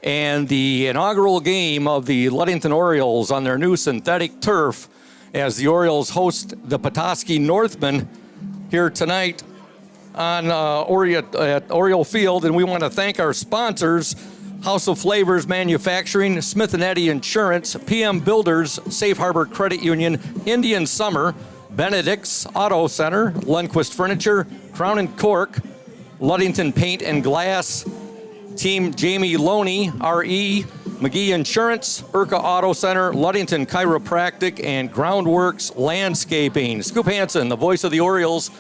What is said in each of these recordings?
and the inaugural game of the Ludington Orioles on their new synthetic turf as the Orioles host the Petoskey Northmen here tonight on at Oriole Field. And we want to thank our sponsors, House of Flavors Manufacturing, Smith & Eddy Insurance, PM Builders, Safe Harbor Credit Union, Indian Summer, Benedict's Auto Center, Lundquist Furniture, Crown & Cork, Ludington Paint and Glass, Team Jamie Loney, R.E., McGee Insurance, Urca Auto Center, Ludington Chiropractic, and Groundworks Landscaping. Scoop Hansen, the voice of the Orioles.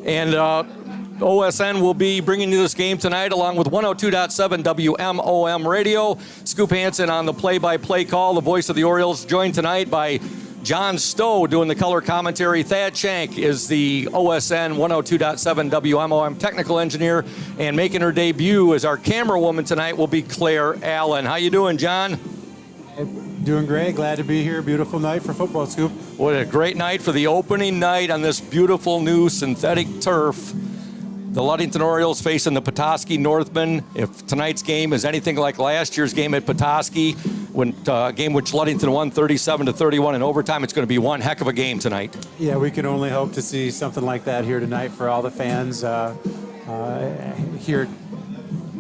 And OSN will be bringing you this game tonight along with 102.7 WMOM Radio. Scoop Hansen on the play-by-play call, the voice of the Orioles, joined tonight by John Stowe doing the color commentary. Thad Shank is the OSN 102.7 WMOM technical engineer, and making her debut as our camera woman tonight will be Claire Allen. How you doing, John? Doing great. Glad to be here. Beautiful night for football, Scoop. What a great night for the opening night on this beautiful new synthetic turf. The Ludington Orioles facing the Petoskey Northmen. If tonight's game is anything like last year's game at Petoskey, game which Ludington won 37-31 in overtime, it's going to be one heck of a game tonight. Yeah, we can only hope to see something like that here tonight for all the fans here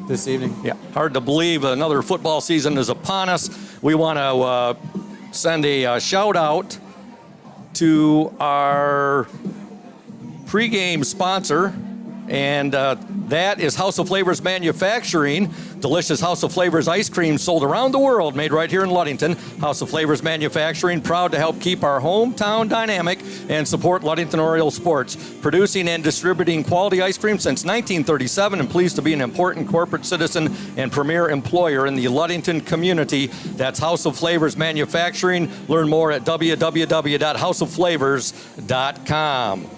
this evening. Yeah, hard to believe another football season is upon us. We want to send a shout out to our pregame sponsor, and that is House of Flavors Manufacturing. Delicious House of Flavors ice cream sold around the world, made right here in Ludington. House of Flavors Manufacturing, proud to help keep our hometown dynamic and support Ludington Oriole sports. Producing and distributing quality ice cream since 1937, and pleased to be an important corporate citizen and premier employer in the Ludington community. That's House of Flavors Manufacturing. Learn more at www.houseofflavors.com.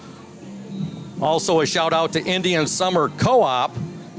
Also a shout out to Indian Summer Co-op.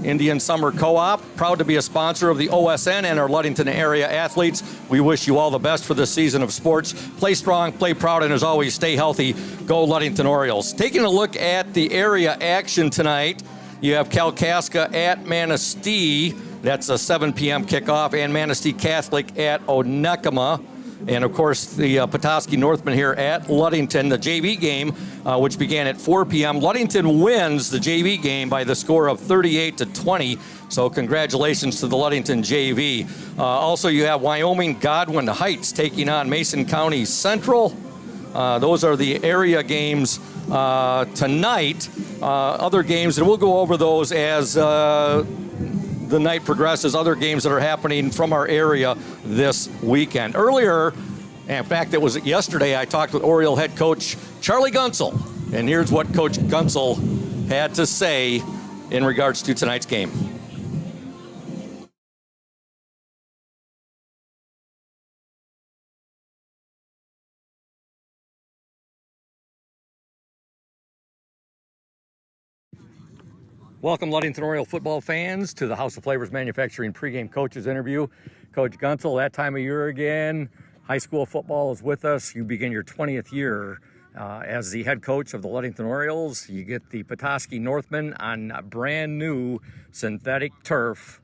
Indian Summer Co-op, proud to be a sponsor of the OSN and our Ludington area athletes. We wish you all the best for this season of sports. Play strong, play proud, and as always, stay healthy. Go Ludington Orioles. Taking a look at the area action tonight, you have Kalkaska at Manistee. That's a 7 p.m. kickoff, and Manistee Catholic at Onekama. And, of course, the Petoskey Northmen here at Ludington, the JV game, which began at 4 p.m. Ludington wins the JV game by the score of 38-20. So congratulations to the Ludington JV. Also, you have Wyoming Godwin Heights taking on Mason County Central. Those are the area games tonight. Other games, and we'll go over those as the night progresses, other games that are happening from our area this weekend. Earlier, in fact, it was yesterday, I talked with Oriole head coach Charlie Gunsel, and here's what Coach Gunsel had to say in regards to tonight's game. Welcome, Ludington Oriole football fans, to the House of Flavors Manufacturing pregame coaches interview. Coach Gunsel, that time of year again, high school football is with us. You begin your 20th year as the head coach of the Ludington Orioles. You get the Petoskey Northmen on a brand new synthetic turf.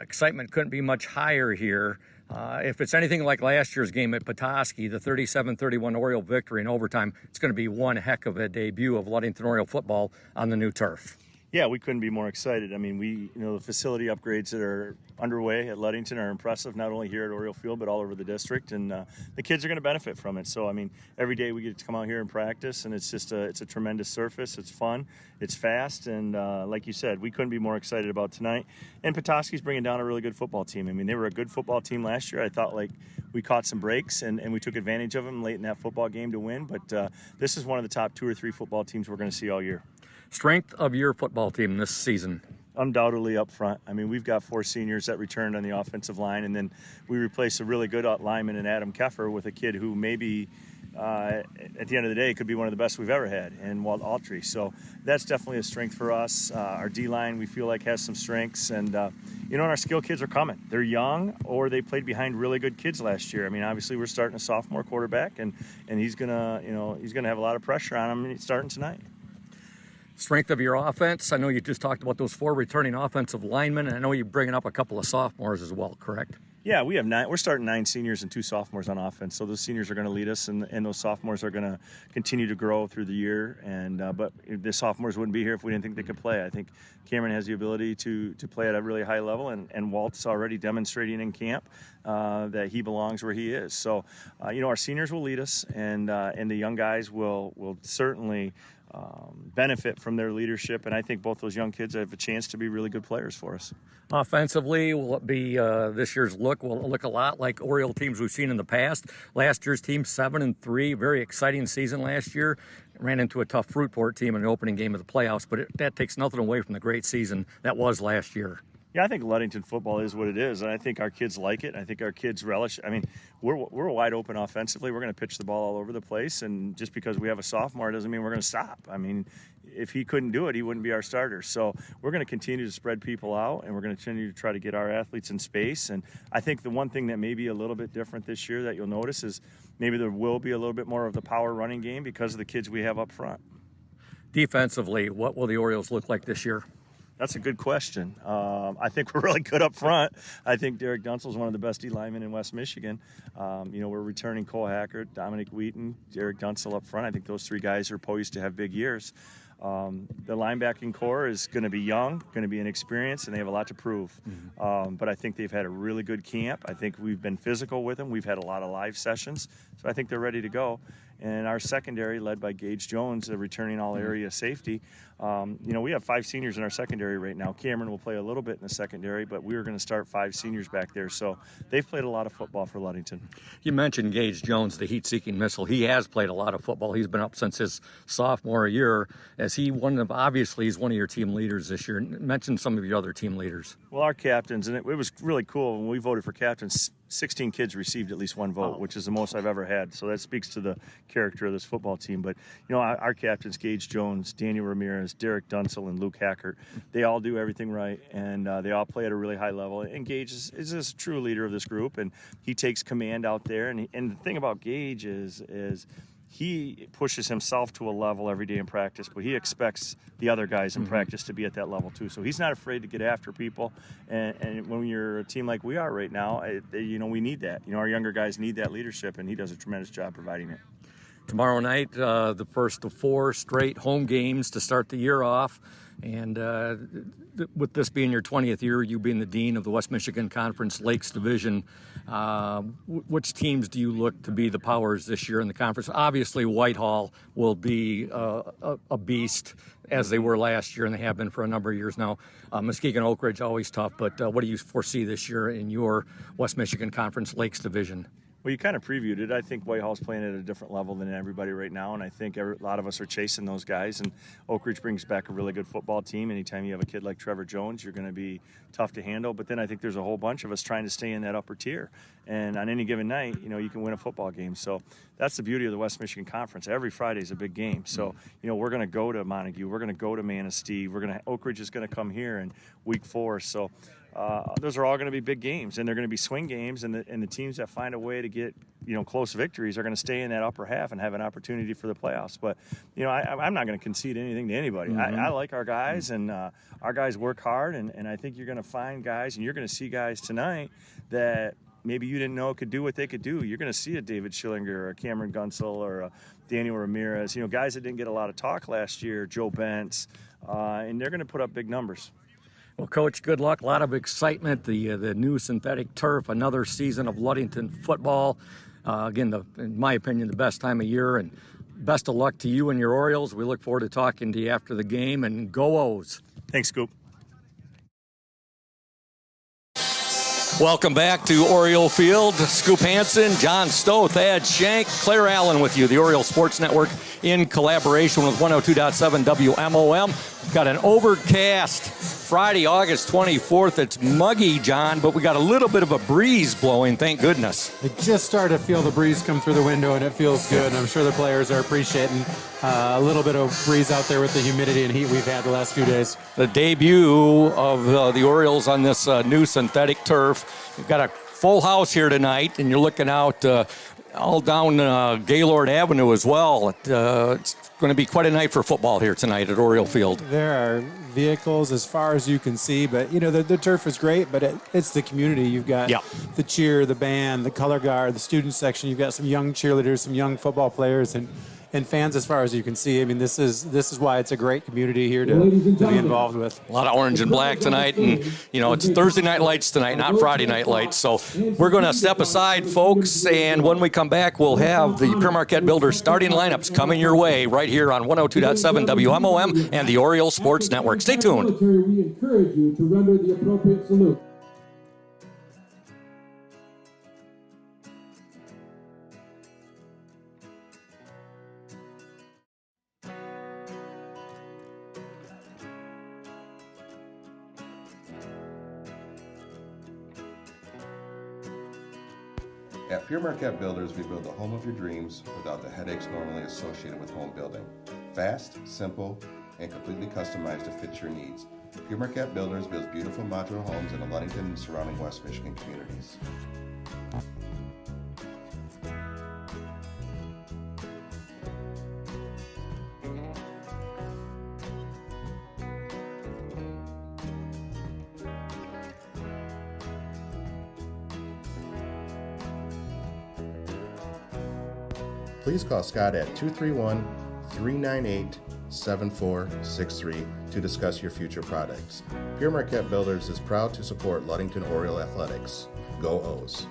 Excitement couldn't be much higher here. If it's anything like last year's game at Petoskey, the 37-31 Oriole victory in overtime, it's going to be one heck of a debut of Ludington Oriole football on the new turf. Yeah, we couldn't be more excited. I mean, the facility upgrades that are underway at Ludington are impressive, not only here at Oriole Field, but all over the district, and the kids are going to benefit from it. So, I mean, every day we get to come out here and practice, and it's just it's a tremendous surface. It's fun, it's fast, and like you said, we couldn't be more excited about tonight. And Petoskey's bringing down a really good football team. I mean, they were a good football team last year. I thought, we caught some breaks, and we took advantage of them late in that football game to win, but this is one of the top 2 or 3 football teams we're going to see all year. Strength of your football team this season? Undoubtedly up front. I mean, we've got 4 seniors that returned on the offensive line, and then we replaced a really good lineman in Adam Keffer with a kid who maybe at the end of the day could be one of the best we've ever had, in Walt Altry. So that's definitely a strength for us. Our D-line, we feel like, has some strengths, and and our skill kids are coming. They're young, or they played behind really good kids last year. I mean, obviously we're starting a sophomore quarterback, and he's gonna have a lot of pressure on him starting tonight. Strength of your offense. I know you just talked about those 4 returning offensive linemen, and I know you're bringing up a couple of sophomores as well, correct? Yeah, we have 9. We're starting 9 seniors and 2 sophomores on offense. So those seniors are going to lead us, and those sophomores are going to continue to grow through the year. And but the sophomores wouldn't be here if we didn't think they could play. I think Cameron has the ability to play at a really high level, and Walt's already demonstrating in camp that he belongs where he is. So our seniors will lead us, and the young guys will certainly benefit from their leadership, and I think both those young kids have a chance to be really good players for us. Offensively, will it be this year's look? Will it look a lot like Oriole teams we've seen in the past? Last year's team 7-3, very exciting season last year. Ran into a tough Fruitport team in the opening game of the playoffs, but that takes nothing away from the great season that was last year. Yeah, I think Ludington football is what it is, and I think our kids like it. I think our kids relish. I mean, we're wide open offensively. We're going to pitch the ball all over the place, and just because we have a sophomore doesn't mean we're going to stop. I mean, if he couldn't do it, he wouldn't be our starter. So we're going to continue to spread people out, and we're going to continue to try to get our athletes in space. And I think the one thing that may be a little bit different this year that you'll notice is maybe there will be a little bit more of the power running game because of the kids we have up front. Defensively, what will the Orioles look like this year? That's a good question. I think we're really good up front. I think Derek Dunsel is one of the best D linemen in West Michigan. We're returning Cole Hackert, Dominic Wheaton, Derek Dunsel up front. I think those 3 guys are poised to have big years. The linebacking core is going to be young, going to be inexperienced, and they have a lot to prove. But I think they've had a really good camp. I think we've been physical with them. We've had a lot of live sessions, so I think they're ready to go. And our secondary, led by Gage Jones, a returning all-area safety, we have 5 seniors in our secondary right now. Cameron will play a little bit in the secondary, but we are going to start 5 seniors back there. So they've played a lot of football for Ludington. You mentioned Gage Jones, the heat-seeking missile. He has played a lot of football. He's been up since his sophomore year. Obviously, he's one of your team leaders this year. Mention some of your other team leaders. Well, our captains, and it was really cool when we voted for captains. 16 kids received at least 1 vote, which is the most I've ever had. So that speaks to the character of this football team. But, our captains, Gage Jones, Daniel Ramirez, Derek Dunsel, and Luke Hackert, they all do everything right, and they all play at a really high level. And Gage is a true leader of this group, and he takes command out there. And the thing about Gage is he pushes himself to a level every day in practice, but he expects the other guys in practice to be at that level too. So he's not afraid to get after people. And when you're a team like we are right now, we need that. Our younger guys need that leadership, and he does a tremendous job providing it. Tomorrow night, the first of 4 straight home games to start the year off. And with this being your 20th year, you being the dean of the West Michigan Conference Lakes Division, which teams do you look to be the powers this year in the conference? Obviously, Whitehall will be a beast, as they were last year, and they have been for a number of years now. Muskegon Oak Ridge, always tough, but what do you foresee this year in your West Michigan Conference Lakes Division? Well, you kind of previewed it. I think Whitehall's playing at a different level than everybody right now, and I think a lot of us are chasing those guys. And Oak Ridge brings back a really good football team. Anytime you have a kid like Trevor Jones, you're going to be tough to handle. But then I think there's a whole bunch of us trying to stay in that upper tier. And on any given night, you can win a football game. So that's the beauty of the West Michigan Conference. Every Friday is a big game. So, we're going to go to Montague. We're going to go to Manistee. Oak Ridge is going to come here in week 4. So those are all going to be big games, and they're going to be swing games, and the teams that find a way to get close victories are going to stay in that upper half and have an opportunity for the playoffs. But I'm not going to concede anything to anybody. I like our guys, and our guys work hard, and I think you're going to find guys, and you're going to see guys tonight that maybe you didn't know could do what they could do. You're going to see a David Schillinger or a Cameron Gunsel or a Daniel Ramirez, guys that didn't get a lot of talk last year, Joe Bentz, and they're going to put up big numbers. Well, Coach, good luck. A lot of excitement. The new synthetic turf, another season of Ludington football. Again, in my opinion, the best time of year. And best of luck to you and your Orioles. We look forward to talking to you after the game. And go O's. Thanks, Scoop. Welcome back to Oriole Field. Scoop Hansen, John Stowe, Thad Shank, Claire Allen with you, the Oriole Sports Network, in collaboration with 102.7 WMOM. We've got an overcast Friday, August 24th. It's muggy, John, but we got a little bit of a breeze blowing, thank goodness. I just started to feel the breeze come through the window, and it feels good, and I'm sure the players are appreciating a little bit of breeze out there with the humidity and heat we've had the last few days. The debut of the Orioles on this new synthetic turf. We've got a full house here tonight, and you're looking out all down Gaylord Avenue as well. It's going to be quite a night for football here tonight at Oriole Field. There are vehicles as far as you can see, but the turf is great, but it's the community. You've got the cheer, the band, the color guard, the student section. You've got some young cheerleaders, some young football players, and fans as far as you can see. I mean, this is why it's a great community here to be involved with. A lot of orange and black tonight, and it's Thursday night lights tonight, not Friday night lights. So we're going to step aside, folks, and when we come back, we'll have the Pure Marquette Builders starting lineups coming your way right here on 102.7 WMOM and the Oriole Sports Network. Stay tuned. We encourage you to render the appropriate salute. At Pure Marquette Builders, we build the home of your dreams without the headaches normally associated with home building. Fast, simple, and completely customized to fit your needs. Pure Marquette Builders builds beautiful modular homes in the Ludington and surrounding West Michigan communities. Please call Scott at 231-398-7463 to discuss your future products. Pure Marquette Builders is proud to support Ludington Oriole Athletics. Go O's!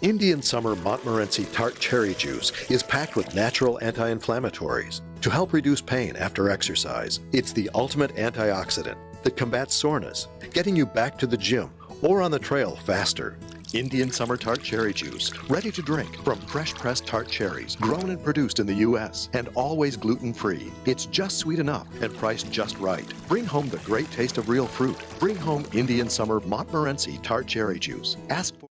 Indian Summer Montmorency Tart Cherry Juice is packed with natural anti-inflammatories to help reduce pain after exercise. It's the ultimate antioxidant that combats soreness, getting you back to the gym or on the trail faster. Indian Summer Tart Cherry Juice, ready to drink from fresh pressed tart cherries, grown and produced in the U.S. and always gluten-free. It's just sweet enough and priced just right. Bring home the great taste of real fruit. Bring home Indian Summer Montmorency Tart Cherry Juice. Ask for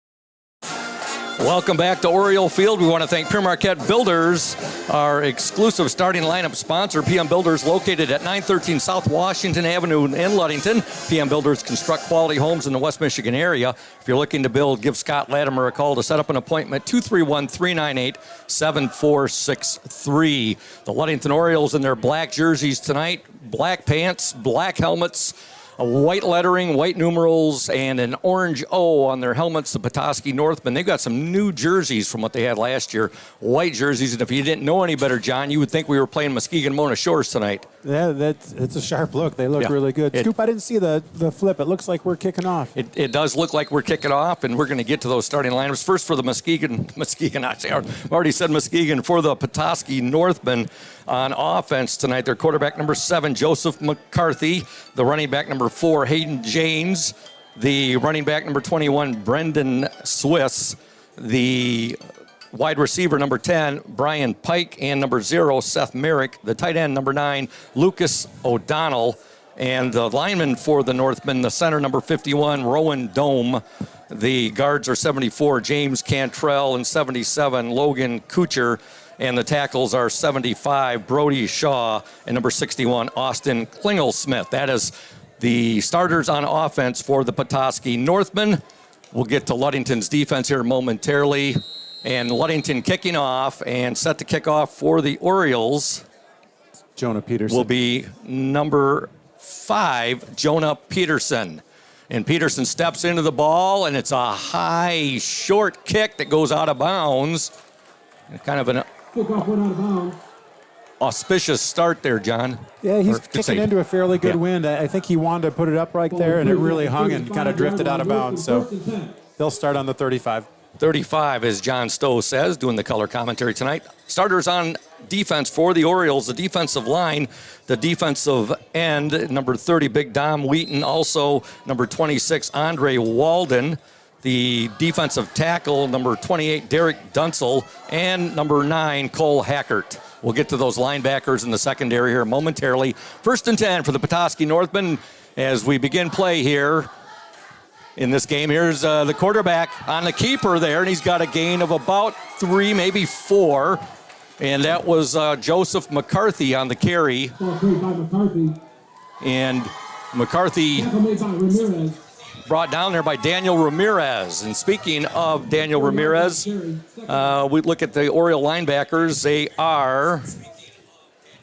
Welcome back to Oriole Field. We want to thank Pure Marquette Builders, our exclusive starting lineup sponsor. PM Builders, located at 913 South Washington Avenue in Ludington. PM Builders construct quality homes in the West Michigan area. If you're looking to build, give Scott Latimer a call to set up an appointment, 231-398-7463. The Ludington Orioles in their black jerseys tonight, black pants, black helmets, a white lettering, white numerals, and an orange O on their helmets, the Petoskey Northmen. They've got some new jerseys from what they had last year, white jerseys. And if you didn't know any better, John, you would think we were playing Muskegon Mona Shores tonight. Yeah, it's a sharp look. They look really good. Scoop, I didn't see the flip. It looks like we're kicking off. It does look like we're kicking off, and we're going to get to those starting lineups. First for the Muskegon, actually, I've already said Muskegon, for the Petoskey Northmen on offense tonight. Their quarterback number 7, Joseph McCarthy. The running back number 4, Hayden James. The running back number 21, Brendan Swiss. The wide receiver number 10, Brian Pike, and number 0, Seth Merrick. The tight end number 9, Lucas O'Donnell. And the lineman for the Northmen, the center number 51, Rowan Dome. The guards are 74, James Cantrell, and 77, Logan Kuchar. And the tackles are 75, Brody Shaw, and number 61, Austin Klingelsmith. That is the starters on offense for the Petoskey Northmen. We'll get to Ludington's defense here momentarily. And Ludington kicking off, and set to kick off for the Orioles. Jonah Peterson will be number 5, Jonah Peterson. And Peterson steps into the ball, and it's a high, short kick that goes out of bounds. Kind of an Kickoff went out of bounds. Auspicious start there, John. Yeah, he's kicking into a fairly good wind. I think he wanted to put it up right there, and it really hung and kind of drifted out of bounds. So they'll start on the 35. 35, as John Stowe says, doing the color commentary tonight. Starters on defense for the Orioles, the defensive line, the defensive end, number 30, Big Dom Wheaton, also number 26, Andre Walden. The defensive tackle, number 28, Derek Dunsel, and number 9, Cole Hackert. We'll get to those linebackers in the secondary here momentarily. 1st and 10 for the Petoskey Northmen as we begin play here in this game. Here's the quarterback on the keeper there, and he's got a gain of about 3, maybe 4. And that was Joseph McCarthy on the carry. Ball carried by McCarthy. And McCarthy Tackle made by Ramirez. brought down there by Daniel Ramirez. And speaking of Daniel Ramirez, we look at the Oriole linebackers. They are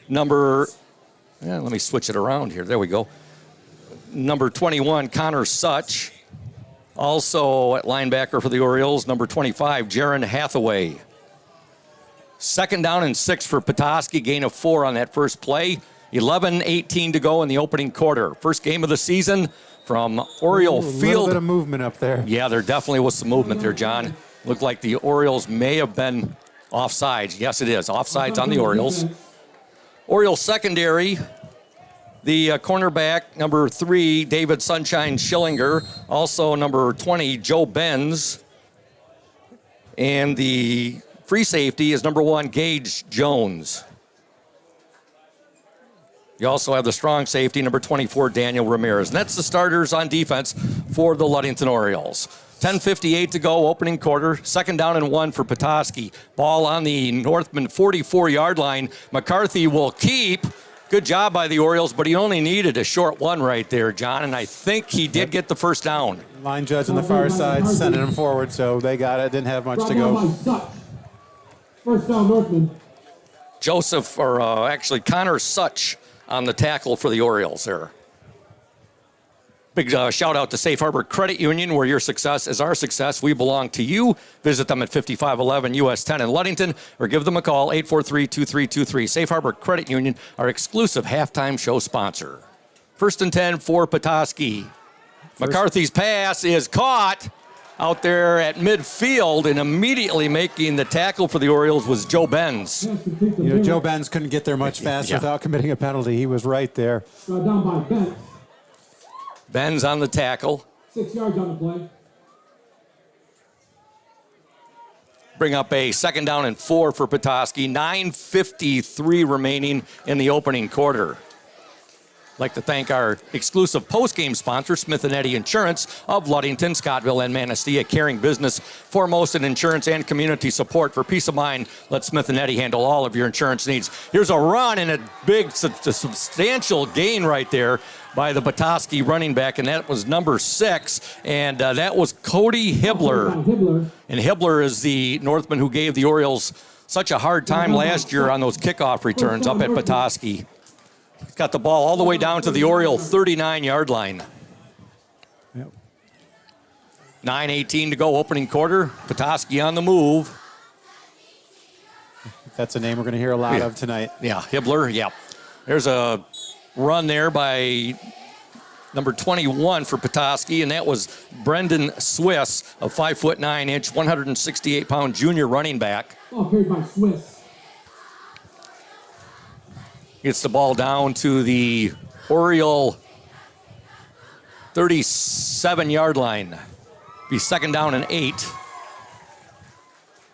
let me switch it around here. There we go. Number 21, Connor Such. Also at linebacker for the Orioles, number 25, Jaron Hathaway. 2nd down and 6 for Petoskey, gain of 4 on that first play. 11:18 to go in the opening quarter. First game of the season from Oriole Field. A little bit of movement up there. Yeah, there definitely was some movement there, John. Looked like the Orioles may have been offsides. Yes, it is. Offsides on the Orioles. Orioles secondary, the cornerback, number 3, David Sunshine Schillinger. Also number 20, Joe Benz. And the free safety is number 1, Gage Jones. You also have the strong safety, number 24, Daniel Ramirez. And that's the starters on defense for the Ludington Orioles. 10:58 to go, opening quarter. 2nd down and 1 for Petoskey. Ball on the Northman 44-yard line. McCarthy will keep. Good job by the Orioles, but he only needed a short one right there, John, and I think he did get the first down. Line judge on the far side sending him forward, so they got it. Didn't have much to go. First down, Northman. Connor Such on the tackle for the Orioles there. Big shout out to Safe Harbor Credit Union, where your success is our success. We belong to you. Visit them at 5511 US 10 in Ludington or give them a call, 843-2323. Safe Harbor Credit Union, our exclusive halftime show sponsor. 1st and 10 for Petoskey. McCarthy's pass is caught out there at midfield, and immediately making the tackle for the Orioles was Joe Benz. Joe Benz couldn't get there much faster without committing a penalty. He was right there. Brought down by Bent. Benz on the tackle. 6 yards on the play. Bring up a 2nd down and 4 for Petoskey. 9:53 remaining in the opening quarter. I'd like to thank our exclusive post-game sponsor, Smith & Eddy Insurance of Ludington, Scottville, and Manistee, a caring business foremost in insurance and community support. For peace of mind, let Smith & Eddy handle all of your insurance needs. Here's a run and a big, substantial gain right there by the Petoskey running back, and that was number 6, and that was Cody Hibbler. And Hibbler is the Northman who gave the Orioles such a hard time last year on those kickoff returns up at Petoskey. Got the ball all the way down to the Oriole 39-yard line. 9:18 to go, opening quarter. Petoskey on the move. That's a name we're going to hear a lot of tonight. Yeah, Hibbler, yeah. There's a run there by number 21 for Petoskey, and that was Brendan Swiss, a 5'9", 168-pound junior running back. Ball carried by Swiss. Gets the ball down to the Oriole 37-yard line. Be 2nd down and 8.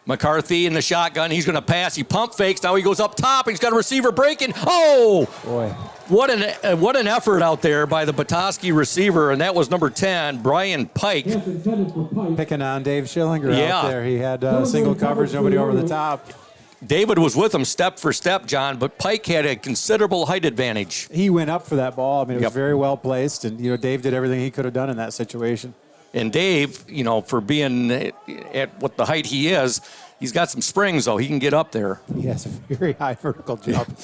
McCarthy in the shotgun. He's going to pass. He pump fakes. Now he goes up top. He's got a receiver breaking. Oh! Boy. What an effort out there by the Petoskey receiver, and that was number 10, Brian Pike. Picking on Dave Schillinger out there. He had single coverage, nobody over the top. David was with him step for step, John, but Pike had a considerable height advantage. He went up for that ball. I mean, it was very well placed, and, Dave did everything he could have done in that situation. And Dave, for being at what the height he is, he's got some springs, though. He can get up there. He has a very high vertical jump.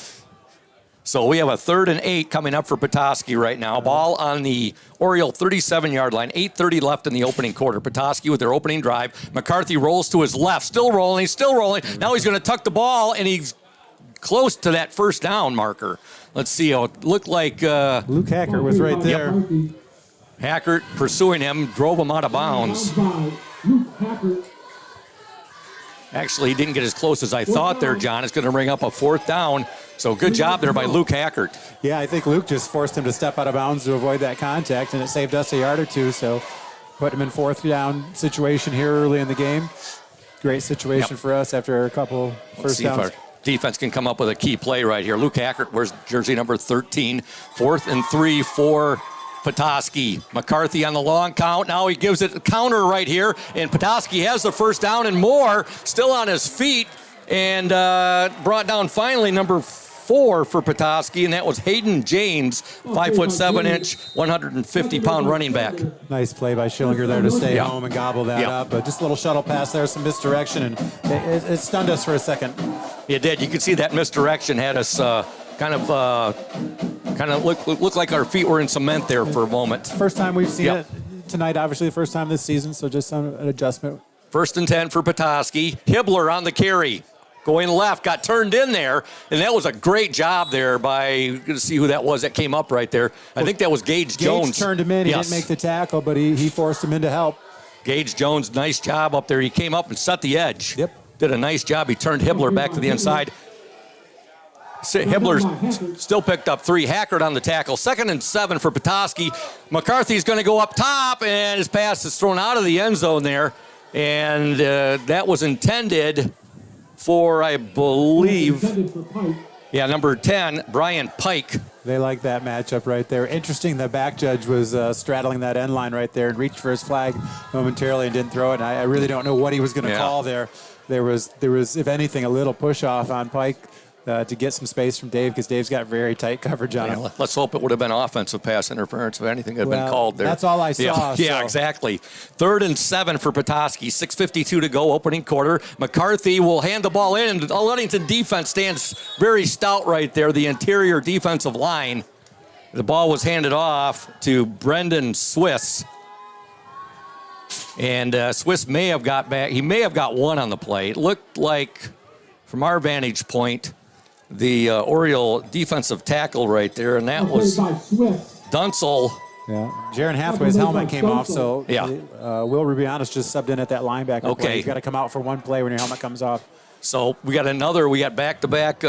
So we have a 3rd and 8 coming up for Petoskey right now. Ball on the Oriole 37-yard line. 8:30 left in the opening quarter. Petoskey with their opening drive. McCarthy rolls to his left. Still rolling. Now he's going to tuck the ball, and he's close to that first down marker. Let's see. It looked like Luke Hackert was right there. Yep. Hackert pursuing him, drove him out of bounds. Actually, he didn't get as close as I thought there, John. It's going to bring up a 4th down. So good job there by Luke Hackert. Yeah, I think Luke just forced him to step out of bounds to avoid that contact, and it saved us a yard or two. So put him in 4th down situation here early in the game. Great situation for us after a couple first downs. If our defense can come up with a key play right here. Luke Hackert wears jersey number 13. 4th and 3 for Petoskey. McCarthy on the long count. Now he gives it a counter right here, and Petoskey has the first down and more, still on his feet, and brought down finally number 4 for Petoskey, and that was Hayden James, 5'7" 150-pound running back. Nice play by Schillinger there to stay home and gobble that up. But just a little shuttle pass there, some misdirection, and it stunned us for a second. It did. You could see that misdirection had us kind of look like our feet were in cement there for a moment. First time we've seen it tonight, obviously the first time this season, so just an adjustment. 1st and 10 for Petoskey. Hibbler on the carry. Going left, got turned in there, and that was a great job there by, you can see who that was that came up right there. I think that was Gage Jones. Gage turned him in. He didn't make the tackle, but he forced him in to help. Gage Jones, nice job up there. He came up and set the edge. Yep. Did a nice job. He turned Hibbler back to the inside. Hibbler still picked up 3. Hackert on the tackle. 2nd and 7 for Petoskey. McCarthy's going to go up top, and his pass is thrown out of the end zone there. And that was intended for, I believe, number 10, Brian Pike. They like that matchup right there. Interesting, the back judge was straddling that end line right there and reached for his flag momentarily and didn't throw it. And I really don't know what he was going to call there. There was, if anything, a little push off on Pike to get some space from Dave, because Dave's got very tight coverage on him. Let's hope it would have been offensive pass interference if anything had been called there. That's all I saw. Yeah, exactly. 3rd and 7 for Petoskey. 6:52 to go, opening quarter. McCarthy will hand the ball in, and the Ludington defense stands very stout right there, the interior defensive line. The ball was handed off to Brendan Swiss. And Swiss may have got back. He may have got one on the play. It looked like, from our vantage point, the Oriole defensive tackle right there, and that was Dunsel. Yeah, Jaron Hathaway's helmet came off, so Will Rubianis just subbed in at that linebacker. Okay. You've got to come out for one play when your helmet comes off. So we got back-to-back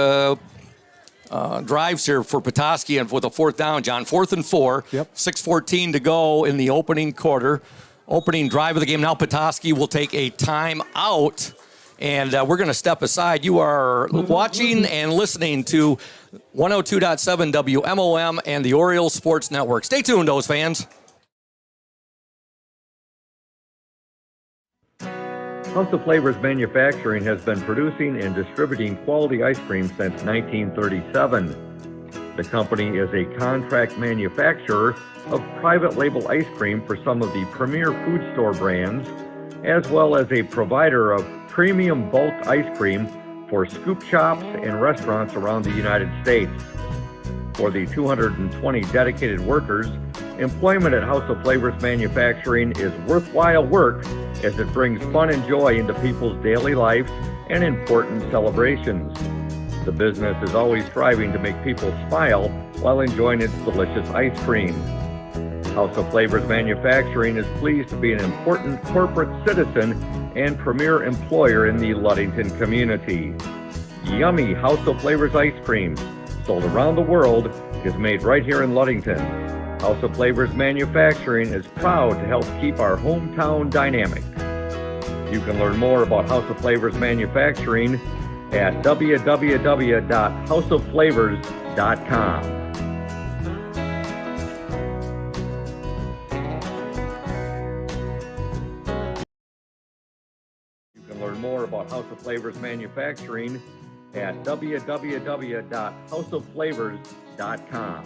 drives here for Petoskey, and with a 4th down, John. 4th and 4. Yep. 6:14 to go in the opening quarter. Opening drive of the game. Now Petoskey will take a timeout. And we're going to step aside. You are watching and listening to 102.7 WMOM and the Oriole Sports Network. Stay tuned, those fans. House of Flavors Manufacturing has been producing and distributing quality ice cream since 1937. The company is a contract manufacturer of private label ice cream for some of the premier food store brands, as well as a provider of premium bulk ice cream for scoop shops and restaurants around the United States. For the 220 dedicated workers, employment at House of Flavors Manufacturing is worthwhile work as it brings fun and joy into people's daily lives and important celebrations. The business is always striving to make people smile while enjoying its delicious ice cream. House of Flavors Manufacturing is pleased to be an important corporate citizen and premier employer in the Ludington community. Yummy House of Flavors ice cream, sold around the world, is made right here in Ludington. House of Flavors Manufacturing is proud to help keep our hometown dynamic. You can learn more about House of Flavors Manufacturing at www.houseofflavors.com. Learn more about House of Flavors Manufacturing at www.houseofflavors.com.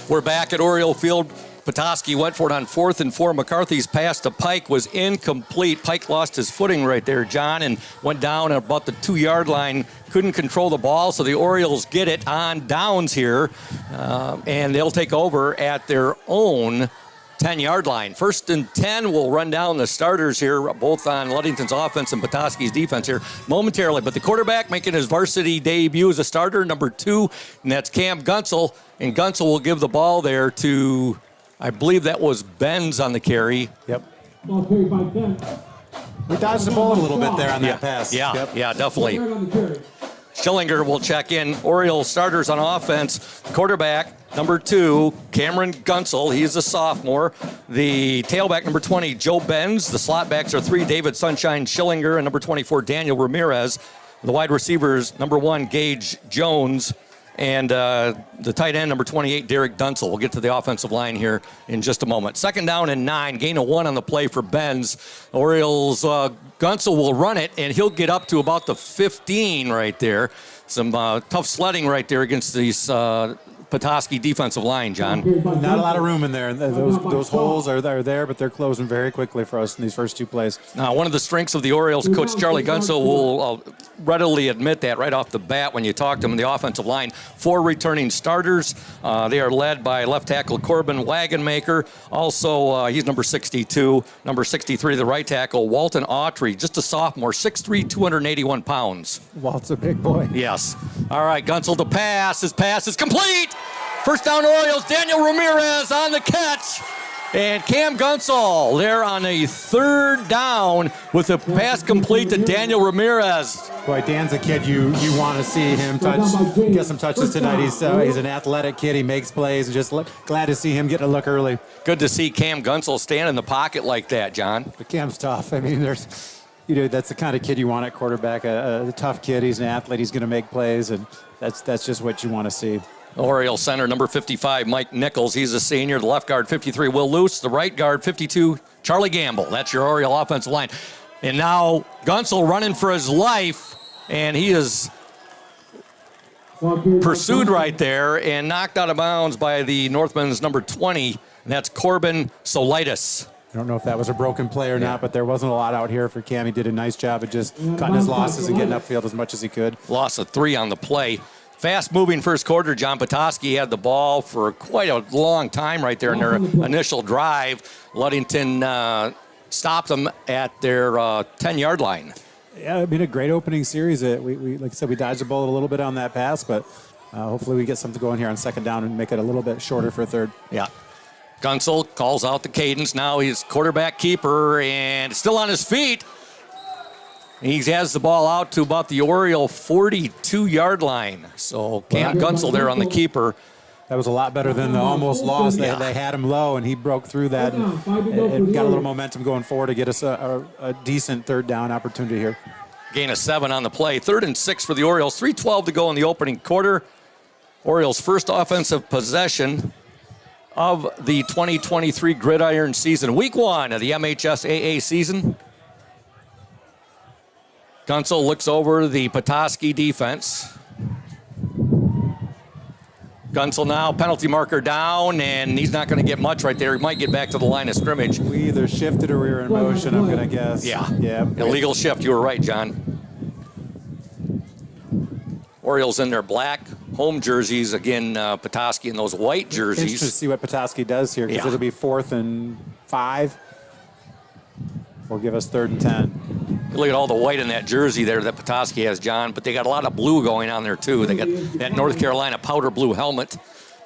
We're back at Oriole Field. Petoskey went for it on 4th and 4. McCarthy's pass to Pike was incomplete. Pike lost his footing right there, John, and went down at about the 2-yard line. Couldn't control the ball, so the Orioles get it on downs here, and they'll take over at their own 10-yard line. 1st and 10, we'll run down the starters here, both on Ludington's offense and Petoskey's defense here momentarily. But the quarterback making his varsity debut as a starter, number 2, and that's Cam Gunsel. And Gunsel will give the ball there to, I believe that was Benz on the carry. Yep. Ball carried by Ben. We dodged the bullet a little bit there on that pass. Yeah, Yep. yeah, definitely. Right on the carry. Schillinger will check in. Oriole starters on offense. Quarterback, number 2, Cameron Gunsel. He's a sophomore. The tailback, number 20, Joe Benz. The slot backs are 3, David Sunshine Schillinger, and number 24, Daniel Ramirez. The wide receivers, number 1, Gage Jones. and the tight end, number 28, Derek Dunsel. We'll get to the offensive line here in just a moment. 2nd down and 9, gain of 1 on the play for Benz. Orioles, Gunsel will run it, and he'll get up to about the 15 right there. Some tough sledding right there against these Petoskey defensive line, John. Not a lot of room in there. Those holes are there, but they're closing very quickly for us in these first 2 plays. Now, one of the strengths of the Orioles, Coach Charlie Gunsel will readily admit that right off the bat when you talk to him. The offensive line, 4 returning starters. They are led by left tackle Corbin Wagonmaker. Also, he's number 62. Number 63, the right tackle, Walton Autry, just a sophomore, 6'3", 281 pounds. Walt's a big boy. Yes. All right, Gunsel to pass. His pass is complete. First down Orioles, Daniel Ramirez on the catch. And Cam Gunsel there on a 3rd down with a pass complete to Daniel Ramirez. Boy, Dan's a kid you want to see him get some touches tonight. He's an athletic kid. He makes plays. Just glad to see him getting a look early. Good to see Cam Gunsel stand in the pocket like that, John. But Cam's tough. I mean, that's the kind of kid you want at quarterback. A tough kid. He's an athlete. He's going to make plays, and that's just what you want to see. Oriole center, number 55, Mike Nichols. He's a senior. The left guard, 53, Will Luce. The right guard, 52, Charlie Gamble. That's your Oriole offensive line. And now Gunsel running for his life, and he is pursued right there and knocked out of bounds by the Northman's number 20, and that's Corbin Solitis. I don't know if that was a broken play or not, but there wasn't a lot out here for Cam. He did a nice job of just cutting his losses and getting upfield as much as he could. Loss of 3 on the play. Fast-moving first quarter. John Petoskey had the ball for quite a long time right there in their initial drive. Ludington stopped them at their 10-yard line. Yeah, it's been a great opening series. We like I said, we dodged the bullet a little bit on that pass, but hopefully we get something going here on 2nd down and make it a little bit shorter for 3rd. Yeah. Gunsel calls out the cadence. Now he's quarterback keeper and still on his feet. He has the ball out to about the Oriole 42-yard line. So Cam Gunsel there on the keeper. That was a lot better than the almost loss. They had him low, and he broke through that and got a little momentum going forward to get us a decent 3rd down opportunity here. Gain of 7 on the play. 3rd and 6 for the Orioles. 3:12 to go in the opening quarter. Orioles' first offensive possession of the 2023 Gridiron season. Week 1 of the MHSAA season. Gunsel looks over the Petoskey defense. Gunsel now, penalty marker down, and he's not going to get much right there. He might get back to the line of scrimmage. We either shifted or we were in motion, I'm going to guess. Yeah. Yeah. Illegal shift. You were right, John. Orioles in their black home jerseys. Again, Petoskey in those white jerseys. Interesting to see what Petoskey does here, because it'll be 4th and 5. Or give us 3rd and 10. Look at all the white in that jersey there that Petoskey has, John, but they got a lot of blue going on there, too. They got that North Carolina powder blue helmet.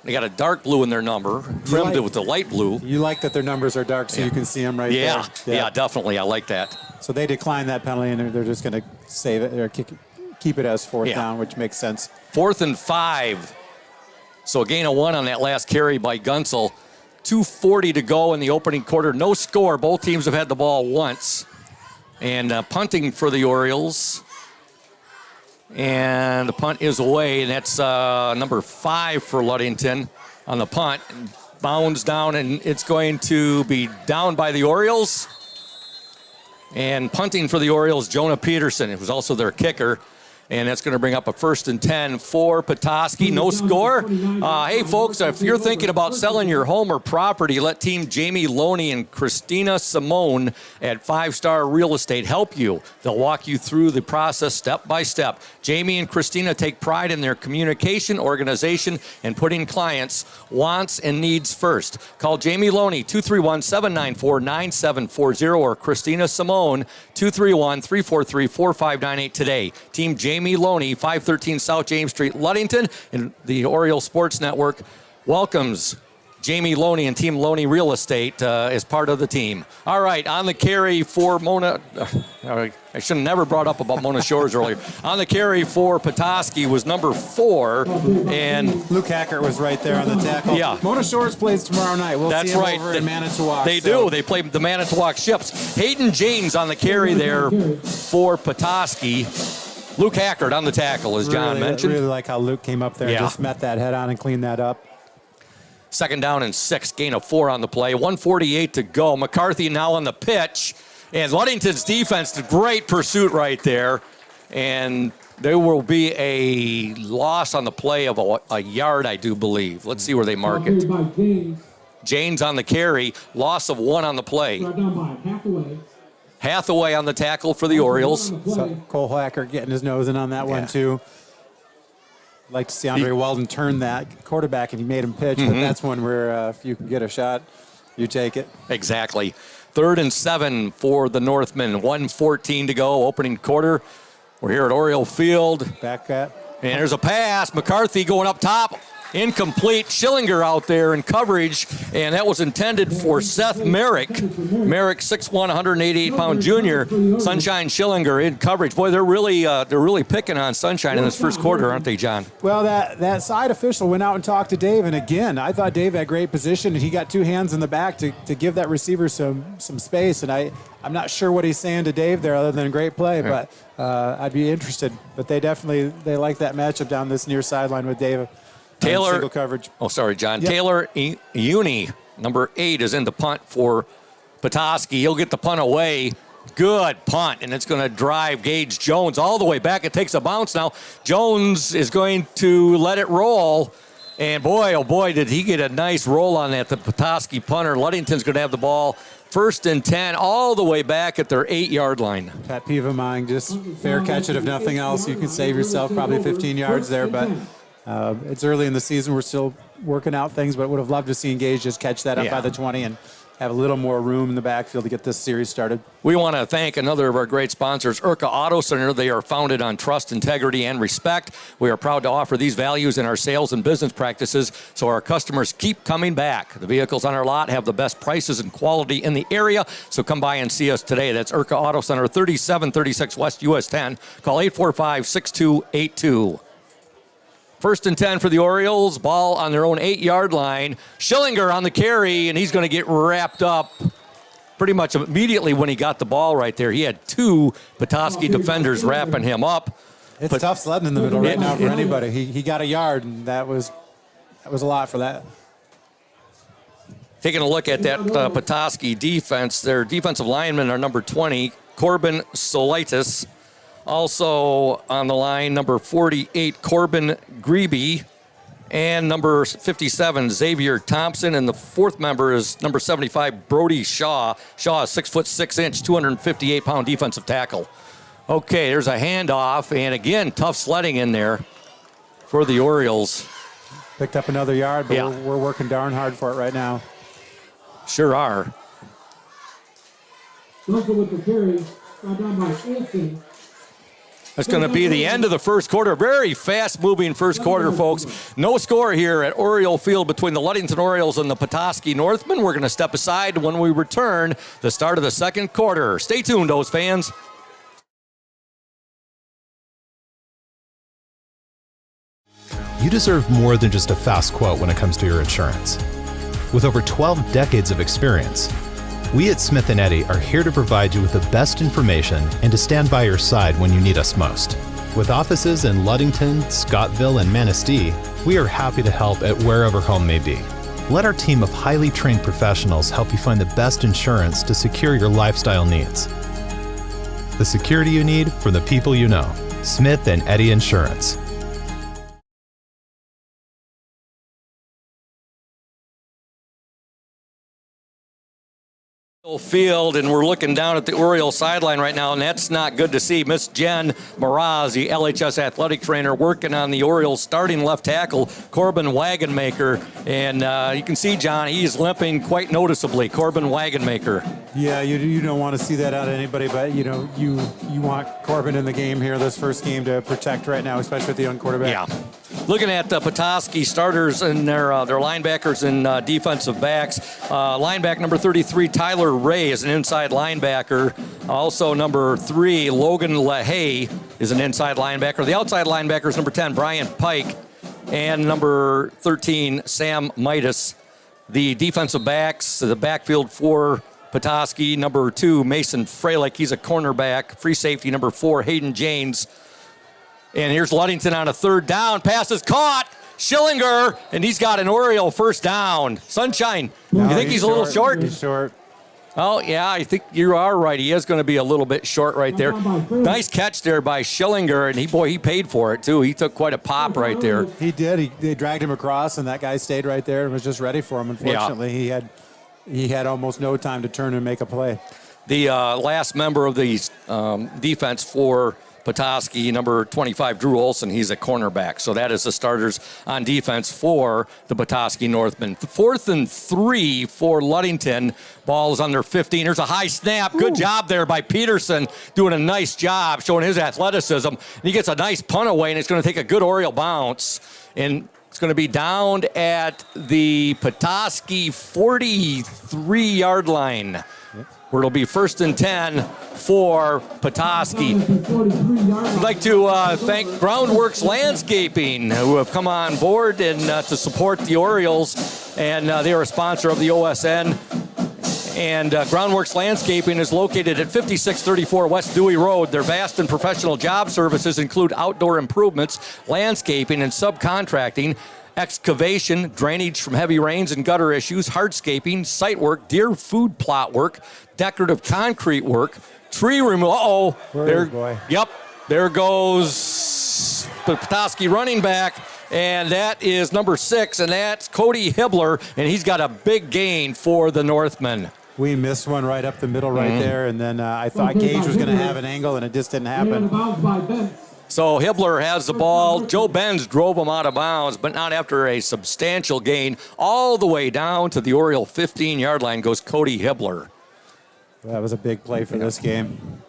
They got a dark blue in their number, trimmed with the light blue. You like that their numbers are dark so you can see them right there. Yeah, definitely. I like that. So they decline that penalty, and they're just going to save it or keep it as 4th down, which makes sense. 4th and 5. So a gain of 1 on that last carry by Gunsel. 2:40 to go in the opening quarter. No score. Both teams have had the ball once. And punting for the Orioles. And the punt is away, and that's number 5 for Ludington on the punt. Bounds down, and it's going to be down by the Orioles. And punting for the Orioles, Jonah Peterson. It was also their kicker. And that's going to bring up a 1st and 10 for Petoskey. No score. Hey, folks, if you're thinking about selling your home or property, let Team Jamie Loney and Christina Simone at 5 Star Real Estate help you. They'll walk you through the process step by step. Jamie and Christina take pride in their communication, organization, and putting clients' wants and needs first. Call Jamie Loney, 231-794-9740, or Christina Simone, 231-343-4598 today. Team Jamie Loney, 513 South James Street, Ludington, and the Oriole Sports Network welcomes Jamie Loney and Team Loney Real Estate as part of the team. All right, on the carry for Mona. I should have never brought up about Mona Shores earlier. On the carry for Petoskey was number 4, and Luke Hackert was right there on the tackle. Yeah, Mona Shores plays tomorrow night. We'll see him over in Manitowoc. They do. They play the Manitowoc Ships. Hayden James on the carry there for Petoskey. Luke Hackert on the tackle, as John mentioned. Really like how Luke came up there and just met that head on and cleaned that up. 2nd down and 6, gain of 4 on the play. 1:48 to go. McCarthy now on the pitch. And Ludington's defense did great pursuit right there. And there will be a loss on the play of a yard, I do believe. Let's see where they mark it. Janes on the carry. Loss of 1 on the play. Down by Hathaway. Hathaway on the tackle for the Orioles. So Cole Hackert getting his nose in on that one, too. I'd like to see Andre Weldon turn that quarterback, and he made him pitch. But that's one where if you can get a shot, you take it. Exactly. 3rd and 7 for the Northmen. 1:14 to go, opening quarter. We're here at Oriole Field. Back at. And there's a pass. McCarthy going up top. Incomplete. Schillinger out there in coverage, and that was intended for Seth Merrick. Merrick, 6'1", 188-pound junior. Sunshine Schillinger in coverage. Boy, they're really picking on Sunshine in this first quarter, aren't they, John? Well, that side official went out and talked to Dave, and again, I thought Dave had great position, and he got 2 hands in the back to give that receiver some space, and I'm not sure what he's saying to Dave there other than great play, but I'd be interested. But they like that matchup down this near sideline with Dave. Taylor, single coverage. Oh, sorry, John. Yep. Taylor Uni, number 8, is in the punt for Petoskey. He'll get the punt away. Good punt, and it's going to drive Gage Jones all the way back. It takes a bounce now. Jones is going to let it roll, and boy, oh boy, did he get a nice roll on that, the Petoskey punter. Ludington's going to have the ball 1st and 10 all the way back at their 8-yard line. Pet peeve of mine, just fair catch it. If nothing else, you can save yourself probably 15 yards there, but it's early in the season. We're still working out things, but would have loved to see Gage just catch that up by the 20 and have a little more room in the backfield to get this series started. We want to thank another of our great sponsors, Urca Auto Center. They are founded on trust, integrity, and respect. We are proud to offer these values in our sales and business practices so our customers keep coming back. The vehicles on our lot have the best prices and quality in the area, so come by and see us today. That's Urca Auto Center, 3736 West US 10. Call 845-6282. 1st and 10 for the Orioles. Ball on their own 8-yard line. Schillinger on the carry, and he's going to get wrapped up pretty much immediately when he got the ball right there. He had 2 Petoskey defenders wrapping him up. It's tough sledding in the middle right now for anybody. He got a yard, and that was a lot for that. Taking a look at that Petoskey defense, their defensive linemen are number 20, Corbin Solitis. Also on the line, number 48, Corbin Grebe, and number 57, Xavier Thompson. And the 4th member is number 75, Brody Shaw. Shaw is 6'6", 258-pound defensive tackle. Okay, there's a handoff, and again, tough sledding in there for the Orioles. Picked up another yard, but we're working darn hard for it right now. Sure are. Also with the carry, brought down by Olsen. That's going to be the end of the first quarter. Very fast-moving first quarter, folks. No score here at Oriole Field between the Ludington Orioles and the Petoskey Northmen. We're going to step aside when we return, the start of the second quarter. Stay tuned, those fans. You deserve more than just a fast quote when it comes to your insurance. With over 12 decades of experience, we at Smith & Eddy are here to provide you with the best information and to stand by your side when you need us most. With offices in Ludington, Scottville, and Manistee, we are happy to help at wherever home may be. Let our team of highly trained professionals help you find the best insurance to secure your lifestyle needs. The security you need from the people you know. Smith & Eddy Insurance. Field, and we're looking down at the Oriole sideline right now, and that's not good to see. Miss Jen Mraz, the LHS athletic trainer, working on the Orioles starting left tackle, Corbin Wagonmaker, and you can see, John, he's limping quite noticeably. Corbin Wagonmaker. Yeah, you don't want to see that out of anybody, but you want Corbin in the game here, this first game, to protect right now, especially with the young quarterback. Yeah. Looking at the Petoskey starters and their linebackers and defensive backs. Linebacker number 33, Tyler Ray, is an inside linebacker. Also number 3, Logan LaHaye, is an inside linebacker. The outside linebacker is number 10, Brian Pike, and number 13, Sam Midas. The defensive backs, the backfield for Petoskey, number 2, Mason Freilich. He's a cornerback. Free safety, number 4, Hayden Janes. And here's Ludington on a third down. Pass is caught. Schillinger, and he's got an Oriole first down. Sunshine, you think he's a little short? He's short. Oh, yeah, I think you are right. He is going to be a little bit short right there. Nice catch there by Schillinger, and he paid for it, too. He took quite a pop right there. He did. They dragged him across, and that guy stayed right there and was just ready for him. Unfortunately, he had almost no time to turn and make a play. The last member of the defense for Petoskey, number 25, Drew Olson, he's a cornerback. So that is the starters on defense for the Petoskey Northmen. 4th and 3 for Ludington. Ball is under 15. There's a high snap. Good job there by Peterson, doing a nice job, showing his athleticism. And he gets a nice punt away, and it's going to take a good Oriole bounce. And it's going to be down at the Petoskey 43-yard line, where it'll be 1st and 10 for Petoskey. I'd like to thank Groundworks Landscaping, who have come on board and to support the Orioles, and they are a sponsor of the OSN. And Groundworks Landscaping is located at 5634 West Dewey Road. Their vast and professional job services include outdoor improvements, landscaping, and subcontracting, excavation, drainage from heavy rains and gutter issues, hardscaping, site work, deer food plot work, decorative concrete work, tree removal. Yep, there goes the Petoskey running back, and that is number 6, and that's Cody Hibbler, and he's got a big gain for the Northmen. We missed one right up the middle right there, and then I thought Gage was going to have an angle, and it just didn't happen. So Hibbler has the ball. Joe Benz drove him out of bounds, but not after a substantial gain. All the way down to the Oriole 15-yard line goes Cody Hibbler. That was a big play for this game.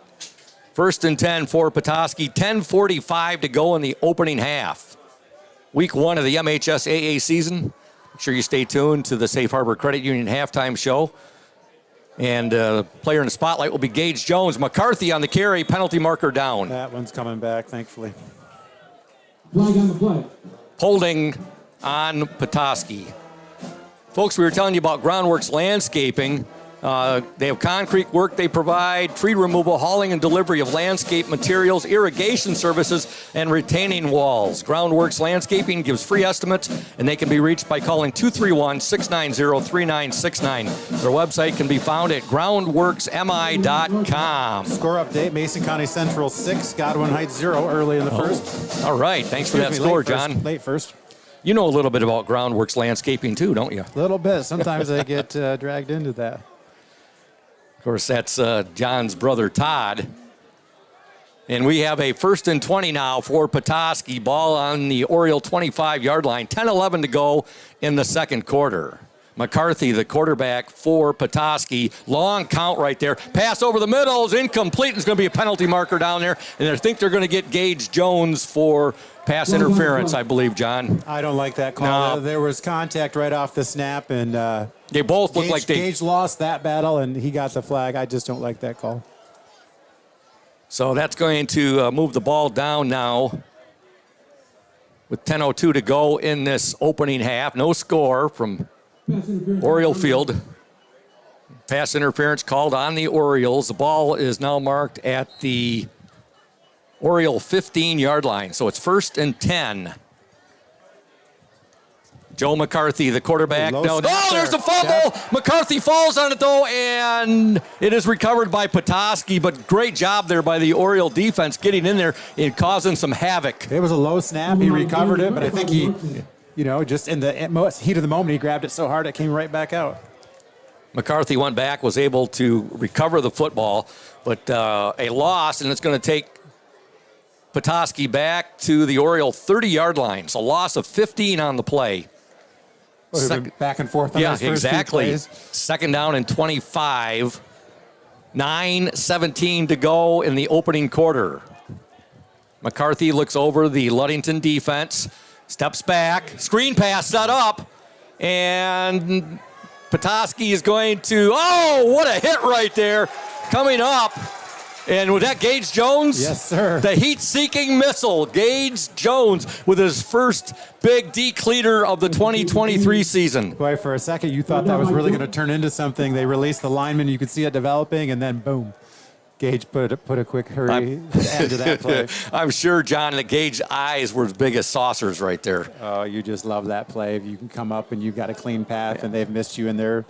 1st and 10 for Petoskey. 10:45 to go in the opening half. Week 1 of the MHSAA season. Make sure you stay tuned to the Safe Harbor Credit Union halftime show. And player in the spotlight will be Gage Jones. McCarthy on the carry, penalty marker down. That one's coming back, thankfully. Flag on the play. Holding on Petoskey. Folks, we were telling you about Groundworks Landscaping. They have concrete work they provide, tree removal, hauling and delivery of landscape materials, irrigation services, and retaining walls. Groundworks Landscaping gives free estimates, and they can be reached by calling 231-690-3969. Their website can be found at groundworksmi.com. Score update, Mason County Central 6, Godwin Heights 0 early in the first. All right, thanks for that score, John. Late first. You know a little bit about Groundworks Landscaping too, don't you? A little bit. Sometimes I get dragged into that. Of course, that's John's brother, Todd. And we have a 1st and 20 now for Petoskey. Ball on the Oriole 25-yard line. 10-11 to go in the second quarter. McCarthy, the quarterback for Petoskey. Long count right there. Pass over the middle is incomplete. There's going to be a penalty marker down there. And I think they're going to get Gage Jones for pass interference, I believe, John. I don't like that call. No. There was contact right off the snap, and they both look like Gage lost that battle, and he got the flag. I just don't like that call. So that's going to move the ball down now with 10:02 to go in this opening half. No score from Oriole Field. Pass interference called on the Orioles. The ball is now marked at the Oriole 15-yard line. So it's 1st and 10. Joe McCarthy, the quarterback. There's a fumble. Yep. McCarthy falls on it, though, and it is recovered by Petoskey. But great job there by the Oriole defense getting in there and causing some havoc. It was a low snap. He recovered it, but I think he, just in the heat of the moment, he grabbed it so hard it came right back out. McCarthy went back, was able to recover the football, but a loss, and it's going to take Petoskey back to the Oriole 30-yard line. So loss of 15 on the play. Back and forth on those first exactly. Few plays. 2nd down and 25. 9:17 to go in the opening quarter. McCarthy looks over the Ludington defense, steps back, screen pass set up, and Petoskey is going to, what a hit right there coming up. And with that, Gage Jones? Yes, sir. The heat-seeking missile. Gage Jones with his first big decleater of the 2023 season. Boy, for a second, you thought that was really going to turn into something. They released the lineman. You could see it developing, and then boom. Gage put a quick hurry end to that play. I'm sure, John, the Gage eyes were as big as saucers right there. Oh, you just love that play. If you can come up and you've got a clean path and they've missed you in their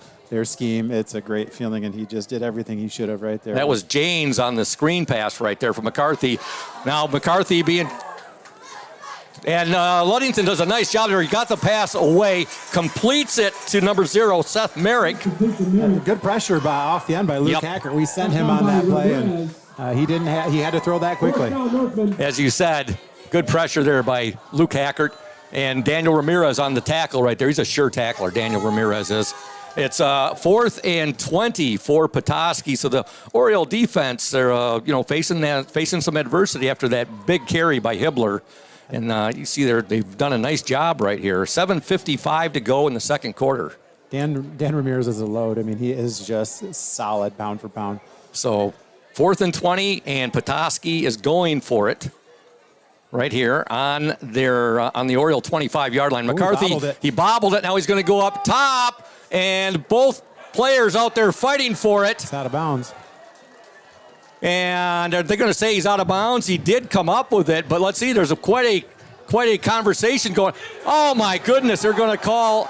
scheme, it's a great feeling, and he just did everything he should have right there. That was James on the screen pass right there from McCarthy. Now McCarthy being... And Ludington does a nice job there. He got the pass away, completes it to number 0, Seth Merrick. Good pressure off the end by Luke Hackert. We sent him on that play, and he had to throw that quickly. As you said, good pressure there by Luke Hackert, and Daniel Ramirez on the tackle right there. He's a sure tackler, Daniel Ramirez is. It's 4th and 20 for Petoskey. So the Oriole defense, they're facing some adversity after that big carry by Hibbler. And you see they've done a nice job right here. 7:55 to go in the second quarter. Dan Ramirez is a load. I mean, he is just solid pound for pound. So 4th and 20, and Petoskey is going for it right here on the Oriole 25-yard line. McCarthy, he bobbled it. Now he's going to go up top, and both players out there fighting for it. It's out of bounds. And are they going to say he's out of bounds? He did come up with it, but let's see. There's quite a conversation going. Oh my goodness! They're going to call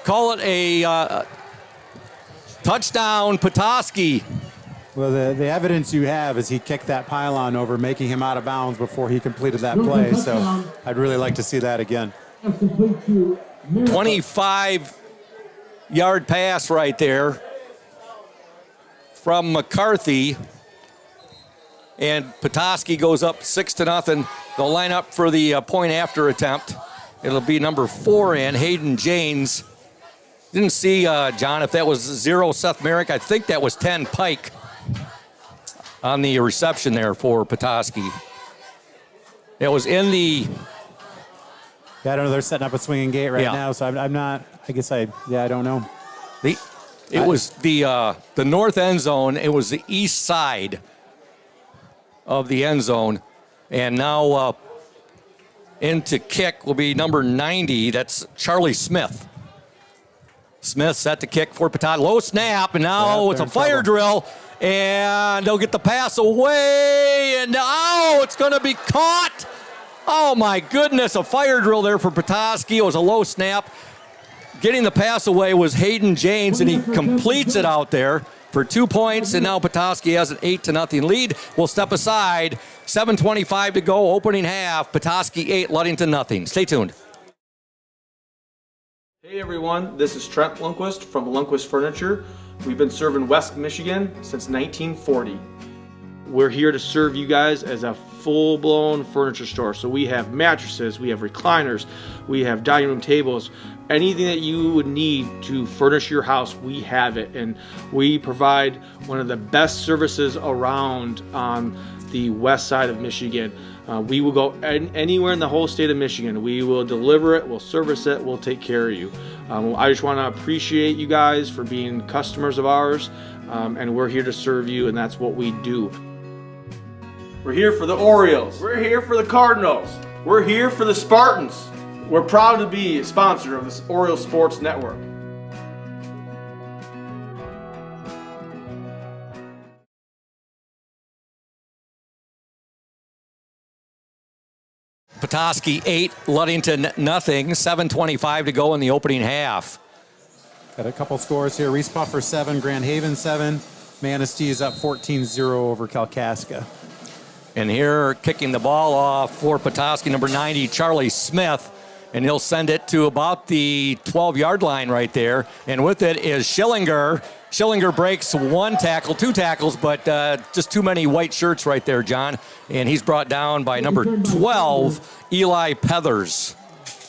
it a touchdown, Petoskey. Well, the evidence you have is he kicked that pylon over, making him out of bounds before he completed that play. So I'd really like to see that again. 25-yard pass right there from McCarthy. And Petoskey goes up 6-0. They'll line up for the point after attempt. It'll be number 4 in, Hayden James. Didn't see, John, if that was 0, Seth Merrick. I think that was 10, Pike, on the reception there for Petoskey. It was in the... Yeah, I don't know. They're setting up a swinging gate right now, so I'm not... I guess I don't know. It was the north end zone. It was the east side of the end zone. And now into kick will be number 90. That's Charlie Smith. Smith set to kick for Petoskey. Low snap, and now it's a fire drill. And they'll get the pass away. And now it's going to be caught. Oh, my goodness. A fire drill there for Petoskey. It was a low snap. Getting the pass away was Hayden James, and he completes it out there for 2 points, and now Petoskey has an 8-0 lead. We'll step aside. 7:25 to go, opening half. Petoskey 8, Ludington 0. Stay tuned. Hey everyone, this is Trent Lundquist from Lundquist Furniture. We've been serving West Michigan since 1940. We're here to serve you guys as a full-blown furniture store. So we have mattresses, we have recliners, we have dining room tables. Anything that you would need to furnish your house, we have it. And we provide one of the best services around on the west side of Michigan. We will go anywhere in the whole state of Michigan. We will deliver it, we'll service it, we'll take care of you. I just want to appreciate you guys for being customers of ours, and we're here to serve you, and that's what we do. We're here for the Orioles. We're here for the Cardinals. We're here for the Spartans. We're proud to be a sponsor of this Oriole Sports Network. Petoskey 8, Ludington 0. 7:25 to go in the opening half. Got a couple scores here. Reese Puffer 7, Grand Haven 7. Manistee is up 14-0 over Kalkaska. And here, kicking the ball off for Petoskey, number 90, Charlie Smith. And he'll send it to about the 12-yard line right there. And with it is Schillinger. Schillinger breaks 1 tackle, 2 tackles, but just too many white shirts right there, John. And he's brought down by number 12, Eli Pethers.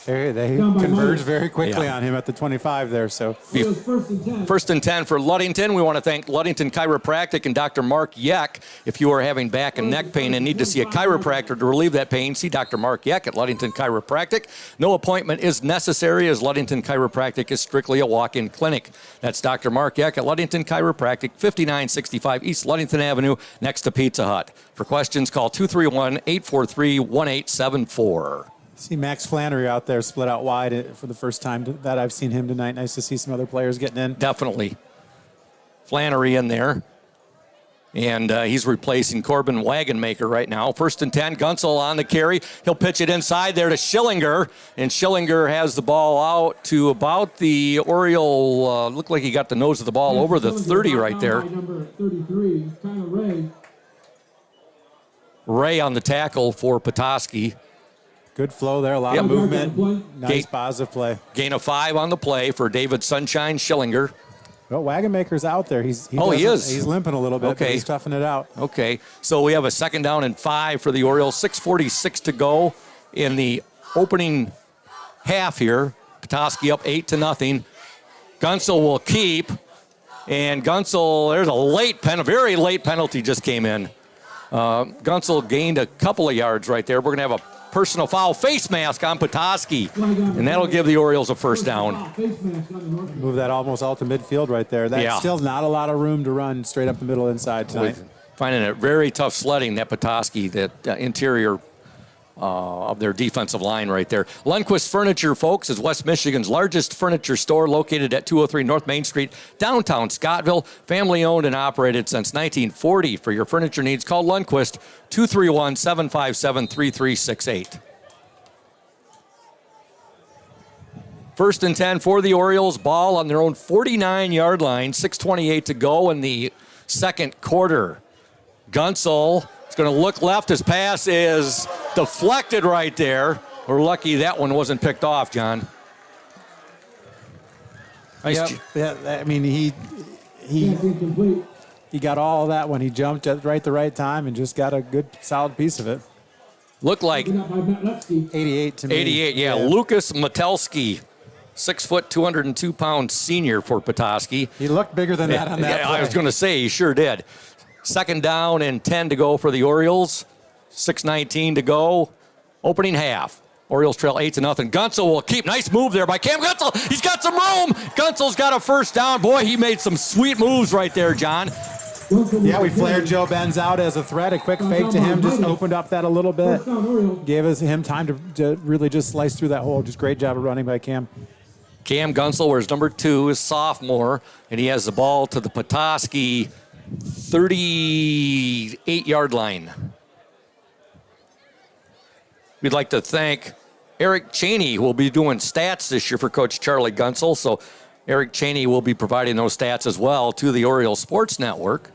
They converged very quickly on him at the 25 there. So first and 10 for Ludington. We want to thank Ludington Chiropractic and Dr. Mark Yeck. If you are having back and neck pain and need to see a chiropractor to relieve that pain, see Dr. Mark Yeck at Ludington Chiropractic. No appointment is necessary, as Ludington Chiropractic is strictly a walk-in clinic. That's Dr. Mark Yeck at Ludington Chiropractic, 5965 East Ludington Avenue, next to Pizza Hut. For questions, call 231-843-1874. See Max Flannery out there split out wide for the first time that I've seen him tonight. Nice to see some other players getting in. Definitely. Flannery in there. And he's replacing Corbin Wagonmaker right now. 1st and 10, Gunsel on the carry. He'll pitch it inside there to Schillinger. And Schillinger has the ball out to about the Oriole. Looked like he got the nose of the ball over the 30 right there. Number 33, Tyler Ray. Ray on the tackle for Petoskey. Good flow there, a lot of movement. Nice positive play. Gain of 5 on the play for David Sunshine Schillinger. Well, Wagonmaker's out there. He is. He's limping a little bit, but he's toughing it out. Okay, so we have a 2nd down and 5 for the Orioles. 6:46 to go in the opening half here. Petoskey up 8-0. Gunsel will keep, and Gunsel, there's a very late penalty just came in. Gunsel gained a couple of yards right there. We're going to have a personal foul face mask on Petoskey, and that'll give the Orioles a 1st down. Move that almost out to midfield right there. That's still not a lot of room to run straight up the middle inside tonight. Finding it very tough sledding, that Petoskey, that interior of their defensive line right there. Lundquist Furniture, folks, is West Michigan's largest furniture store located at 203 North Main Street, downtown Scottville. Family owned and operated since 1940. For your furniture needs, call Lundquist 231-757-3368. 1st and 10 for the Orioles. Ball on their own 49-yard line. 6:28 to go in the 2nd quarter. Gunsel is going to look left. His pass is deflected right there. We're lucky that one wasn't picked off, John. Nice. I mean, he got all of that when he jumped at the right time and just got a good, solid piece of it. Looked like 88 to me. 88, yeah. Lucas Metelsky, 6 foot, 202-pound senior for Petoskey. He looked bigger than that on that play. I was going to say, he sure did. 2nd down and 10 to go for the Orioles. 6:19 to go. Opening half. Orioles trail 8-0. Gunsel will keep. Nice move there by Cam Gunsel. He's got some room. Gunsel's got a 1st down. Boy, he made some sweet moves right there, John. Yeah, we flared Joe Benz out as a threat. A quick fake to him just opened up that a little bit. Gave him time to really just slice through that hole. Just great job of running by Cam. Cam Gunsel wears number 2, is sophomore, and he has the ball to the Petoskey 38-yard line. We'd like to thank Eric Cheney, who will be doing stats this year for Coach Charlie Gunsel. So Eric Cheney will be providing those stats as well to the Oriole Sports Network.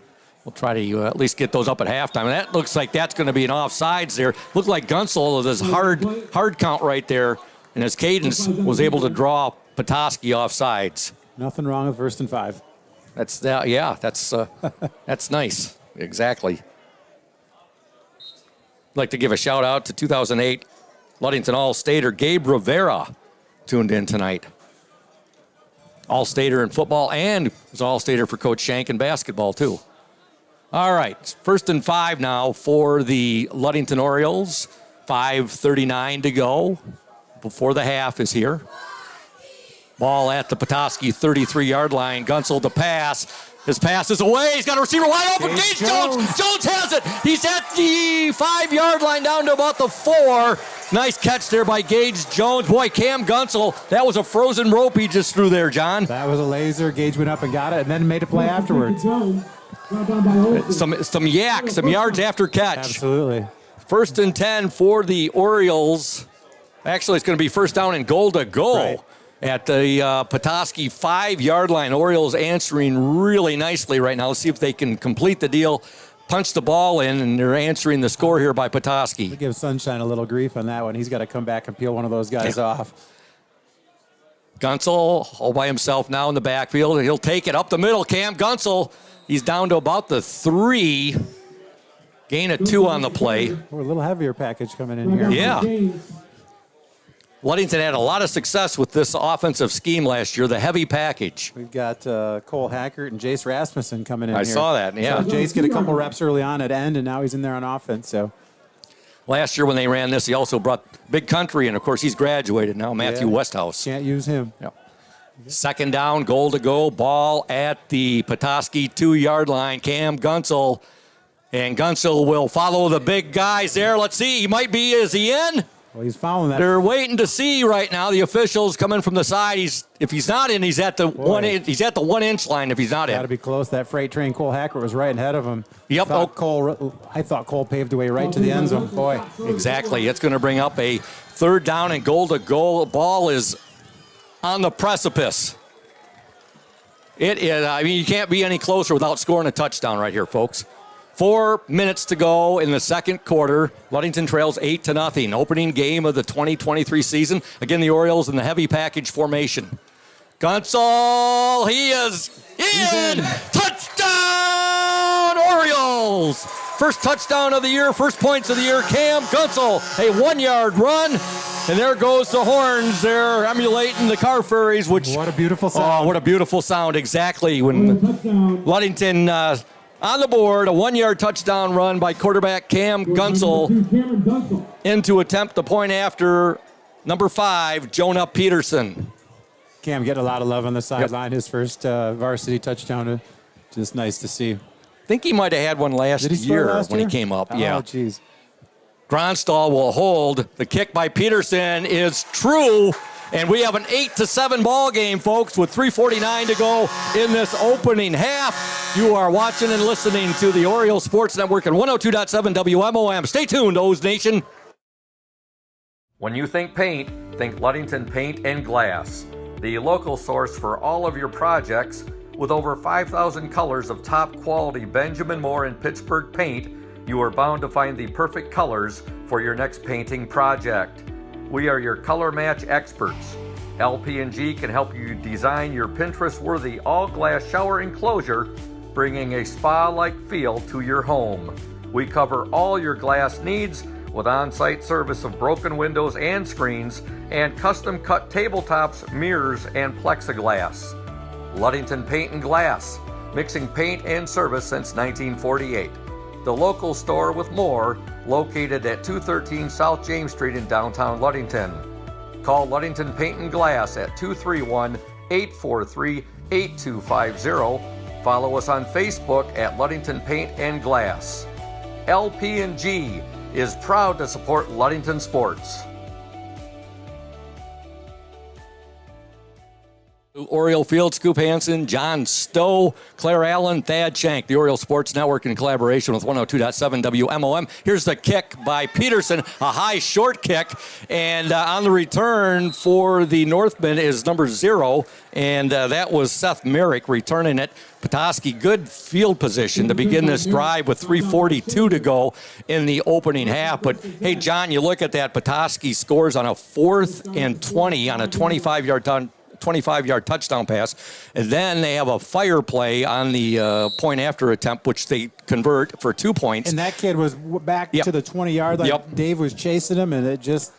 We'll try to at least get those up at halftime. And that looks like that's going to be an offsides there. Looked like Gunsel with his hard count right there, and his cadence was able to draw Petoskey offsides. Nothing wrong with 1st and 5. That's that's nice. Exactly. I'd like to give a shout out to 2008 Ludington All-Stater Gabe Rivera, tuned in tonight. All-Stater in football and was All-Stater for Coach Shank in basketball too. All right, 1st and 5 now for the Ludington Orioles. 5:39 to go before the half is here. Ball at the Petoskey 33-yard line. Gunsel to pass. His pass is away. He's got a receiver wide open. Gage Jones. Jones has it. He's at the 5-yard line down to about the 4. Nice catch there by Gage Jones. Boy, Cam Gunsel, that was a frozen rope he just threw there, John. That was a laser. Gage went up and got it and then made a play afterwards. Some yards after catch. Absolutely. 1st and 10 for the Orioles. Actually, it's going to be 1st down and goal to go. Right. At the Petoskey 5-yard line. Orioles answering really nicely right now. Let's see if they can complete the deal, punch the ball in, and they're answering the score here by Petoskey. We give Sunshine a little grief on that one. He's got to come back and peel one of those guys off. Gunsel all by himself now in the backfield. He'll take it up the middle. Cam Gunsel, he's down to about the 3. Gain of 2 on the play. We're a little heavier package coming in here. Yeah. Ludington had a lot of success with this offensive scheme last year, the heavy package. We've got Cole Hackert and Jace Rasmussen coming in here. I saw that, yeah. So Jace get a couple reps early on at end, and now he's in there on offense. So last year when they ran this, he also brought Big Country, and of course he's graduated now, Matthew Westhouse. Can't use him. Yep. 2nd down, goal to go, ball at the Petoskey 2-yard line. Cam Gunsel, and Gunsel will follow the big guys there. Let's see, he might be, is he in? Well, he's following that. They're waiting to see right now. The officials coming from the side. If he's not in, he's at the he's at the 1 inch line. If he's not Got to in, be close. That freight train, Cole Hackert, was right ahead of him. Yep. I thought Cole paved the way right to the end zone. Boy, exactly. It's going to bring up a 3rd down and goal to go. Ball is on the precipice. It is. I mean, you can't be any closer without scoring a touchdown right here, folks. 4 minutes to go in the second quarter. Ludington trails 8-0. Opening game of the 2023 season. Again, the Orioles in the heavy package formation. Gunsel, he is in. Touchdown, Orioles. First touchdown of the year, first points of the year. Cam Gunsel, a 1-yard run. And there goes the horns. They're emulating the car ferries, which... What a beautiful sound. Oh, what a beautiful sound. Exactly. When Ludington on the board, a 1-yard touchdown run by quarterback Cam Gunsel in to attempt the point after number 5, Jonah Peterson. Cam getting a lot of love on the sideline. His first varsity touchdown. Just nice to see. I think he might have had one last year when he came up. Oh, geez. Gronstal will hold. The kick by Peterson is true. And we have an 8-7 ball game, folks, with 3:49 to go in this opening half. You are watching and listening to the Oriole Sports Network at 102.7 WMOM. Stay tuned, O's Nation. When you think paint, think Ludington Paint and Glass, the local source for all of your projects. With over 5,000 colors of top quality Benjamin Moore and Pittsburgh paint, you are bound to find the perfect colors for your next painting project. We are your color match experts. LP&G can help you design your Pinterest-worthy all-glass shower enclosure, bringing a spa-like feel to your home. We cover all your glass needs with on-site service of broken windows and screens and custom-cut tabletops, mirrors, and plexiglass. Ludington Paint and Glass, mixing paint and service since 1948. The local store with more, located at 213 South James Street in downtown Ludington. Call Ludington Paint and Glass at 231-843-8250. Follow us on Facebook at Ludington Paint and Glass. LP&G is proud to support Ludington sports. Oriole Field, Scoop Hansen, John Stowe, Claire Allen, Thad Shank, the Oriole Sports Network in collaboration with 102.7 WMOM. Here's the kick by Peterson, a high short kick, and on the return for the Northmen is number 0, and that was Seth Merrick returning it. Petoskey, good field position to begin this drive with 3:42 to go in the opening half. But, hey, John, you look at that. Petoskey scores on a 4th and 20 on a 25-yard touchdown pass, and then they have a fire play on the point after attempt, which they convert for 2 points. And that kid was back to the 20-yard line. Dave was chasing him, and it just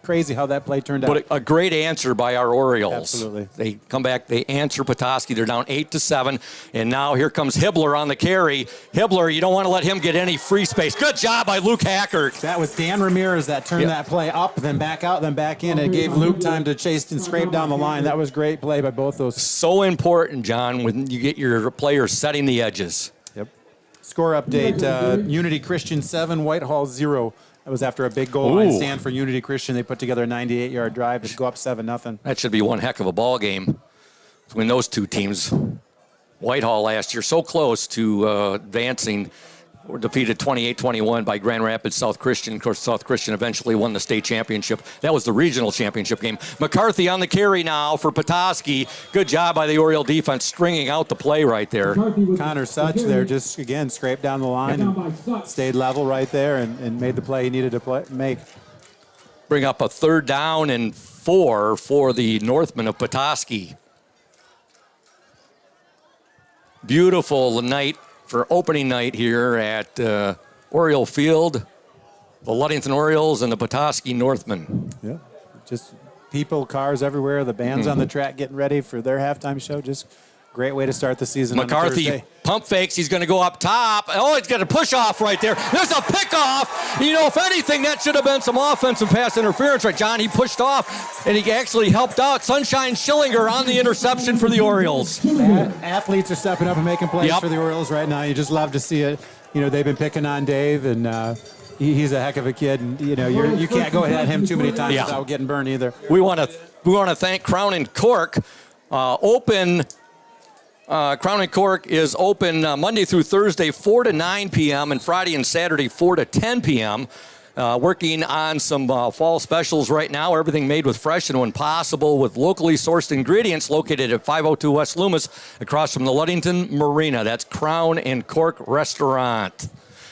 crazy how that play turned out. But a great answer by our Orioles. Absolutely. They come back, they answer Petoskey. They're down 8-7, and now here comes Hibbler on the carry. Hibbler, you don't want to let him get any free space. Good job by Luke Hackert. That was Dan Ramirez that turned that play up, then back out, then back in. It gave Luke time to chase and scrape down the line. That was great play by both those. So important, John, when you get your players setting the edges. Yep. Score update, Unity Christian 7, Whitehall 0. That was after a big goal line stand for Unity Christian. They put together a 98-yard drive to go up 7-0. That should be one heck of a ball game between those two teams. Whitehall last year, so close to advancing, were defeated 28-21 by Grand Rapids South Christian. Of course, South Christian eventually won the state championship. That was the regional championship game. McCarthy on the carry now for Petoskey. Good job by the Oriole defense stringing out the play right there. Connor Such there just, again, scraped down the line and stayed level right there and made the play he needed to make. Bring up a 3rd down and 4 for the Northmen of Petoskey. Beautiful night for opening night here at Oriole Field, the Ludington Orioles and the Petoskey Northmen. Yeah, just people, cars everywhere. The band's on the track getting ready for their halftime show. Just great way to start the season. McCarthy pump fakes. He's going to go up top. Oh, he's got a push off right there. There's a pickoff. You know, if anything, that should have been some offensive pass interference, right, John? He pushed off, and he actually helped out Sunshine Schillinger on the interception for the Orioles. Athletes are stepping up and making plays for the Orioles right now. You just love to see it. You know, they've been picking on Dave, and he's a heck of a kid, and you can't go at him too many times without getting burned either. We want to thank Crown and Cork. Crown and Cork is open Monday through Thursday, 4 to 9 p.m., and Friday and Saturday, 4 to 10 p.m. Working on some fall specials right now. Everything made with fresh and, when possible, with locally sourced ingredients, located at 502 West Loomis, across from the Ludington Marina. That's Crown and Cork Restaurant.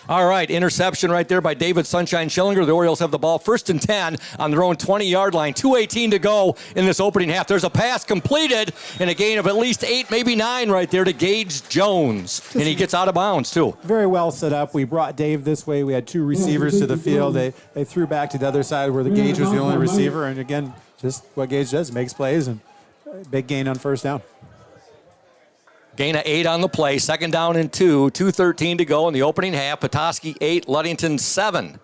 All right, interception right there by David Sunshine Schillinger. The Orioles have the ball 1st and 10 on their own 20-yard line. 2:18 to go in this opening half. There's a pass completed and a gain of at least 8, maybe 9 right there to Gage Jones. And he gets out of bounds, too. Very well set up. We brought Dave this way. We had 2 receivers to the field. They threw back to the other side where the Gage was the only receiver. And, again, just what Gage does, makes plays, and big gain on 1st down. Gain of 8 on the play. 2nd down and 2. 2:13 to go in the opening half. Petoskey 8, Ludington 7.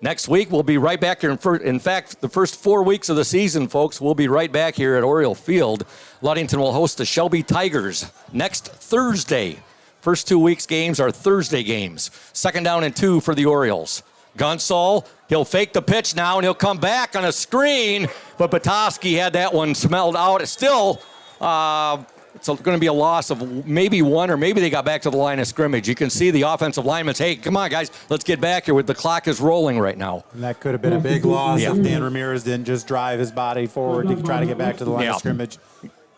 Next week, we'll be right back here. In fact, the first 4 weeks of the season, folks, we'll be right back here at Oriole Field. Ludington will host the Shelby Tigers next Thursday. First 2 weeks' games are Thursday games. 2nd down and 2 for the Orioles. Gunsall, he'll fake the pitch now, and he'll come back on a screen, but Petoskey had that one smelled out. It's still... it's going to be a loss of maybe 1, or maybe they got back to the line of scrimmage. You can see the offensive linemen say, hey, come on, guys, let's get back here. The clock is rolling right now. And that could have been a big loss if Dan Ramirez didn't just drive his body forward to try to get back to the line of scrimmage.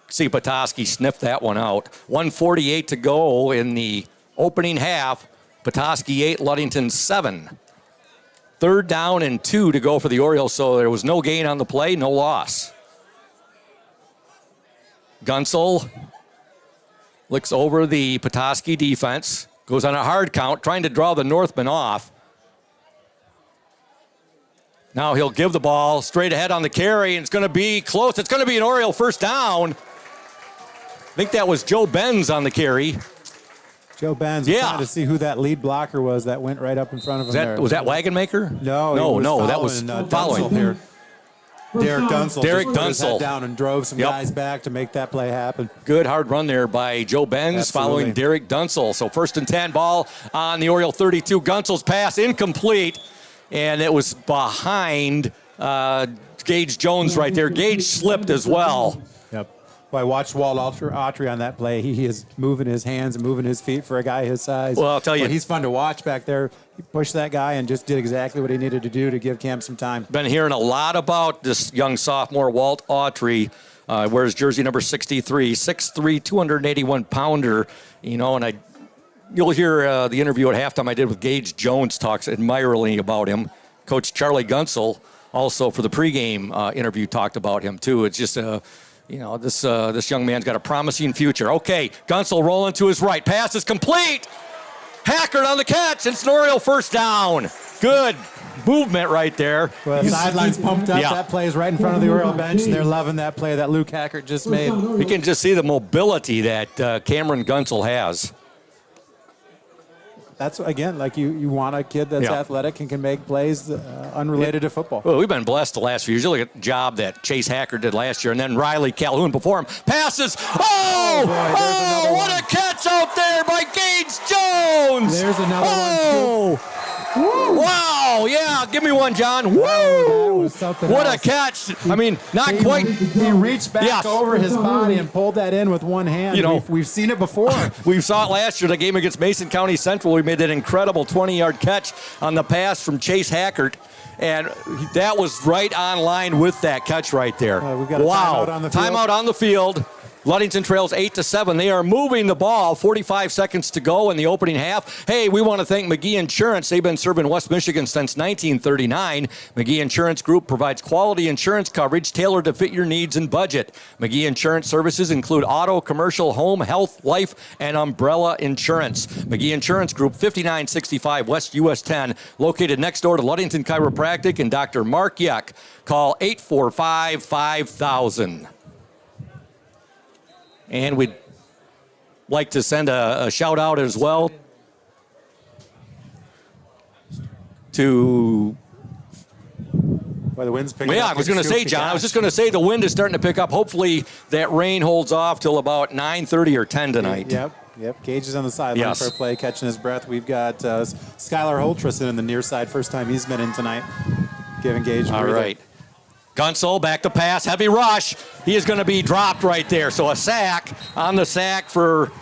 See Petoskey sniffed that one out. 1:48 to go in the opening half. Petoskey 8, Ludington 7. 3rd down and 2 to go for the Orioles, so there was no gain on the play, no loss. Gunsall looks over the Petoskey defense, goes on a hard count, trying to draw the Northman off. Now he'll give the ball straight ahead on the carry, and it's going to be close. It's going to be an Oriole 1st down. I think that was Joe Benz on the carry. Joe Benz, trying to see who that lead blocker was that went right up in front of him. Was that Wagon Maker? No, that was following here. Derek Dunsel. Derek Put his Dunsel head down and drove some guys back to make that play happen. Good hard run there by Joe Benz following Derek Dunsel. So 1st and 10, ball on the Oriole 32. Gunsel's pass incomplete, and it was behind Gage Jones right there. Gage slipped as well. Yep. Well, I watched Walt Autry on that play. He is moving his hands and moving his feet for a guy his size. Well, I'll tell you. But he's fun to watch back there. He pushed that guy and just did exactly what he needed to do to give Camp some time. Been hearing a lot about this young sophomore, Walt Autry. Wears jersey number 63, 6'3", 281-pounder. And you'll hear the interview at halftime I did with Gage Jones talks admiringly about him. Coach Charlie Gunsel also for the pregame interview talked about him too. It's just this young man's got a promising future. Okay, Gunsel rolling to his right. Pass is complete. Hackard on the catch. It's an Oriole 1st down. Good movement right there. Well, the sideline's pumped up. That play is right in front of the Oriole bench, and they're loving that play that Luke Hackard just made. You can just see the mobility that Cameron Gunsel has. That's, again, like you want a kid that's athletic and can make plays unrelated to football. Well, we've been blessed the last few years. You look at the job that Chase Hackard did last year, and then Riley Calhoun before him. Passes. Oh, what a catch out there by Gage Jones. There's another one, too. Woo. Wow, yeah, give me one, John. Woo! What a catch. I mean, not quite. He reached back over his body and pulled that in with one hand. We've seen it before. We saw it last year, the game against Mason County Central. We made that incredible 20-yard catch on the pass from Chase Hackard. And that was right on line with that catch right there. We've got a timeout on the field. Timeout on the field. Ludington trails 8-7. They are moving the ball. 45 seconds to go in the opening half. Hey, we want to thank McGee Insurance. They've been serving West Michigan since 1939. McGee Insurance Group provides quality insurance coverage tailored to fit your needs and budget. McGee Insurance services include auto, commercial, home, health, life, and umbrella insurance. McGee Insurance Group, 5965 West US 10, located next door to Ludington Chiropractic and Dr. Mark Yuck. Call 845-5000. And we'd like to send a shout out as well to... Well, the wind's picking up. Yeah, I was going to say, John, I was just going to say the wind is starting to pick up. Hopefully that rain holds off till about 9:30 or 10 tonight. Yep. Yep, Gage is on the sideline Yes. for a play, catching his breath. We've got Skylar Holtrus in the near side. First time he's been in tonight. Giving Gage a All breather. right. Gunsel back to pass, heavy rush. He is going to be dropped right there. So a sack on the sack for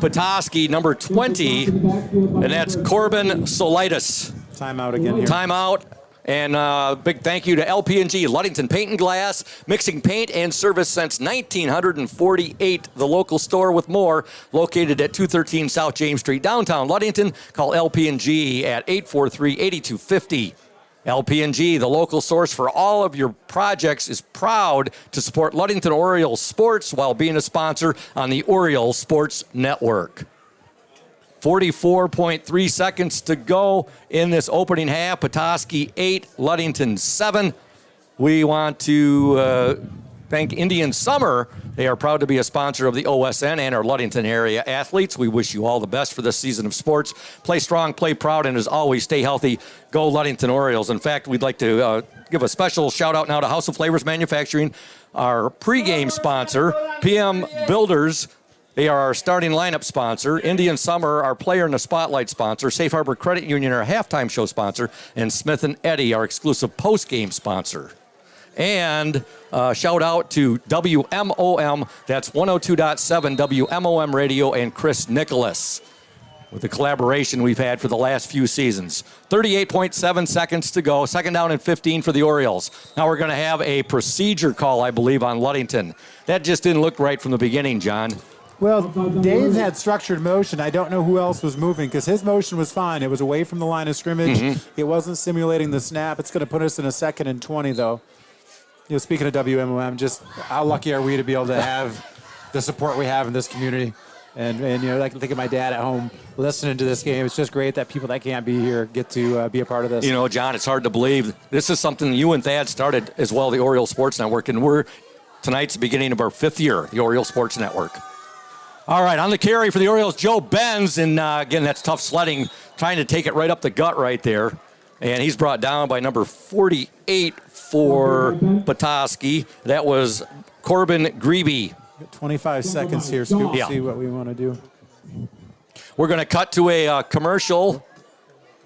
Petoskey, number 20, and that's Corbin Solitis. Timeout again here. Timeout. And big thank you to LP&G, Ludington Paint and Glass, mixing paint and service since 1948. The local store with more, located at 213 South James Street, downtown Ludington. Call LP&G at 843-8250. LP&G, the local source for all of your projects, is proud to support Ludington Orioles sports while being a sponsor on the Oriole Sports Network. 44.3 seconds to go in this opening half. Petoskey 8, Ludington 7. We want to thank Indian Summer. They are proud to be a sponsor of the OSN and our Ludington area athletes. We wish you all the best for this season of sports. Play strong, play proud, and as always, stay healthy. Go Ludington Orioles. In fact, we'd like to give a special shout out now to House of Flavors Manufacturing, our pregame sponsor, PM Builders. They are our starting lineup sponsor. Indian Summer, our player in the spotlight sponsor. Safe Harbor Credit Union, our halftime show sponsor. And Smith & Eddy, our exclusive post-game sponsor. And shout out to WMOM, that's 102.7 WMOM Radio, and Chris Nicholas with the collaboration we've had for the last few seasons. 38.7 seconds to go. Second down and 15 for the Orioles. Now we're going to have a procedure call, I believe, on Ludington. That just didn't look right from the beginning, John. Well, Dave had structured motion. I don't know who else was moving because his motion was fine. It was away from the line of scrimmage. It wasn't simulating the snap. It's going to put us in a 2nd and 20, though. You know, speaking of WMOM, just how lucky are we to be able to have the support we have in this community? And you know, I can think of my dad at home listening to this game. It's just great that people that can't be here get to be a part of this. You know, John, it's hard to believe. This is something you and Thad started as well, the Oriole Sports Network, and tonight's the beginning of our 5th year, the Oriole Sports Network. All right, on the carry for the Orioles, Joe Benz, and again, that's tough sledding, trying to take it right up the gut right there. And he's brought down by number 48 for Petoskey. That was Corbin Grebe. 25 seconds here, so we'll see what we want to do. We're going to cut to a commercial,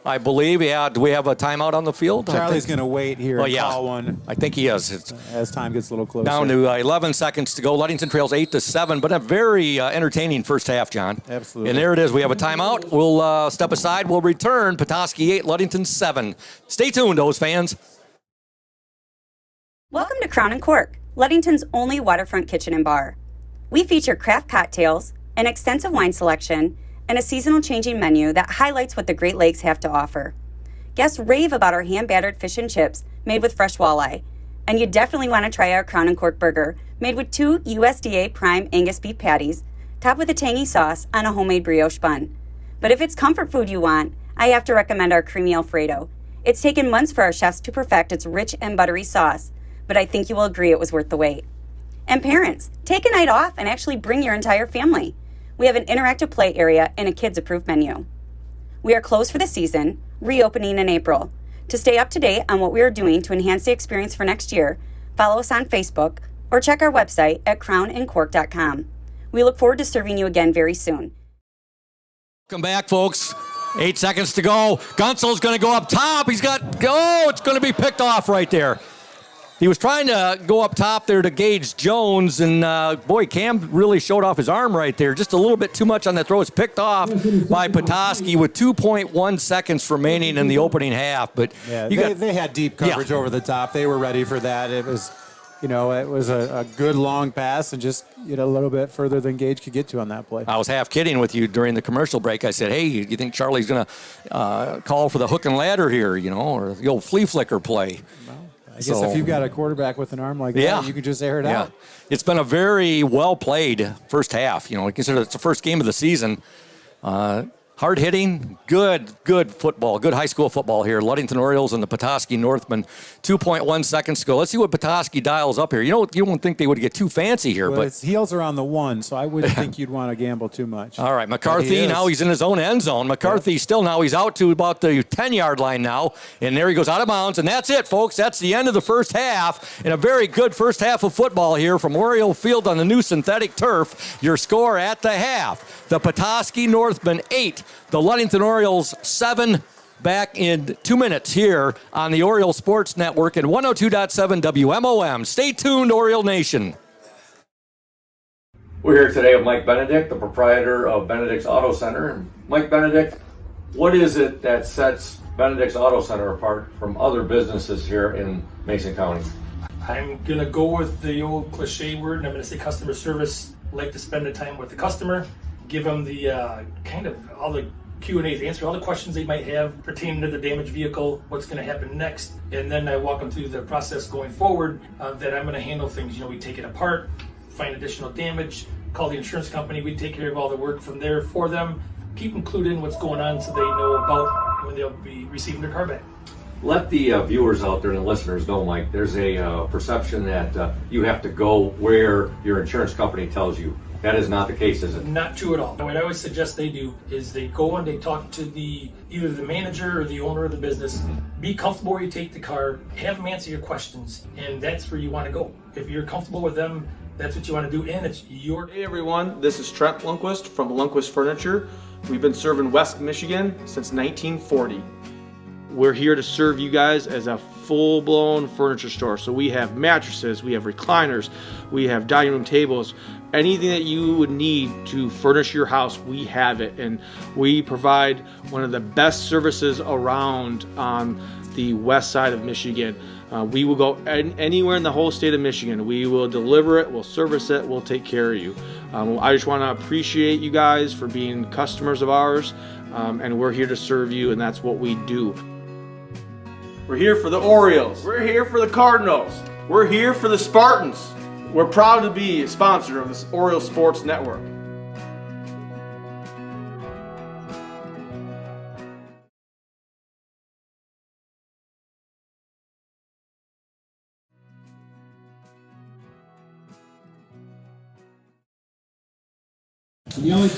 I believe. Yeah, do we have a timeout on the field? Charlie's going to wait here and call one. I think he is. As time gets a little closer. Down to 11 seconds to go. Ludington trails 8-7, but a very entertaining first half, John. Absolutely. And there it is. We have a timeout. We'll step aside. We'll return. Petoskey 8, Ludington 7. Stay tuned, those fans. Welcome to Crown & Cork, Ludington's only waterfront kitchen and bar. We feature craft cocktails, an extensive wine selection, and a seasonal changing menu that highlights what the Great Lakes have to offer. Guests rave about our hand-battered fish and chips made with fresh walleye, and you definitely want to try our Crown & Cork burger made with 2 USDA prime Angus beef patties, topped with a tangy sauce on a homemade brioche bun. But if it's comfort food you want, I have to recommend our creamy Alfredo. It's taken months for our chefs to perfect its rich and buttery sauce, but I think you will agree it was worth the wait. And parents, take a night off and actually bring your entire family. We have an interactive play area and a kids-approved menu. We are closed for the season, reopening in April. To stay up to date on what we are doing to enhance the experience for next year, follow us on Facebook or check our website at crownandcork.com. We look forward to serving you again very soon. Welcome back, folks. 8 seconds to go. Gunsel's going to go up top. It's going to be picked off right there. He was trying to go up top there to Gage Jones, and boy, Cam really showed off his arm right there. Just a little bit too much on that throw. It's picked off by Petoskey with 2.1 seconds remaining in the opening half. But yeah, they had deep coverage over the top. They were ready for that. It was, it was a good long pass and just a little bit further than Gage could get to on that play. I was half kidding with you during the commercial break. I said, hey, you think Charlie's going to call for the hook and ladder here, or the old flea flicker play? I guess if you've got a quarterback with an arm like that, you could just air it out. It's been a very well-played first half. Consider it's the first game of the season. How Hard-hitting, good football, good high school football here. Ludington Orioles and the Petoskey Northmen. 2.1 seconds to go. Let's see what Petoskey dials up here. You won't think they would get too fancy here, well, but it's heels around the 1, so I wouldn't think you'd want to gamble too much. All right, McCarthy, now he's in his own end zone. McCarthy still now, he's out to about the 10-yard line now, and there he goes out of bounds, and that's it, folks. That's the end of the first half, and a very good first half of football here from Oriole Field on the new synthetic turf. Your score at the half, the Petoskey Northmen 8, the Ludington Orioles 7. Back in 2 minutes here on the Oriole Sports Network at 102.7 WMOM. Stay tuned, Oriole Nation. We're here today with Mike Benedict, the proprietor of Benedict's Auto Center. Mike Benedict, what is it that sets Benedict's Auto Center apart from other businesses here in Mason County? I'm going to go with the old cliche word, and I'm going to say customer service. Like to spend the time with the customer, give them the kind of all the Q&As, answer all the questions they might have pertaining to the damaged vehicle, what's going to happen next, and then I walk them through the process going forward that I'm going to handle things. We take it apart, find additional damage, call the insurance company, we take care of all the work from there for them, keep them clued in what's going on so they know about when they'll be receiving their car back. Let the viewers out there and the listeners know, Mike, there's a perception that you have to go where your insurance company tells you. That is not the case, is it? Not true at all. What I always suggest they do is they go and they talk to either the manager or the owner of the business. Be comfortable where you take the car, have them answer your questions, and that's where you want to go. If you're comfortable with them, that's what you want to do, and it's your... Hey everyone, this is Trent Lundquist from Lundquist Furniture. We've been serving West Michigan since 1940. We're here to serve you guys as a full-blown furniture store. So we have mattresses, we have recliners, we have dining room tables, anything that you would need to furnish your house, we have it. And we provide one of the best services around on the west side of Michigan. We will go anywhere in the whole state of Michigan. We will deliver it, we'll service it, we'll take care of you. I just want to appreciate you guys for being customers of ours, and we're here to serve you, and that's what we do. We're here for the Orioles. We're here for the Cardinals. We're here for the Spartans. We're proud to be a sponsor of this Oriole Sports Network.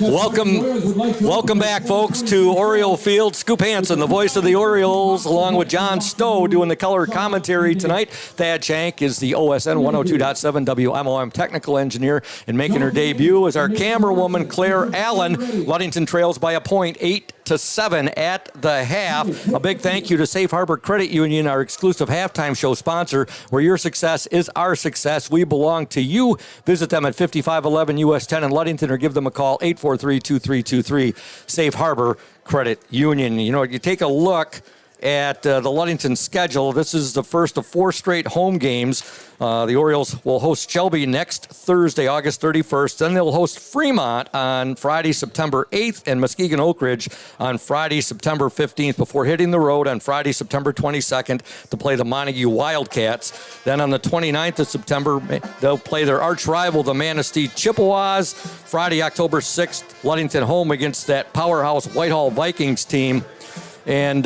Welcome back, folks, to Oriole Field. Scoop Hansen, the voice of the Orioles, along with John Stowe doing the color commentary tonight. Thad Shank is the OSN 102.7 WMOM technical engineer, and making her debut is our camera woman, Claire Allen. Ludington trails by a point, 8-7 at the half. A big thank you to Safe Harbor Credit Union, our exclusive halftime show sponsor, where your success is our success. We belong to you. Visit them at 5511 US 10 in Ludington, or give them a call, 843-2323. Safe Harbor Credit Union. You take a look at the Ludington schedule. This is the first of 4 straight home games. The Orioles will host Shelby next Thursday, August 31st. Then they'll host Fremont on Friday, September 8th, and Muskegon Oak Ridge on Friday, September 15th, before hitting the road on Friday, September 22nd to play the Montague Wildcats. Then on the 29th of September, they'll play their arch rival, the Manistee Chippewas. Friday, October 6th, Ludington home against that powerhouse Whitehall Vikings team. And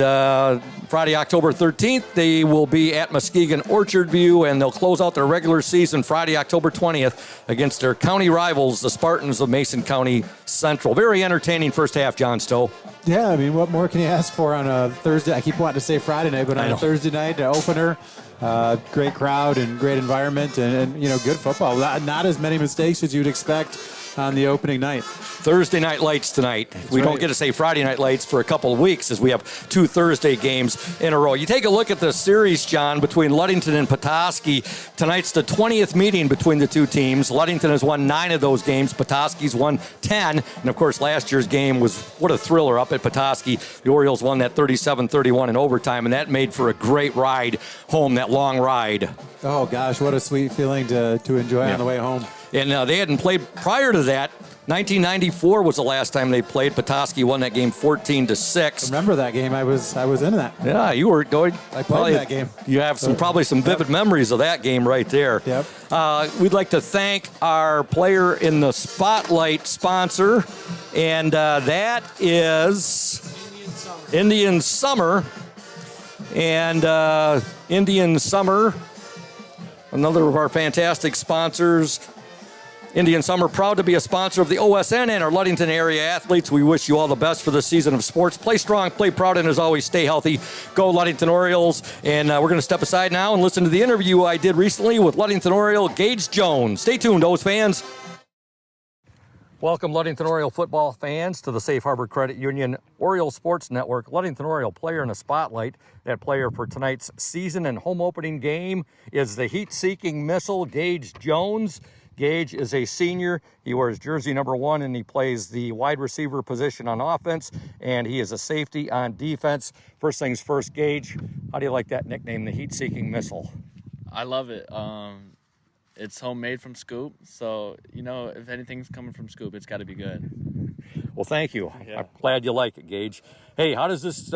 Friday, October 13th, they will be at Muskegon Orchard View, and they'll close out their regular season Friday, October 20th against their county rivals, the Spartans of Mason County Central. Very entertaining first half, John Stowe. Yeah, I mean, what more can you ask for on a Thursday? I keep wanting to say Friday night, but on a Thursday night, opener, great crowd and great environment, and good football. Not as many mistakes as you'd expect on the opening night. Thursday night lights tonight. We don't get to say Friday night lights for a couple of weeks, as we have 2 Thursday games in a row. You take a look at the series, John, between Ludington and Petoskey. Tonight's the 20th meeting between the two teams. Ludington has won 9 of those games. Petoskey's won 10. And, of course, last year's game was, what a thriller up at Petoskey. The Orioles won that 37-31 in overtime, and that made for a great ride home, that long ride. Oh, gosh, what a sweet feeling to enjoy on the way home. And they hadn't played prior to that. 1994 was the last time they played. Petoskey won that game 14-6. Remember that game? I was in that. Yeah, you were going. I played that game. You have probably some vivid memories of that game right there. Yep. We'd like to thank our player in the spotlight sponsor, and that is Indian Summer. And Indian Summer, another of our fantastic sponsors. Indian Summer, proud to be a sponsor of the OSN and our Ludington area athletes. We wish you all the best for the season of sports. Play strong, play proud, and as always, stay healthy. Go Ludington Orioles. And we're going to step aside now and listen to the interview I did recently with Ludington Oriole Gage Jones. Stay tuned, O's fans. Welcome, Ludington Oriole football fans, to the Safe Harbor Credit Union Oriole Sports Network. Ludington Oriole player in the spotlight. That player for tonight's season and home opening game is the heat-seeking missile, Gage Jones. Gage is a senior. He wears jersey number 1, and he plays the wide receiver position on offense, and he is a safety on defense. First things first, Gage, how do you like that nickname, the heat-seeking missile? I love it. It's homemade from Scoop, so, if anything's coming from Scoop, it's got to be good. Well, thank you. Yeah. I'm glad you like it, Gage. Hey, how does this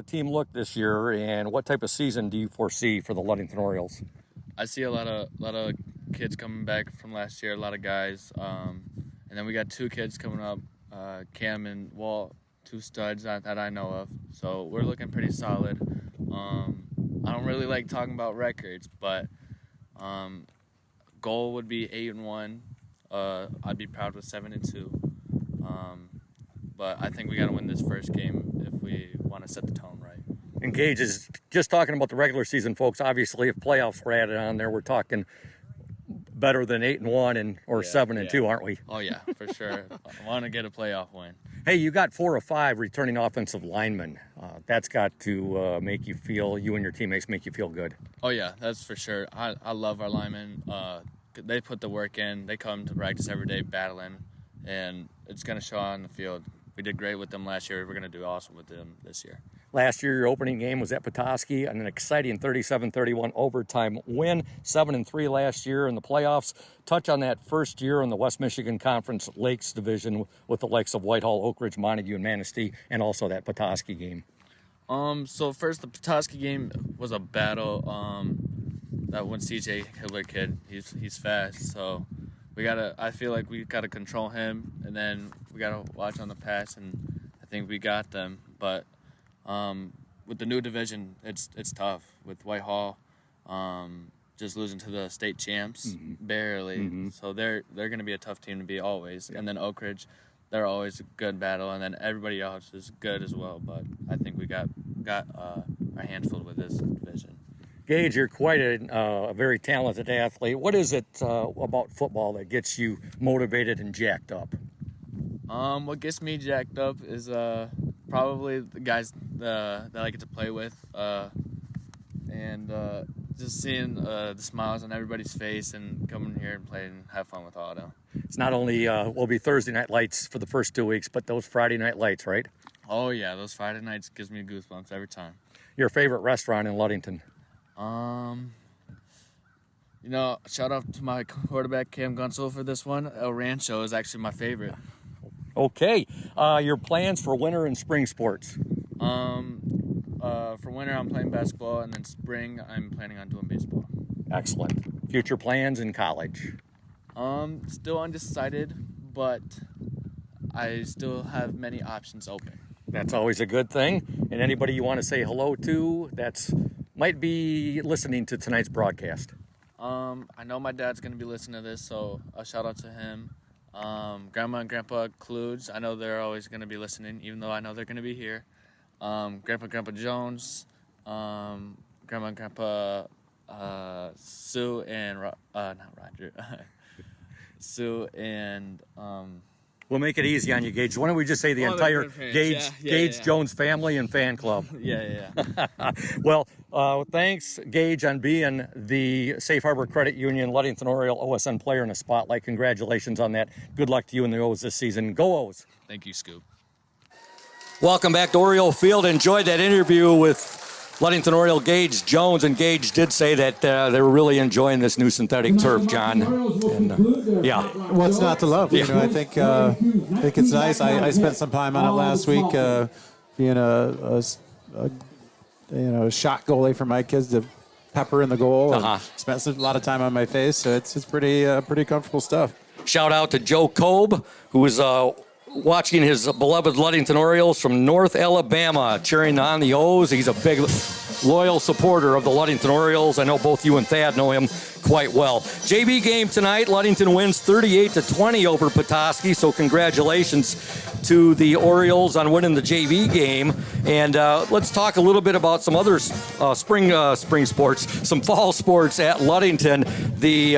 team look this year, and what type of season do you foresee for the Ludington Orioles? I see a lot of kids coming back from last year, a lot of guys. And then we got 2 kids coming up, Cam and Walt, 2 studs that I know of. So we're looking pretty solid. I don't really like talking about records, but goal would be 8-1. I'd be proud with 7-2. But I think we got to win this first game if we want to set the tone right. And Gage is just talking about the regular season, folks. Obviously, if playoffs were added on there, we're talking better than 8-1 or 7-2, aren't we? Oh yeah, for sure. I want to get a playoff win. Hey, you got 4 or 5 returning offensive linemen. That's got to make you feel, you and your teammates make you feel good. Oh yeah, that's for sure. I love our linemen. They put the work in. They come to practice every day battling, and it's going to show on the field. We did great with them last year. We're going to do awesome with them this year. Last year, your opening game was at Petoskey, and an exciting 37-31 overtime win. 7-3 last year in the playoffs. Touch on that first year in the West Michigan Conference Lakes Division with the likes of Whitehall, Oak Ridge, Montague, and Manistee, and also that Petoskey game. So first, the Petoskey game was a battle. That one CJ Hiller kid, he's fast, so I feel like we gotta control him, and then we gotta watch on the pass, and I think we got them. But with the new division, it's tough with Whitehall, just losing to the state champs barely. So they're gonna be a tough team to beat always. And then Oak Ridge, they're always a good battle, and then everybody else is good as well. But I think we got our hands full with this division. Gage, you're quite a very talented athlete. What is it about football that gets you motivated and jacked up? What gets me jacked up is probably the guys that I get to play with, and just seeing the smiles on everybody's face and coming here and play and have fun with all of them. It's not only will be Thursday night lights for the first 2 weeks, but those Friday night lights, right? Oh yeah, those Friday nights gives me goosebumps every time. Your favorite restaurant in Ludington? Shout out to my quarterback Cam Gunsel for this one. El Rancho is actually my favorite. Okay, your plans for winter and spring sports? For winter, I'm playing basketball, and then spring, I'm planning on doing baseball. Excellent. Future plans in college? Still undecided, but I still have many options open. That's always a good thing. And anybody you want to say hello to that's might be listening to tonight's broadcast? I know my dad's going to be listening to this, so a shout out to him. Grandma and Grandpa Kluge, I know they're always going to be listening, even though I know they're going to be here. Grandpa Jones, Grandma and Grandpa Sue and not Roger, Sue and We'll make it easy on you, Gage. Why don't we just say the entire Gage Jones family and fan club? Yeah. Well, thanks, Gage, on being the Safe Harbor Credit Union Ludington Oriole OSN player in the spotlight. Congratulations on that. Good luck to you and the O's this season. Go O's. Thank you, Scoop. Welcome back to Oriole Field. Enjoyed that interview with Ludington Oriole Gage Jones, and Gage did say that they were really enjoying this new synthetic turf, John. And, yeah. What's not to love? You know, I think it's nice. I spent some time on it last week, being a shot goalie for my kids to pepper in the goal. And spent a lot of time on my face, so it's pretty comfortable stuff. Shout out to Joe Kobe, who is watching his beloved Ludington Orioles from North Alabama, cheering on the O's. He's a big, loyal supporter of the Ludington Orioles. I know both you and Thad know him quite well. JV game tonight. Ludington wins 38-20 over Petoskey, so congratulations to the Orioles on winning the JV game. And let's talk a little bit about some other spring sports, some fall sports at Ludington. The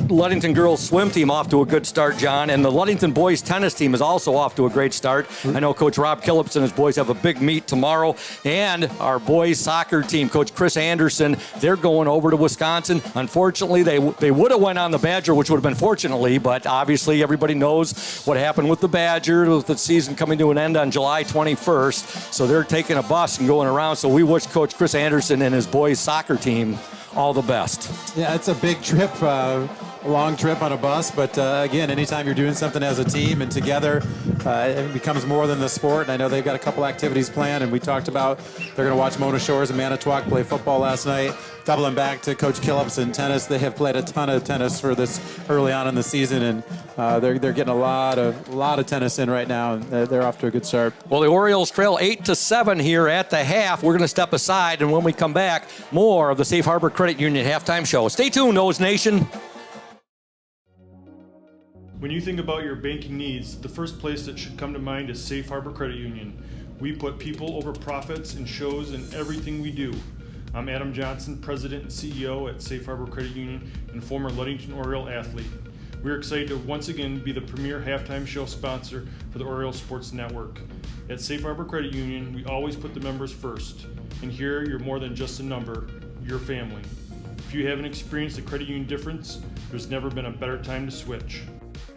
Ludington girls swim team off to a good start, John, and the Ludington boys tennis team is also off to a great start. I know Coach Rob Killips and his boys have a big meet tomorrow, and our boys soccer team, Coach Chris Anderson, they're going over to Wisconsin. Unfortunately, they would have went on the Badger, which would have been fortunately, but obviously everybody knows what happened with the Badger, with the season coming to an end on July 21st. So they're taking a bus and going around. So we wish Coach Chris Anderson and his boys soccer team all the best. Yeah, it's a big trip, a long trip on a bus, but again, anytime you're doing something as a team and together, it becomes more than the sport. And I know they've got a couple activities planned, and we talked about they're going to watch Mona Shores and Manitowoc play football last night. Doubling back to Coach Killips in tennis, they have played a ton of tennis for this early on in the season, and they're getting a lot of tennis in right now, and they're off to a good start. Well, the Orioles trail 8-7 here at the half. We're going to step aside, and when we come back, more of the Safe Harbor Credit Union halftime show. Stay tuned, O's Nation. When you think about your banking needs, the first place that should come to mind is Safe Harbor Credit Union. We put people over profits and shows in everything we do. I'm Adam Johnson, President and CEO at Safe Harbor Credit Union and former Ludington Oriole athlete. We're excited to once again be the premier halftime show sponsor for the Oriole Sports Network. At Safe Harbor Credit Union, we always put the members first. And here, you're more than just a number, you're family. If you haven't experienced the credit union difference, there's never been a better time to switch.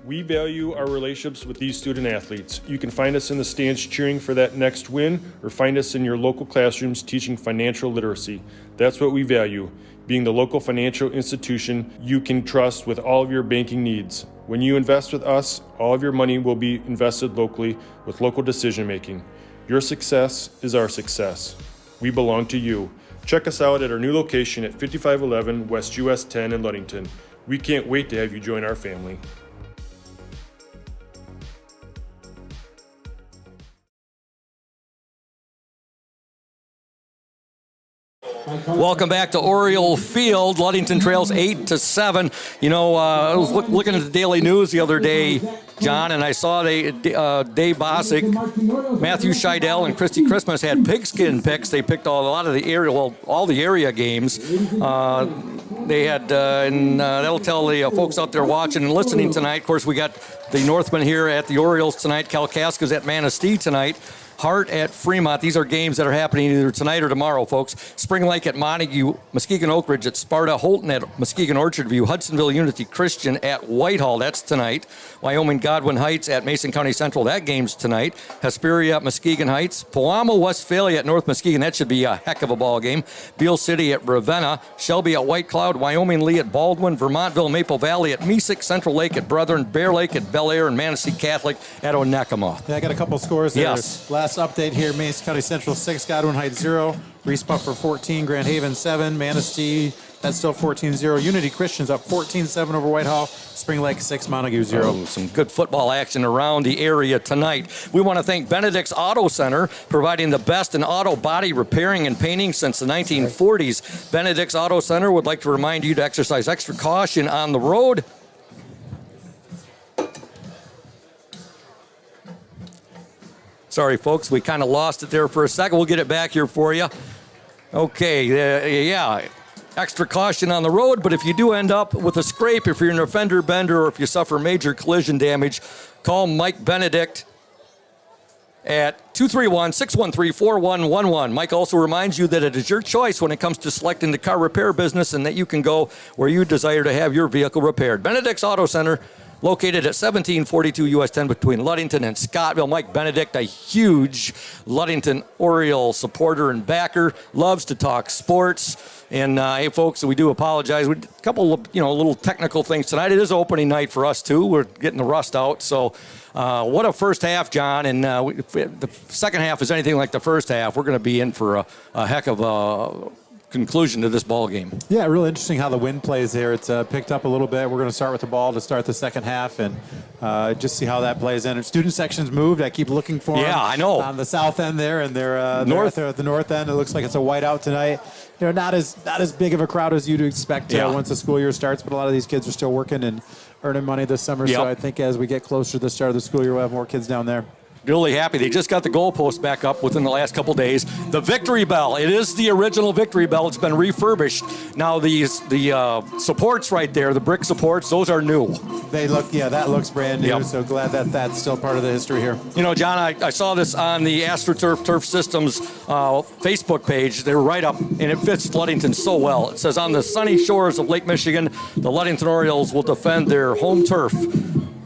We value our relationships with these student athletes. You can find us in the stands cheering for that next win, or find us in your local classrooms teaching financial literacy. That's what we value, being the local financial institution you can trust with all of your banking needs. When you invest with us, all of your money will be invested locally with local decision making. Your success is our success. We belong to you. Check us out at our new location at 5511 West US 10 in Ludington. We can't wait to have you join our family. Welcome back to Oriole Field. Ludington trails 8-7. You know, I was looking at the Daily News the other day, John, and I saw Dave Bosick, Matthew Scheidel, and Christy Christmas had pigskin picks. They picked all the area games. They had, and that'll tell the folks out there watching and listening tonight. Of course, we got the Northmen here at the Orioles tonight. Kalkaska's at Manistee tonight. Hart at Fremont. These are games that are happening either tonight or tomorrow, folks. Spring Lake at Montague, Muskegon Oak Ridge at Sparta, Holton at Muskegon Orchard View, Hudsonville Unity Christian at Whitehall. That's tonight. Wyoming Godwin Heights at Mason County Central. That game's tonight. Hesperia at Muskegon Heights. Pewamo Westphalia at North Muskegon. That should be a heck of a ball game. Beale City at Ravenna. Shelby at White Cloud. Wyoming Lee at Baldwin. Vermontville Maple Valley at Mesick. Central Lake at Brethren. Bear Lake at Bel Air. And Manistee Catholic at Onekama. Yeah, I got a couple scores there. Yes. Last update here, Mason County Central 6, Godwin Heights 0, Reese Buffer 14, Grand Haven 7, Manistee, that's still 14-0. Unity Christians up 14-7 over Whitehall, Spring Lake 6, Montague 0. Some good football action around the area tonight. We want to thank Benedict's Auto Center, providing the best in auto body repairing and painting since the 1940s. Benedict's Auto Center would like to remind you to exercise extra caution on the road. Sorry, folks, we kind of lost it there for a second. We'll get it back here for you. Okay, yeah, extra caution on the road, but if you do end up with a scrape, if you're an fender bender, or if you suffer major collision damage, call Mike Benedict at 231-613-4111. Mike also reminds you that it is your choice when it comes to selecting the car repair business and that you can go where you desire to have your vehicle repaired. Benedict's Auto Center, located at 1742 US 10 between Ludington and Scottville. Mike Benedict, a huge Ludington Oriole supporter and backer, loves to talk sports. And hey, folks, we do apologize. We a couple of little technical things tonight. It is opening night for us too. We're getting the rust out. So, what a first half, John. And if the second half is anything like the first half, we're going to be in for a heck of a conclusion to this ball game. Yeah, really interesting how the wind plays here. It's picked up a little bit. We're going to start with the ball to start the second half and just see how that plays in. Student section's moved. I keep looking for them. Yeah, I know. On the south end there, and they're at the north end. It looks like it's a whiteout tonight. Not as big of a crowd as you'd expect once the school year starts, but a lot of these kids are still working and earning money this summer. Yep. So I think as we get closer to the start of the school year, we'll have more kids down there. Really happy. They just got the goalpost back up within the last couple days. The Victory Bell. It is the original Victory Bell. It's been refurbished. Now the supports right there, the brick supports, those are new. They look, that looks brand new. Yep. So glad that that's still part of the history here. John, I saw this on the AstroTurf Turf Systems Facebook page. They're right up, and it fits Ludington so well. It says, on the sunny shores of Lake Michigan, the Ludington Orioles will defend their home turf.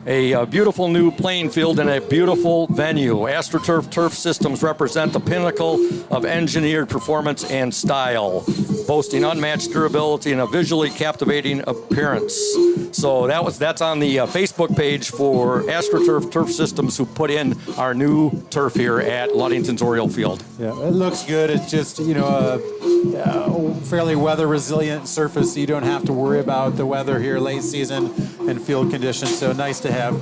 A beautiful new playing field and a beautiful venue. AstroTurf Turf Systems represent the pinnacle of engineered performance and style, boasting unmatched durability and a visually captivating appearance. So that's on the Facebook page for AstroTurf Turf Systems, who put in our new turf here at Ludington's Oriole Field. Yeah, it looks good. It's just, a fairly weather resilient surface, so you don't have to worry about the weather here late season and field conditions. So nice to have.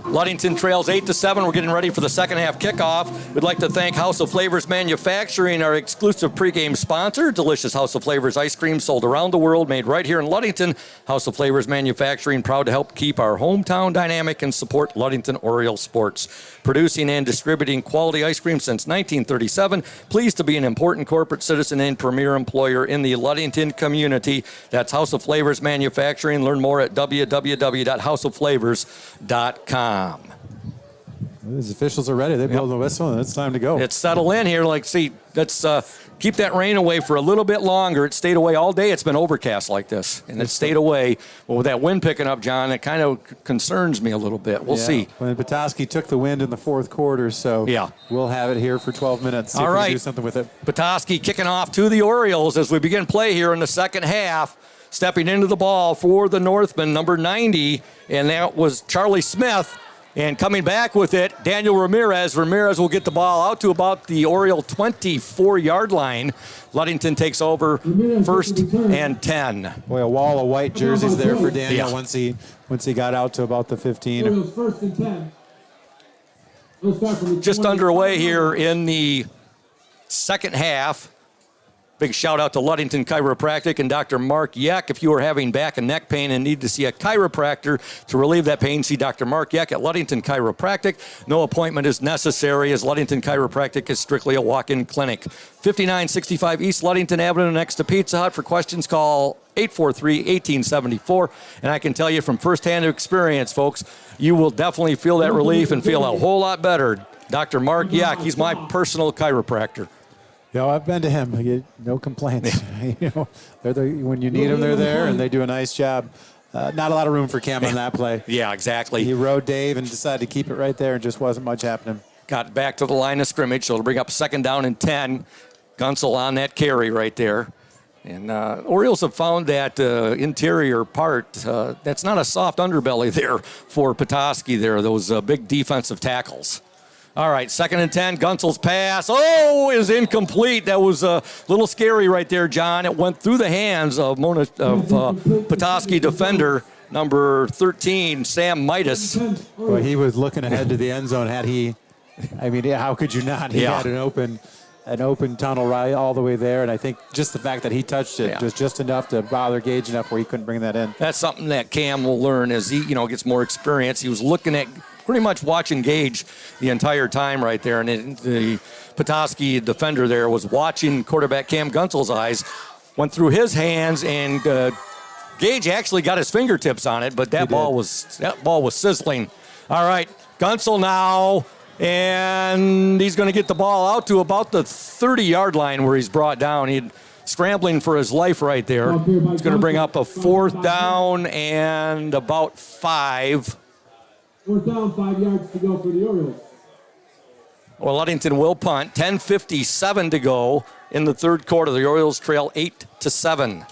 Ludington trails 8-7. We're getting ready for the second half kickoff. We'd like to thank House of Flavors Manufacturing, our exclusive pregame sponsor. Delicious House of Flavors ice cream sold around the world, made right here in Ludington. House of Flavors Manufacturing, proud to help keep our hometown dynamic and support Ludington Oriole sports. Producing and distributing quality ice cream since 1937. Pleased to be an important corporate citizen and premier employer in the Ludington community. That's House of Flavors Manufacturing. Learn more at www.houseofflavors.com. These officials are ready. They blow the whistle, and it's time to go. It's settled in here. Let's keep that rain away for a little bit longer. It stayed away all day. It's been overcast like this, and it stayed away. But with that wind picking up, John, it kind of concerns me a little bit. We'll see. When Petoskey took the wind in the fourth quarter, so we'll have it here for 12 minutes. See if we can do something with it. Petoskey kicking off to the Orioles as we begin play here in the second half. Stepping into the ball for the Northman, number 90, and that was Charlie Smith. And coming back with it, Daniel Ramirez. Ramirez will get the ball out to about the Oriole 24-yard line. Ludington takes over first and 10. Boy, a wall of white jerseys there for Daniel once he got out to about the 15. Orioles first and 10. Just underway here in the second half. Big shout out to Ludington Chiropractic and Dr. Mark Yeck. If you are having back and neck pain and need to see a chiropractor to relieve that pain, see Dr. Mark Yeck at Ludington Chiropractic. No appointment is necessary, as Ludington Chiropractic is strictly a walk-in clinic. 5965 East Ludington Avenue next to Pizza Hut. For questions, call 843-1874. And I can tell you from firsthand experience, folks, you will definitely feel that relief and feel a whole lot better. Dr. Mark Yeck, he's my personal chiropractor. I've been to him. I get no complaints. When you need them, they're there, and they do a nice job. Not a lot of room for Cam on that play. Yeah, exactly. He rode Dave and decided to keep it right there, and just wasn't much happening. Got back to the line of scrimmage, so it'll bring up second down and 10. Gunsel on that carry right there. And Orioles have found that interior part, that's not a soft underbelly there for Petoskey there, those big defensive tackles. All right, second and 10, Gunsel's pass. Is incomplete. That was a little scary right there, John. It went through the hands of Petoskey defender number 13, Sam Midas. Well, he was looking ahead to the end zone. How could you not? He had an open tunnel right all the way there, and I think just the fact that he touched it was just enough to bother Gage enough where he couldn't bring that in. That's something that Cam will learn as he gets more experience. He was looking at pretty much watching Gage the entire time right there, and the Petoskey defender there was watching quarterback Cam Gunsel's eyes, went through his hands, and Gage actually got his fingertips on it, but that ball was sizzling. All right, Gunsel now, and he's going to get the ball out to about the 30-yard line where he's brought down. He'd scrambling for his life right there. It's going to bring up a 4th down and about 5. 4th down, 5 yards to go for the Orioles. Well, Ludington will punt. 10:57 to go in the third quarter. The Orioles trail 8-7.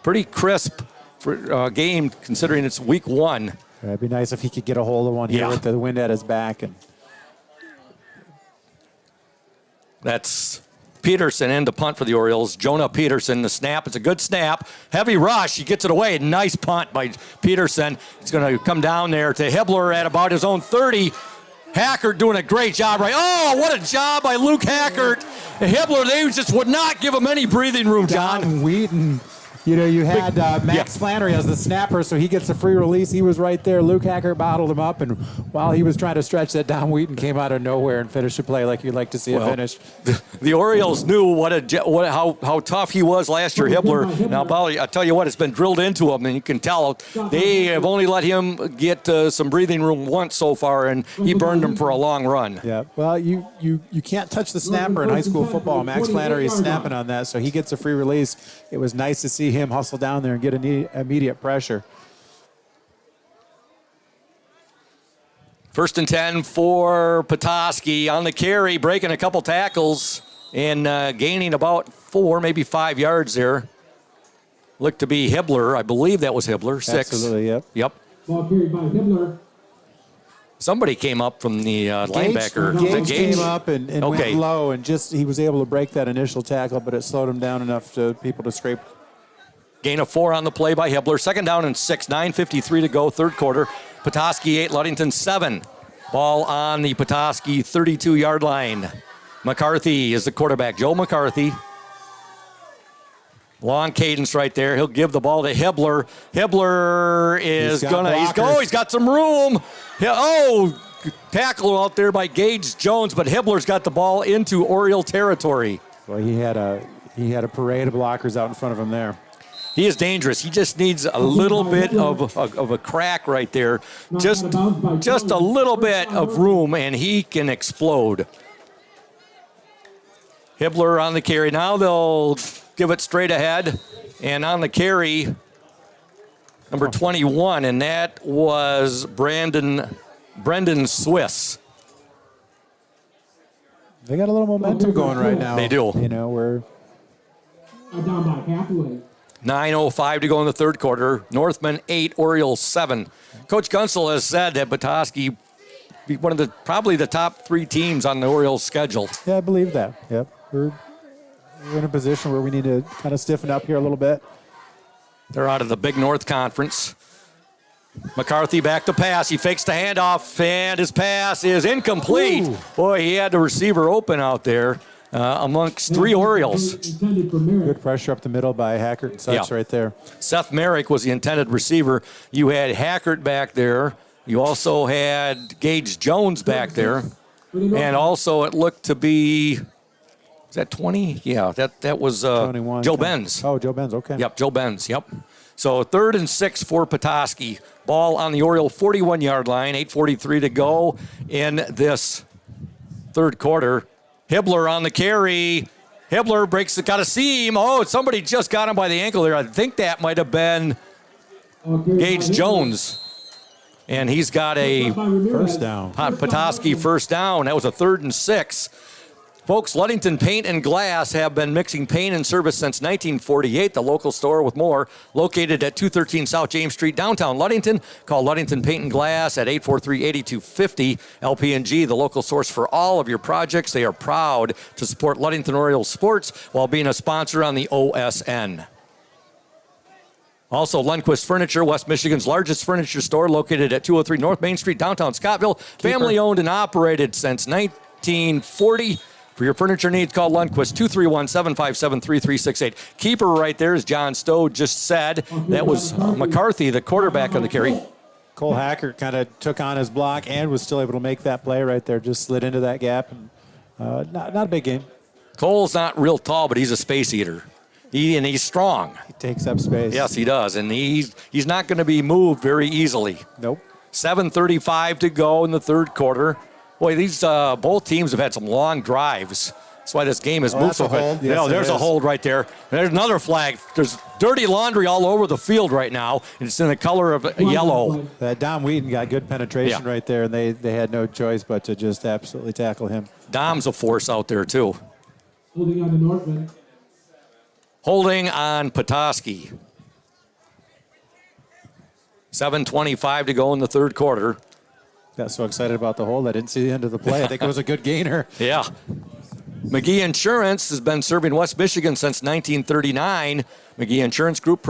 Pretty crisp for game considering it's week 1. It'd be nice if he could get a hold of one here with the wind at his back. And that's Peterson in to punt for the Orioles. Jonah Peterson, the snap. It's a good snap. Heavy rush. He gets it away. Nice punt by Peterson. It's going to come down there to Hibbler at about his own 30. Hackert doing a great job, right? Oh, what a job by Luke Hackert. Hibbler, they just would not give him any breathing room, John. Wheaton. You know, you had Max Flannery as the snapper, so he gets a free release. He was right there. Luke Hackert bottled him up, and while he was trying to stretch that down, Wheaton came out of nowhere and finished the play like you'd like to see it finished. The Orioles knew how tough he was last year, Hibbler. Now, I'll tell you what, it's been drilled into him, and you can tell they have only let him get some breathing room once so far, and he burned them for a long run. Yeah, well, you can't touch the snapper in high school football. Max Flannery is snapping on that, so he gets a free release. It was nice to see him hustle down there and get immediate pressure. 1st and 10 for Petoskey on the carry, breaking a couple tackles and gaining about 4, maybe 5 yards there. Looked to be Hibbler. I believe that was Hibbler. 6. Absolutely, Yep. Ball carried by Hibbler. Somebody came up from the linebacker. Gage came up and went low, and he was able to break that initial tackle, but it slowed him down enough for people to scrape. Gain of 4 on the play by Hibbler. 2nd down and 6. 9:53 to go, third quarter. Petoskey 8, Ludington 7. Ball on the Petoskey 32-yard line. McCarthy is the quarterback. Joe McCarthy. Long cadence right there. He'll give the ball to Hibbler. Hibbler is he's got some room. Tackle out there by Gage Jones, but Hibbler's got the ball into Oriole territory. Well, he had a parade of blockers out in front of him there. He is dangerous. He just needs a little bit of a crack right there. Just a little bit of room, and he can explode. Hibbler on the carry. Now they'll give it straight ahead. And on the carry, number 21, and that was Brendan Swiss. They got a little momentum going right now. They do. You know, we're down by halfway. 9:05 to go in the third quarter. Northman 8, Orioles 7. Coach Gunsel has said that Petoskey be one of probably the top 3 teams on the Orioles schedule. Yeah, I believe that. Yep. We're in a position where we need to kind of stiffen up here a little bit. They're out of the Big North Conference. McCarthy back to pass. He fakes the handoff, and his pass is incomplete. Ooh. Boy, he had the receiver open out there. Amongst 3 Orioles. Good pressure up the middle by Hackert and such right there. Seth Merrick was the intended receiver. You had Hackert back there. You also had Gage Jones back there. And also it looked to be, is that 20? Yeah, that was 21. Joe Benz. Oh, Joe Benz, okay. Yep, Joe Benz, yep. So 3rd and 6 for Petoskey. Ball on the Oriole 41-yard line, 8:43 to go in this third quarter. Hibbler on the carry. Hibbler got a seam. Oh, somebody just got him by the ankle there. I think that might have been Gage Jones. And he's got a first down. Petoskey first down. That was a 3rd and 6. Folks, Ludington Paint and Glass have been mixing paint and service since 1948. The local store with more, located at 213 South James Street, downtown Ludington. Call Ludington Paint and Glass at 843-8250. LP&G, the local source for all of your projects. They are proud to support Ludington Orioles sports while being a sponsor on the OSN. Also, Lundquist Furniture, West Michigan's largest furniture store, located at 203 North Main Street, downtown Scottville. Family owned and operated since 1940. For your furniture needs, call Lundquist, 231-757-3368. Keeper right there, as John Stowe just said. That was McCarthy, the quarterback on the carry. Cole Hackert kind of took on his block and was still able to make that play right there. Just slid into that gap. And, not a big game. Cole's not real tall, but he's a space eater. And he's strong. He takes up space. Yes, he does. And he's not going to be moved very easily. Nope. 7:35 to go in the third quarter. Boy, these both teams have had some long drives. That's why this game has moved so quick. Yes, There's a hold right there. There's another flag. There's dirty laundry all over the field right now. It's in the color of yellow. Dom Wheaton got good penetration right there, and they had no choice but to just absolutely tackle him. Dom's a force out there, too. Holding on to Northman. Holding on Petoskey. 7:25 to go in the third quarter. Got so excited about the hold, I didn't see the end of the play. I think it was a good gainer. Yeah. McGee Insurance has been serving West Michigan since 1939. McGee Insurance Group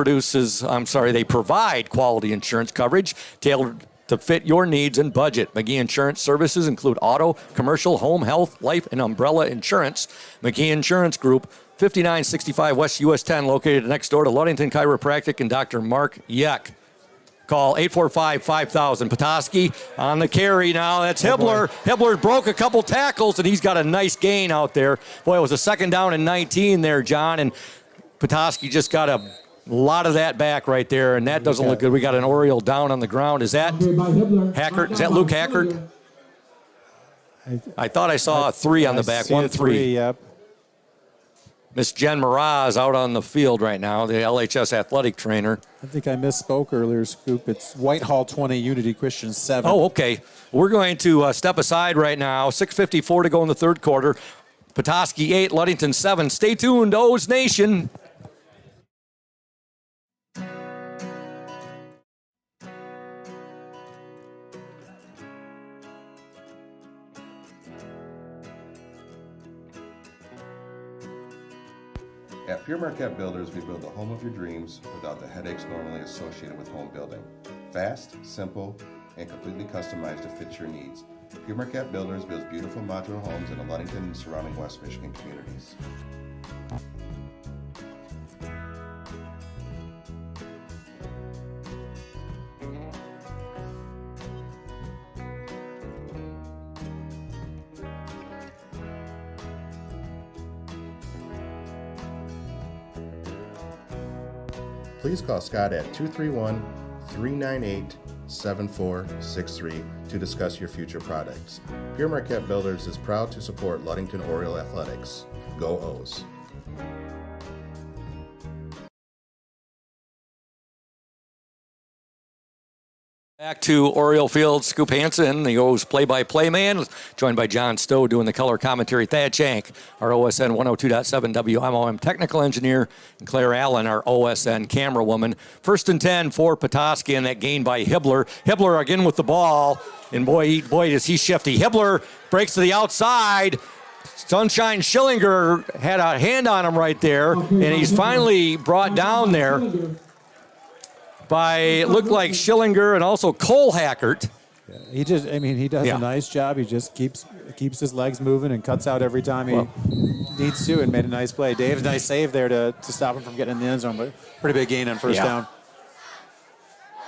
they provide quality insurance coverage tailored to fit your needs and budget. McGee Insurance services include auto, commercial, home, health, life, and umbrella insurance. McGee Insurance Group, 5965 West US 10, located next door to Ludington Chiropractic and Dr. Mark Yeck. Call 845-5000. Petoskey on the carry now. That's Hibbler. Hibbler broke a couple tackles, and he's got a nice gain out there. Boy, it was a second down and 19 there, John, and Petoskey just got a lot of that back right there, and that doesn't look good. We got an Oriole down on the ground. Is that Hackert? Is that Luke Hackert? I thought I saw a 3 on the back. 1-3. Yep. Miss Jen Mraz out on the field right now, the LHS athletic trainer. I think I misspoke earlier, Scoop. It's Whitehall 20, Unity Christian 7. Oh, okay. We're going to step aside right now. 6:54 to go in the third quarter. Petoskey 8, Ludington 7. Stay tuned, O's Nation. At Pure Marquette Builders, we build the home of your dreams without the headaches normally associated with home building. Fast, simple, and completely customized to fit your needs. Pure Marquette Builders builds beautiful modular homes in the Ludington and surrounding West Michigan communities. Please call Scott at 231-398-7463 to discuss your future products. Pure Marquette Builders is proud to support Ludington Oriole Athletics. Go O's! Back to Oriole Field, Scoop Hansen, the O's play-by-play man, joined by John Stowe doing the color commentary. Thad Shank, our OSN 102.7 WMOM technical engineer, and Claire Allen, our OSN camera woman. 1st and 10 for Petoskey, and that gain by Hibbler. Hibbler again with the ball, and boy, is he shifty. Hibbler breaks to the outside. Sunshine Schillinger had a hand on him right there, and he's finally brought down there by, it looked like Schillinger and also Cole Hackert. Yeah, he does a nice job. He just keeps his legs moving and cuts out every time he needs to, and made a nice play. Dave's nice save there to stop him from getting in the end zone, but pretty big gain on first down.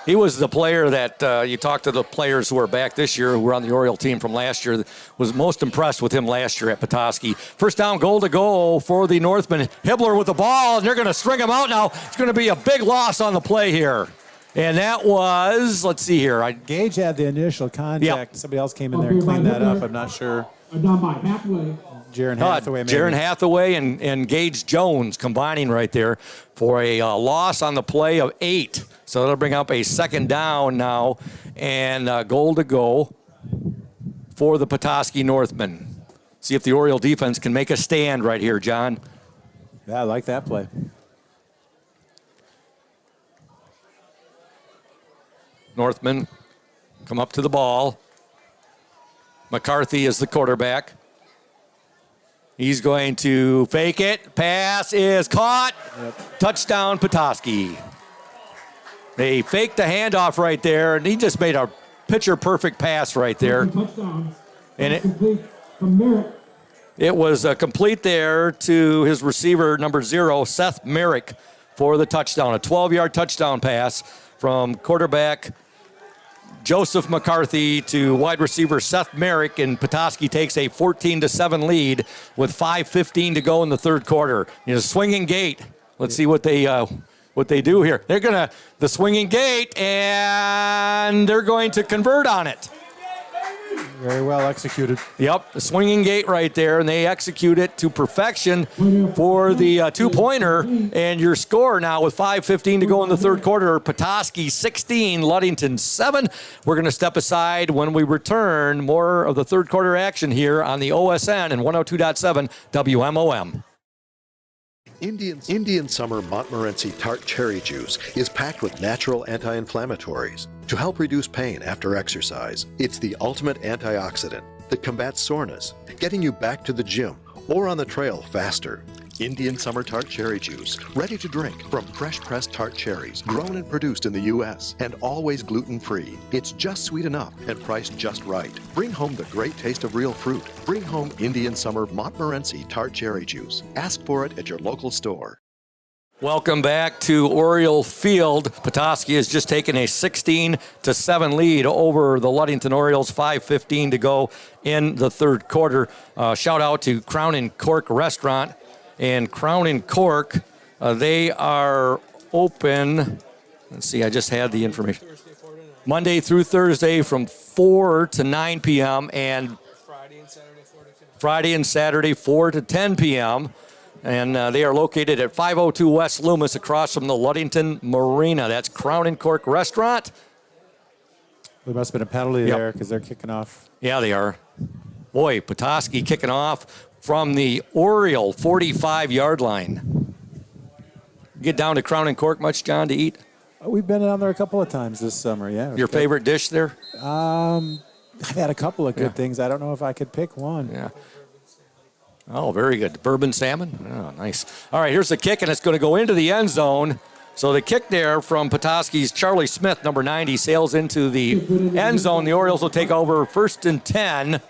He was the player that you talked to the players who are back this year, who were on the Oriole team from last year, was most impressed with him last year at Petoskey. First down, goal to go for the Northmen. Hibbler with the ball, and they're going to string him out now. It's going to be a big loss on the play here. And that was, let's see here. Gage had the initial contact. Yep. Somebody else came in there and cleaned that up. I'm not sure. Down by halfway. Jaron Hathaway. Jaron Hathaway and Gage Jones combining right there for a loss on the play of 8. So that'll bring up a second down now and goal to go for the Petoskey Northmen. See if the Oriole defense can make a stand right here, John. Yeah, I like that play. Northmen come up to the ball. McCarthy is the quarterback. He's going to fake it. Pass is caught. Yep. Touchdown, Petoskey. They faked the handoff right there, and he just made a picture-perfect pass right there. Touchdown. And it was complete there to his receiver, number 0, Seth Merrick, for the touchdown. A 12-yard touchdown pass from quarterback Joseph McCarthy to wide receiver Seth Merrick, and Petoskey takes a 14-7 lead with 5:15 to go in the third quarter. Swinging gate. Let's see what they do here. They're the swinging gate, and they're going to convert on it. Very well executed. Yep, the swinging gate right there, and they execute it to perfection for the two-pointer. And your score now with 5:15 to go in the third quarter, Petoskey 16, Ludington 7. We're going to step aside when we return. More of the third quarter action here on the OSN and 102.7 WMOM. Indian Summer Montmorency Tart Cherry Juice is packed with natural anti-inflammatories to help reduce pain after exercise. It's the ultimate antioxidant that combats soreness, getting you back to the gym or on the trail faster. Indian Summer Tart Cherry Juice, ready to drink from fresh-pressed tart cherries, grown and produced in the U.S., and always gluten-free. It's just sweet enough and priced just right. Bring home the great taste of real fruit. Bring home Indian Summer Montmorency Tart Cherry Juice. Ask for it at your local store. Welcome back to Oriole Field. Petoskey has just taken a 16-7 lead over the Ludington Orioles. 5:15 to go in the third quarter. Shout out to Crown and Cork Restaurant. And Crown and Cork, they are open. Let's see, I just had the information. Monday through Thursday from 4 to 9 p.m. and Friday and Saturday 4 to 10 p.m. And they are located at 502 West Loomis across from the Ludington Marina. That's Crown and Cork Restaurant. There must have been a penalty there because they're kicking off. Yeah, they are. Boy, Petoskey kicking off from the Oriole 45-yard line. Get down to Crown and Cork much, John, to eat? We've been down there a couple of times this summer, yeah. Your favorite dish there? I've had a couple of good things. I don't know if I could pick one. Yeah. Oh, very good. Bourbon salmon? Oh, nice. All right, here's the kick, and it's going to go into the end zone. So the kick there from Petoskey's Charlie Smith, number 90, sails into the end zone. The Orioles will take over 1st and 10.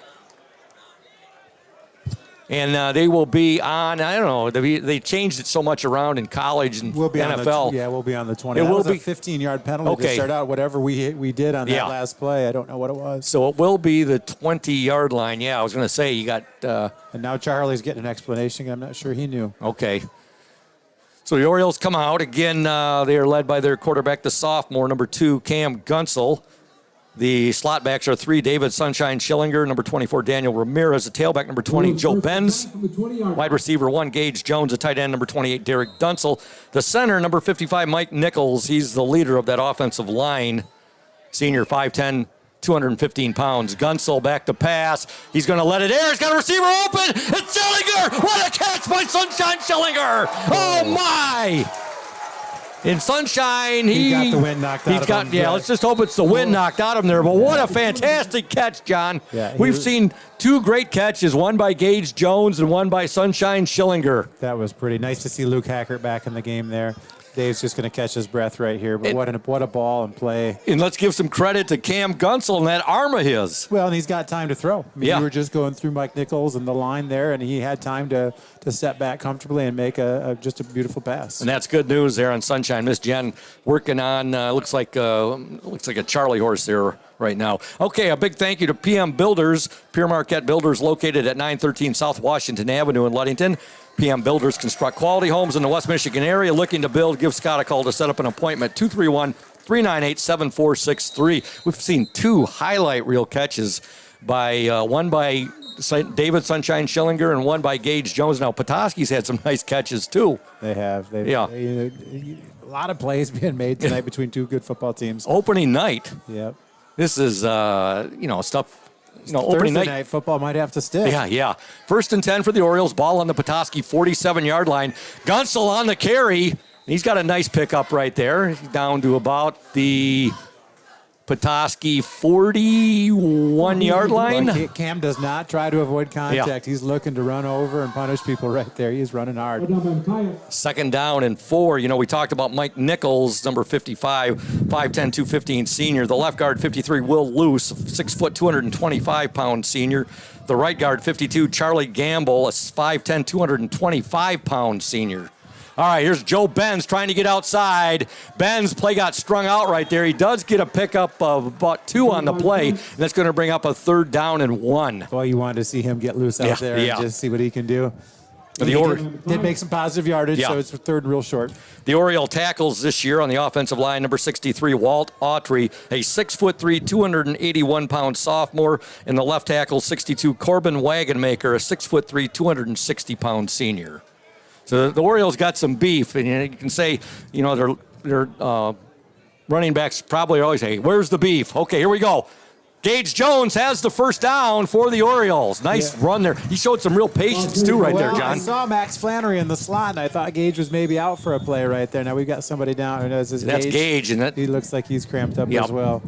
And they will be on, I don't know, they changed it so much around in college and NFL. We'll be on the 20. It will be be a 15-yard penalty to start out whatever we did on that last play. I don't know what it was. So it will be the 20-yard line. Yeah, I was going to say you got... and now Charlie's getting an explanation. I'm not sure he knew. Okay. So the Orioles come out. Again, they are led by their quarterback, the sophomore, number 2, Cam Gunsel. The slot backs are 3, David Sunshine Schillinger, number 24, Daniel Ramirez, the tailback, number 20, Joe Benz, wide receiver 1, Gage Jones, the tight end, number 28, Derek Dunsel, the center, number 55, Mike Nichols. He's the leader of that offensive line, senior, 5'10", 215 pounds. Gunsel back to pass. He's going to let it air. He's got a receiver open. It's Schillinger. What a catch by Sunshine Schillinger. Oh, my. In Sunshine, he got the wind knocked out of him. Yeah, let's just hope it's the wind knocked out of him there. But what a fantastic catch, John. Yeah, We've seen 2 great catches, one by Gage Jones and one by Sunshine Schillinger. That was pretty nice to see Luke Hackert back in the game there. Dave's just going to catch his breath right here. But what a ball and play. And let's give some credit to Cam Gunsel and that arm of his. Well, and he's got time to throw. I mean, you were just going through Mike Nichols and the line there, and he had time to step back comfortably and make just a beautiful pass. And that's good news there on Sunshine. Miss Jen working on looks like a Charlie horse there right now. Okay, a big thank you to PM Builders, Pierre Marquette Builders, located at 913 South Washington Avenue in Ludington. PM Builders construct quality homes in the West Michigan area. Looking to build, give Scott a call to set up an appointment, 231-398-7463. We've seen 2 highlight reel catches, one by David Sunshine Schillinger and one by Gage Jones. Now, Petoskey's had some nice catches, too. They have. A lot of plays being made tonight between 2 good football teams. Opening night. Yep. This is, stuff... opening night football might have to stick. Yeah. 1st and 10 for the Orioles. Ball on the Petoskey 47-yard line. Gunsel on the carry. He's got a nice pickup right there. He's down to about the Petoskey 41-yard line. Cam does not try to avoid contact. Yeah. He's looking to run over and punish people right there. He's running hard. 2nd down and 4. We talked about Mike Nichols, number 55, 5'10", 215 senior. The left guard, 53, Will Luce, 6 foot, 225-pound senior. The right guard, 52, Charlie Gamble, a 5'10", 225-pound senior. All right, here's Joe Benz trying to get outside. Benz play got strung out right there. He does get a pickup of about 2 on the play, and that's going to bring up a 3rd down and 1. Boy, you wanted to see him get loose out there and just see what he can do. Did make some positive yardage, so it's third real short. The Oriole tackles this year on the offensive line, number 63, Walt Autry, a 6'3", 281-pound sophomore. And the left tackle, 62, Corbin Wagonmaker, a 6'3", 260-pound senior. So the Orioles got some beef, and you can say, their running backs probably always say, "Where's the beef?" Okay, here we go. Gage Jones has the first down for the Orioles. Nice run there. He showed some real patience, too, right there, John. I saw Max Flannery in the slot, and I thought Gage was maybe out for a play right there. Now we've got somebody down. And that's Gage. And he looks like he's cramped up as well.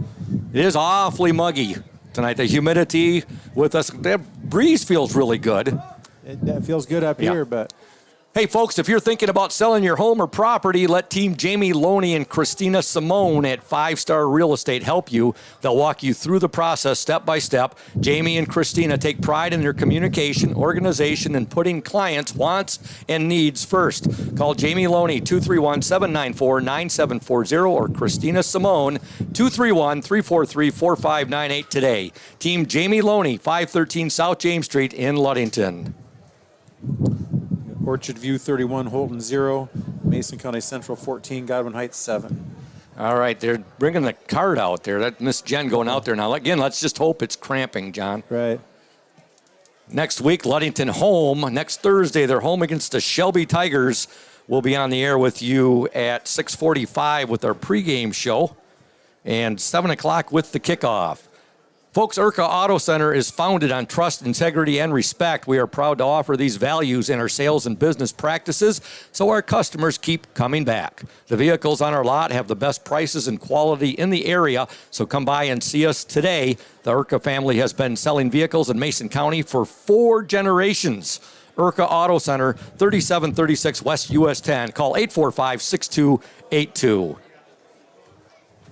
It is awfully muggy tonight. The humidity with us. The breeze feels really good. It feels good up here, but... Hey, folks, if you're thinking about selling your home or property, let Team Jamie Loney and Christina Simone at 5 Star Real Estate help you. They'll walk you through the process step by step. Jamie and Christina take pride in their communication, organization, and putting clients' wants and needs first. Call Jamie Loney, 231-794-9740, or Christina Simone, 231-343-4598 today. Team Jamie Loney, 513 South James Street in Ludington. Orchard View 31, Holton 0, Mason County Central 14, Godwin Heights 7. All right, they're bringing the cart out there. That Miss Jen going out there now. Again, let's just hope it's cramping, John. Right. Next week, Ludington home. Next Thursday, they're home against the Shelby Tigers. We'll be on the air with you at 6:45 with our pregame show and 7 o'clock with the kickoff. Folks, IRCA Auto Center is founded on trust, integrity, and respect. We are proud to offer these values in our sales and business practices so our customers keep coming back. The vehicles on our lot have the best prices and quality in the area, so come by and see us today. The IRCA family has been selling vehicles in Mason County for 4 generations. IRCA Auto Center, 3736 West US 10. Call 845-6282.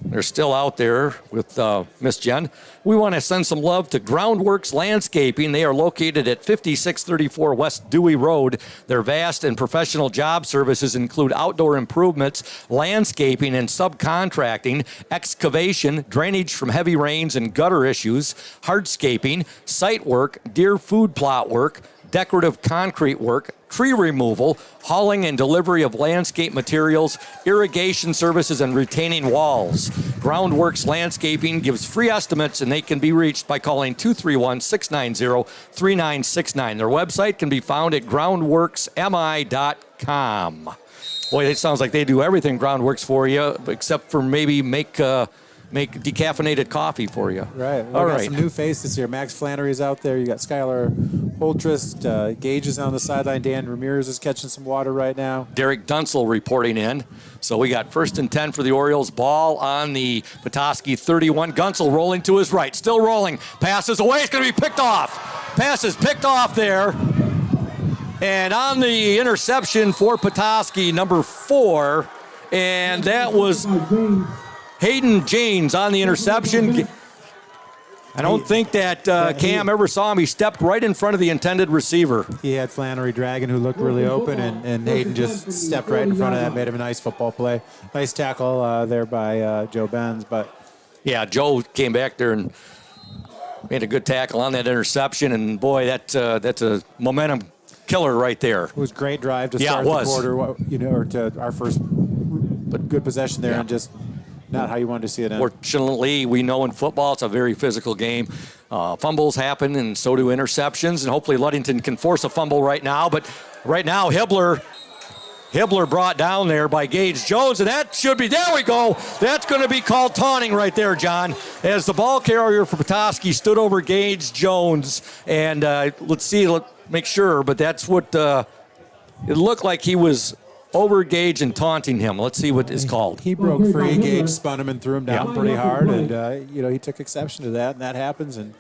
They're still out there with Miss Jen. We want to send some love to Groundworks Landscaping. They are located at 5634 West Dewey Road. Their vast and professional job services include outdoor improvements, landscaping and subcontracting, excavation, drainage from heavy rains and gutter issues, hardscaping, site work, deer food plot work, decorative concrete work, tree removal, hauling and delivery of landscape materials, irrigation services, and retaining walls. Groundworks Landscaping gives free estimates, and they can be reached by calling 231-690-3969. Their website can be found at groundworksmi.com. Boy, it sounds like they do everything Groundworks for you, except for maybe make decaffeinated coffee for you. Right. Well, we got some new faces here. Max Flannery's out there. You got Skylar Holtrist. Gage is on the sideline. Dan Ramirez is catching some water right now. Derek Dunsel reporting in. So we got 1st and 10 for the Orioles. Ball on the Petoskey 31. Gunsel rolling to his right. Still rolling. Passes away. It's going to be picked off. Passes picked off there. And on the interception for Petoskey, number 4. And that was Hayden James on the interception. I don't think that Cam ever saw him. He stepped right in front of the intended receiver. He had Flannery Dragon, who looked really open, and Hayden just stepped right in front of that, made him a nice football play. Nice tackle there by Joe Benz. But yeah, Joe came back there and made a good tackle on that interception. And boy, that's a momentum killer right there. It was a great drive to start the quarter, or to our first good possession there, and just not how you wanted to see it end. Fortunately, we know in football it's a very physical game. Fumbles happen, and so do interceptions, and hopefully Ludington can force a fumble right now. But right now, Hibbler brought down there by Gage Jones, and that should be, there we go. That's going to be called taunting right there, John, as the ball carrier for Petoskey stood over Gage Jones. And let's make sure, but that's what it looked like. He was over Gage and taunting him. Let's see what is called. He broke free. Gage spun him and threw him down pretty hard, and he took exception to that, and that happens. And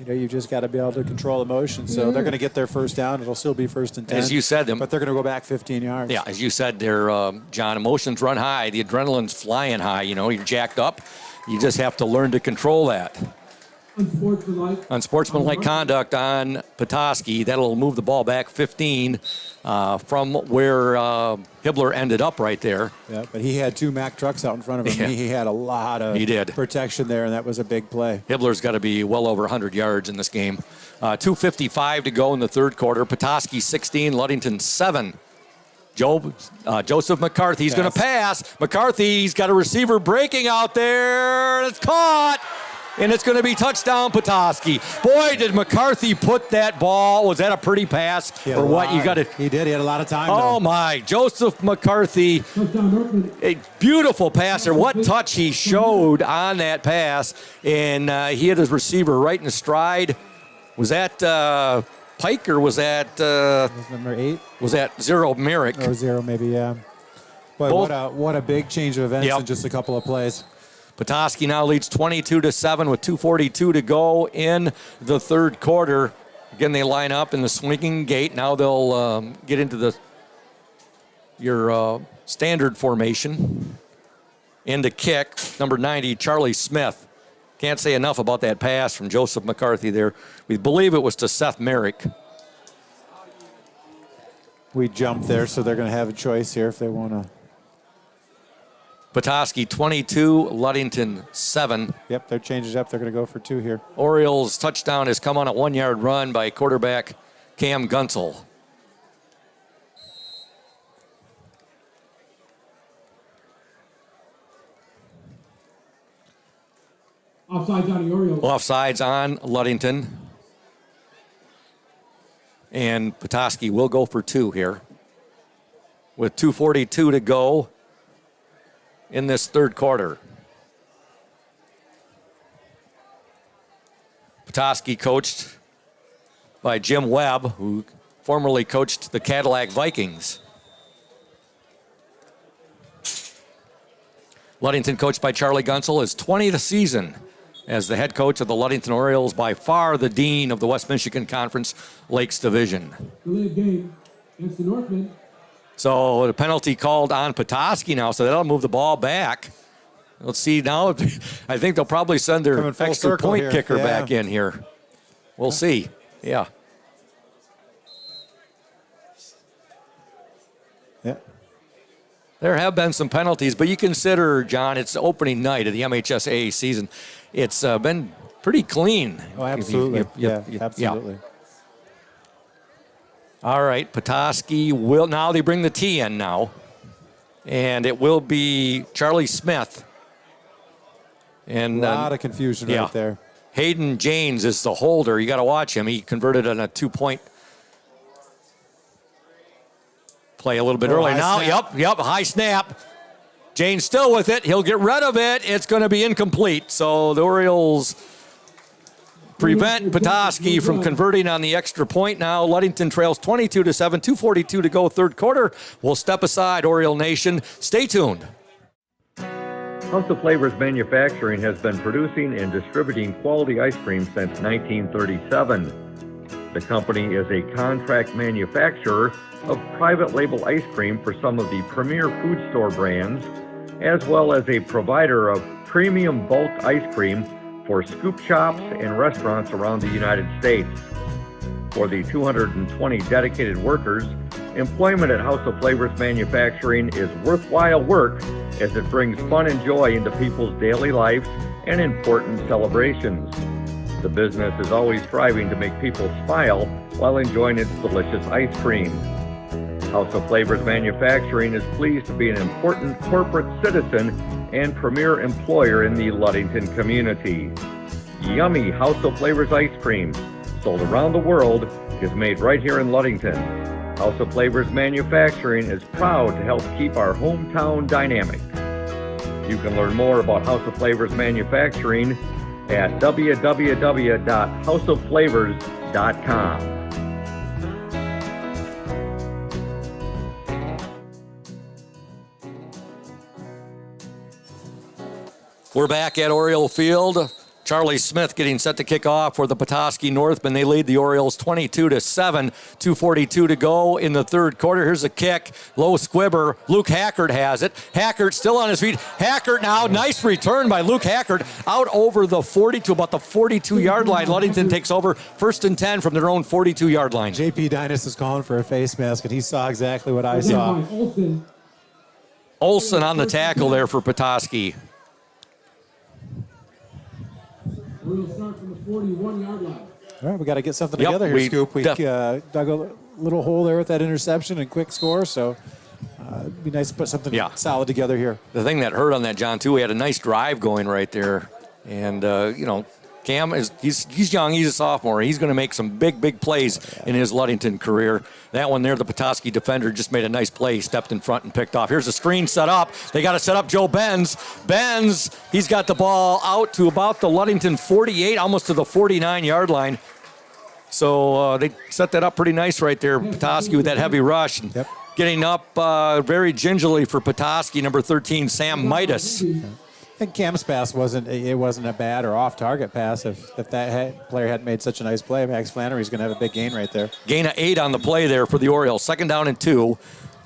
you just got to be able to control emotions. So they're going to get their first down. It'll still be 1st and 10. As you said, but they're going to go back 15 yards. Yeah, as you said there, John, emotions run high. The adrenaline's flying high. You're jacked up. You just have to learn to control that. unsportsmanlike conduct on Petoskey. That'll move the ball back 15 from where Hibbler ended up right there. Yeah, but he had 2 Mack trucks out in front of him. Yeah. He had a lot of protection there, and that was a big play. Hibbler's got to be well over 100 yards in this game. 2:55 to go in the third quarter. Petoskey 16, Ludington 7. Joseph McCarthy's going to pass. McCarthy's got a receiver breaking out there. It's caught. And it's going to be touchdown Petoskey. Boy, did McCarthy put that ball. Was that a pretty pass or what? You got to. He did. He had a lot of time. Oh my, Joseph McCarthy, a beautiful passer. What touch he showed on that pass, and he had his receiver right in the stride. Was that Pike or was that number 8? Was that Zero Merrick? Or 0 maybe, yeah. Boy, what a big change of events in just a couple of plays. Petoskey now leads 22-7 with 2:42 to go in the third quarter. Again, they line up in the swinging gate. Now they'll get into your standard formation. In to kick, number 90, Charlie Smith. Can't say enough about that pass from Joseph McCarthy there. We believe it was to Seth Merrick. We jumped there, so they're going to have a choice here if they want to. Petoskey 22, Ludington 7. Yep, they're changing it up. They're going to go for 2 here. Orioles touchdown has come on a 1-yard run by quarterback Cam Gunsel. Offsides on the Orioles. Offsides on Ludington. And Petoskey will go for 2 here. With 2:42 to go in this third quarter. Petoskey coached by Jim Webb, who formerly coached the Cadillac Vikings. Ludington coached by Charlie Gunsel, his 20th season as the head coach of the Ludington Orioles, by far the dean of the West Michigan Conference Lakes Division. Delayed game against the Northmen. So the penalty called on Petoskey now, so that'll move the ball back. Let's see now. I think they'll probably send their extra point kicker back in here. We'll see. Yeah. Yeah. There have been some penalties, but you consider, John, it's opening night of the MHSAA season. It's been pretty clean. Oh, absolutely. Absolutely. Yeah. All right, Petoskey will, now they bring the T in now, and it will be Charlie Smith. And a lot of confusion right there. Hayden Janes is the holder. You got to watch him. He converted on a 2-point play a little bit early. Now, snap. High snap. Janes still with it. He'll get rid of it. It's going to be incomplete. So the Orioles prevent Petoskey from converting on the extra point now. Ludington trails 22-7, 2:42 to go third quarter. We'll step aside, Oriole Nation. Stay tuned. House of Flavors Manufacturing has been producing and distributing quality ice cream since 1937. The company is a contract manufacturer of private label ice cream for some of the premier food store brands, as well as a provider of premium bulk ice cream for scoop shops and restaurants around the United States. For the 220 dedicated workers, employment at House of Flavors Manufacturing is worthwhile work as it brings fun and joy into people's daily lives and important celebrations. The business is always striving to make people smile while enjoying its delicious ice cream. House of Flavors Manufacturing is pleased to be an important corporate citizen and premier employer in the Ludington community. Yummy House of Flavors ice cream, sold around the world, is made right here in Ludington. House of Flavors Manufacturing is proud to help keep our hometown dynamic. You can learn more about House of Flavors Manufacturing at www.houseofflavors.com. We're back at Oriole Field. Charlie Smith getting set to kick off for the Petoskey Northmen. They lead the Orioles 22-7. 2:42 to go in the third quarter. Here's a kick. Low squibber. Luke Hackert has it. Hackert still on his feet. Hackert now. Nice return by Luke Hackert out over the 40 to about the 42-yard line. Ludington takes over 1st and 10 from their own 42-yard line. JP Dynas is calling for a face mask, and he saw exactly what I saw. Olsen on the tackle there for Petoskey. We'll start from the 41-yard line. All right, we got to get something together here, Scoop. We dug a little hole there with that interception and quick score, so it'd be nice to put something solid together here. The thing that hurt on that, John, too, we had a nice drive going right there. And, Cam, he's young. He's a sophomore. He's going to make some big plays in his Ludington career. That one there, the Petoskey defender just made a nice play, stepped in front and picked off. Here's a screen set up. They got to set up Joe Benz. Benz, he's got the ball out to about the Ludington 48, almost to the 49-yard line. So they set that up pretty nice right there, Petoskey, with that heavy rush. Yep. Getting up very gingerly for Petoskey, number 13, Sam Midas. I think Cam's pass wasn't a bad or off-target pass. If that player hadn't made such a nice play, Max Flannery's going to have a big gain right there. Gain of 8 on the play there for the Orioles. 2nd down and 2.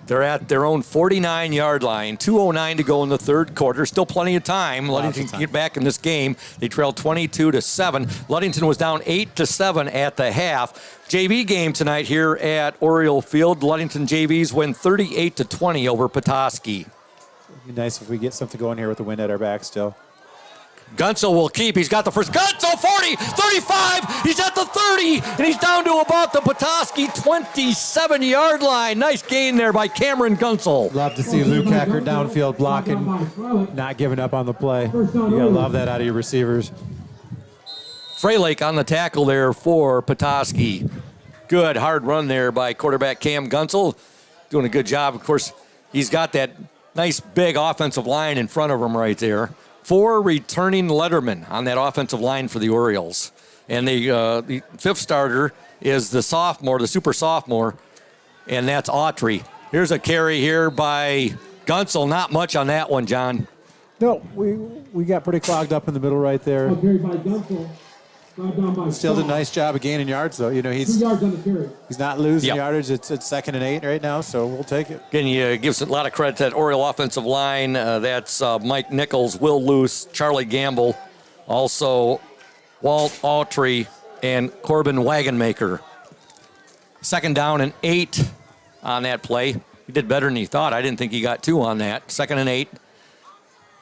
They're at their own 49-yard line. 2:09 to go in the third quarter. Still plenty of time. Ludington can get back in this game. They trailed 22-7. Ludington was down 8-7 at the half. JV game tonight here at Oriole Field. Ludington JVs win 38-20 over Petoskey. It'd be nice if we get something going here with the wind at our back still. Gunsel will keep. He's got the first. Gunsel, 40, 35. He's at the 30, and he's down to about the Petoskey 27-yard line. Nice gain there by Cameron Gunsel. Love to see Luke Hacker downfield blocking, not giving up on the play. You got to love that out of your receivers. Freylake on the tackle there for Petoskey. Good hard run there by quarterback Cam Gunsel. Doing a good job. Of course, he's got that nice big offensive line in front of him right there. 4 returning lettermen on that offensive line for the Orioles. And the fifth starter is the sophomore, the super sophomore, and that's Autry. Here's a carry here by Gunsel. Not much on that one, John. No, we got pretty clogged up in the middle right there. Carried by Gunsel. Still did a nice job of gaining yards, though. You know, 2 yards on the carry. He's not losing yardage. It's 2nd and 8 right now, so we'll take it. Again, you give a lot of credit to that Oriole offensive line. That's Mike Nichols, Will Luce, Charlie Gamble, also Walt Autry, and Corbin Wagonmaker. 2nd down and 8 on that play. He did better than he thought. I didn't think he got 2 on that. 2nd and 8.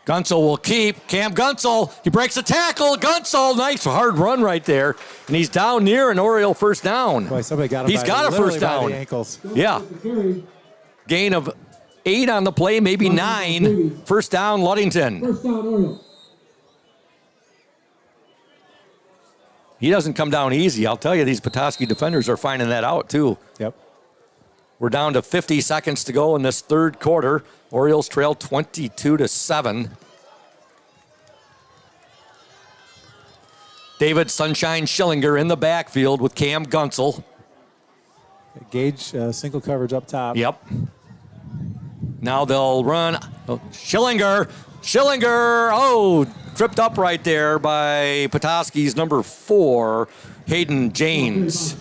Gunsel will keep. Cam Gunsel, he breaks a tackle. Gunsel, nice hard run right there. And he's down near an Oriole first down. Boy, somebody got him. He's got a first down. By the ankles. Yeah. Gain of 8 on the play, maybe 9. First down, Ludington. First down, Oriole. He doesn't come down easy. I'll tell you, these Petoskey defenders are finding that out, too. Yep. We're down to 50 seconds to go in this third quarter. Orioles trail 22-7. David Sunshine Schillinger in the backfield with Cam Gunsel. Gage single coverage up top. Yep. Now they'll run. Oh, Schillinger. Tripped up right there by Petoskey's number 4, Hayden James.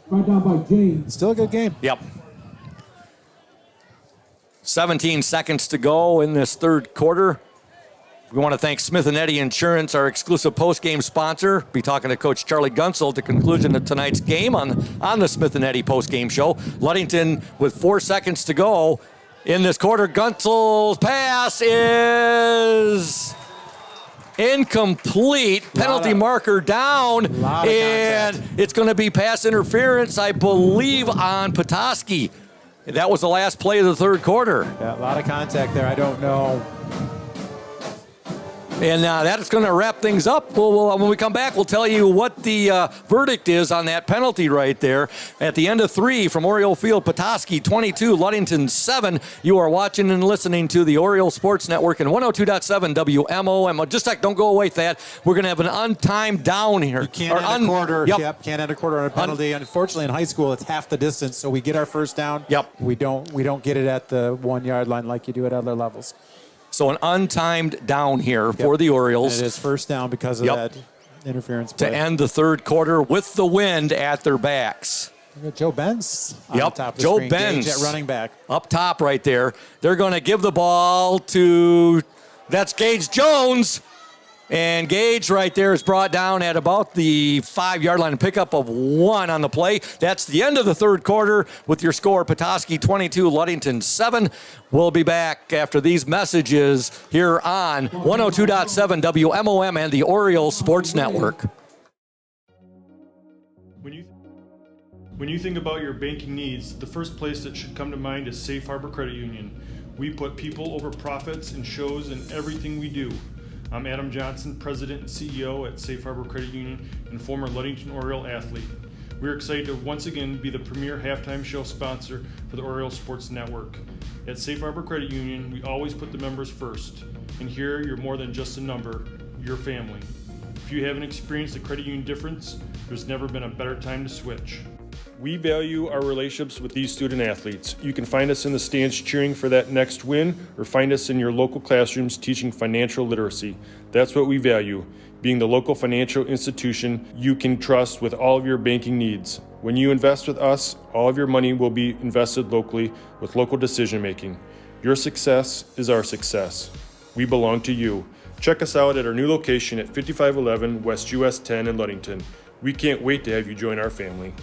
Right down by James. Still a good game. Yep. 17 seconds to go in this third quarter. We want to thank Smith & Eddy Insurance, our exclusive post-game sponsor. Be talking to Coach Charlie Gunsel at the conclusion of tonight's game on the Smith & Eddy post-game show. Ludington with 4 seconds to go in this quarter. Gunsel's pass is incomplete. Penalty marker down. And it's going to be pass interference, I believe, on Petoskey. That was the last play of the third quarter. Yeah, a lot of contact there. I don't know. And that's going to wrap things up. When we come back, we'll tell you what the verdict is on that penalty right there. At the end of 3 from Oriole Field, Petoskey 22, Ludington 7. You are watching and listening to the Oriole Sports Network and 102.7 WMOM. Just don't go away, Thad. We're going to have an untimed down here. You can't end a quarter. Yep, can't end a quarter on a penalty. Unfortunately, in high school, it's half the distance, so we get our first down. Yep. We don't get it at the 1 yard line like you do at other levels. So an untimed down here for the Orioles. And it is first down because of that interference play. To end the third quarter with the wind at their backs. We got Joe Benz on the top of the Joe screen. Benz Gage at running back. up top right there. They're going to give the ball to, that's Gage Jones. And Gage right there is brought down at about the 5-yard line, pickup of 1 on the play. That's the end of the third quarter with your score, Petoskey 22, Ludington 7. We'll be back after these messages here on 102.7 WMOM and the Oriole Sports Network. When you think about your banking needs, the first place that should come to mind is Safe Harbor Credit Union. We put people over profits and shows in everything we do. I'm Adam Johnson, President and CEO at Safe Harbor Credit Union and former Ludington Oriole athlete. We're excited to once again be the premier halftime show sponsor for the Oriole Sports Network. At Safe Harbor Credit Union, we always put the members first. And here, you're more than just a number, you're family. If you haven't experienced the credit union difference, there's never been a better time to switch. We value our relationships with these student athletes. You can find us in the stands cheering for that next win, or find us in your local classrooms teaching financial literacy. That's what we value, being the local financial institution you can trust with all of your banking needs. When you invest with us, all of your money will be invested locally with local decision making. Your success is our success. We belong to you. Check us out at our new location at 5511 West US 10 in Ludington. We can't wait to have you join our family.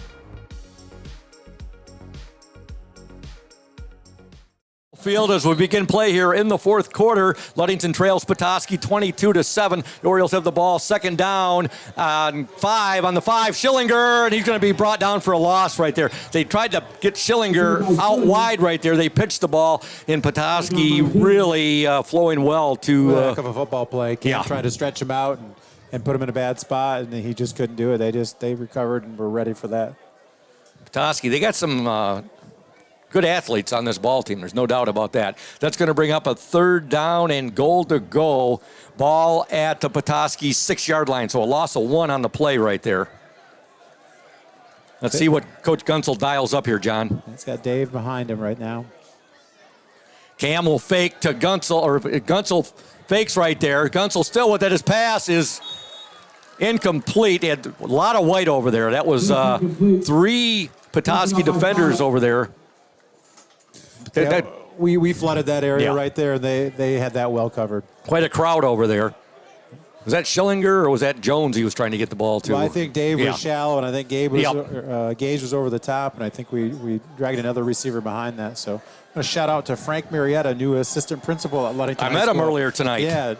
Field as we begin play here in the fourth quarter. Ludington trails Petoskey 22-7. The Orioles have the ball, second down on 5 on the 5. Schillinger, and he's going to be brought down for a loss right there. They tried to get Schillinger out wide right there. They pitched the ball in Petoskey, really flowing well to. Heck of a football play. Cam tried to stretch him out and put him in a bad spot, and he just couldn't do it. They recovered and were ready for that. Petoskey, they got some good athletes on this ball team. There's no doubt about that. That's going to bring up a third down and goal to go. Ball at the Petoskey 6-yard line. So a loss of 1 on the play right there. Let's see what Coach Gunsel dials up here, John. He's got Dave behind him right now. Cam will fake to Gunsel, or Gunsel fakes right there. Gunsel still with it. His pass is incomplete. He had a lot of white over there. That was 3 Petoskey defenders over there. We flooded that area right there. They had that well covered. Quite a crowd over there. Was that Schillinger or was that Jones he was trying to get the ball to? Well, I think Dave was shallow, and I think Gage was over the top, and I think we dragged another receiver behind that. So I'm going to shout out to Frank Marietta, new assistant principal at Ludington. I met him earlier tonight. Yeah,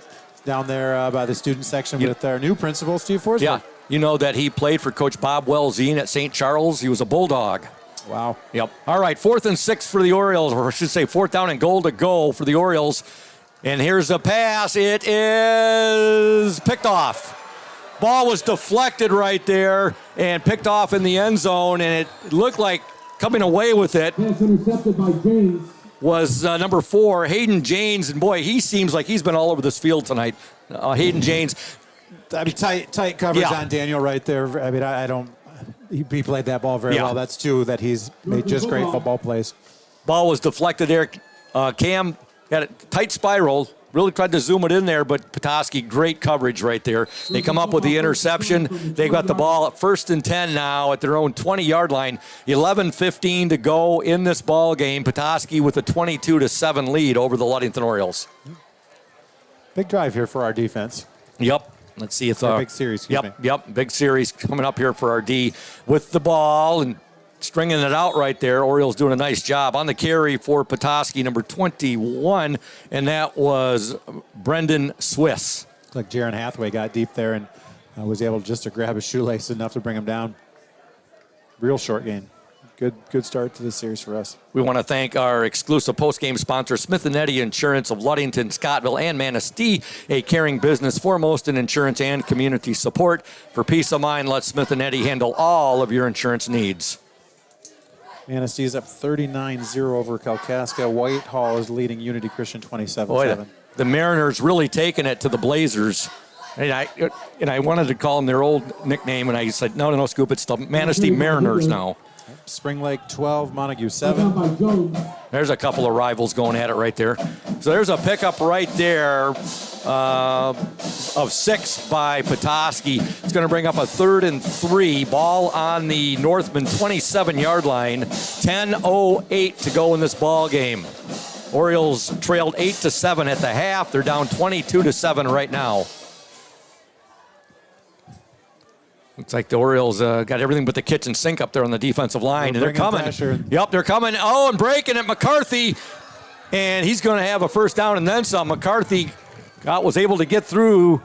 down there by the student section with our new principal, Steve Forsberg. Yeah, you know that he played for Coach Bob Welzine at St. Charles. He was a Bulldog. Wow. Yep. All right, 4th and 6 for the Orioles, or I should say 4th down and goal to go for the Orioles. And here's the pass. It is picked off. Ball was deflected right there and picked off in the end zone, and it looked like coming away with it intercepted by James. Was number 4, Hayden Janes. And boy, he seems like he's been all over this field tonight. Hayden Janes. I mean, tight coverage on Daniel right there. I mean, I don't. He played that ball very well. That's 2 that he's made just great football plays. Ball was deflected there. Cam had a tight spiral. Really tried to zoom it in there, but Petoskey, great coverage right there. They come up with the interception. They got the ball at 1st and 10 now at their own 20-yard line. 11:15 to go in this ball game. Petoskey with a 22-7 lead over the Ludington Orioles. Big drive here for our defense. Yep. Let's see if big series. Big series coming up here for our D with the ball and stringing it out right there. Orioles doing a nice job on the carry for Petoskey, number 21, and that was Brendan Swiss. Like Jaron Hathaway got deep there and was able just to grab his shoelace enough to bring him down. Real short game. Good start to the series for us. We want to thank our exclusive post-game sponsor, Smith & Eddy Insurance of Ludington, Scottville, and Manistee, a caring business foremost in insurance and community support. For peace of mind, let Smith & Eddy handle all of your insurance needs. Manistee is up 39-0 over Kalkaska. Whitehall is leading Unity Christian 27-7. The Mariners really taking it to the Blazers. And I wanted to call them their old nickname, and I said, no, Scoop, it's the Manistee Mariners now. Spring Lake 12, Montague Brought down 7. by Jones. There's a couple of rivals going at it right there. So there's a pickup right there of 6 by Petoskey. It's going to bring up a 3rd and 3. Ball on the Northman 27-yard line. 10:08 to go in this ball game. Orioles trailed 8-7 at the half. They're down 22-7 right now. Looks like the Orioles got everything but the kitchen sink up there on the defensive line. And they're coming. Pressure. Yep, they're coming. Oh, and breaking it, McCarthy. And he's going to have a first down and then some. McCarthy was able to get through.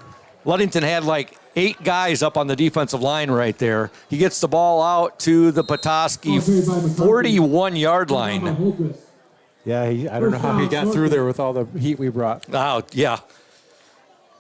Ludington had like 8 guys up on the defensive line right there. He gets the ball out to the Petoskey 41-yard line. Yeah, I don't know how he got through there with all the heat we brought. Oh, yeah.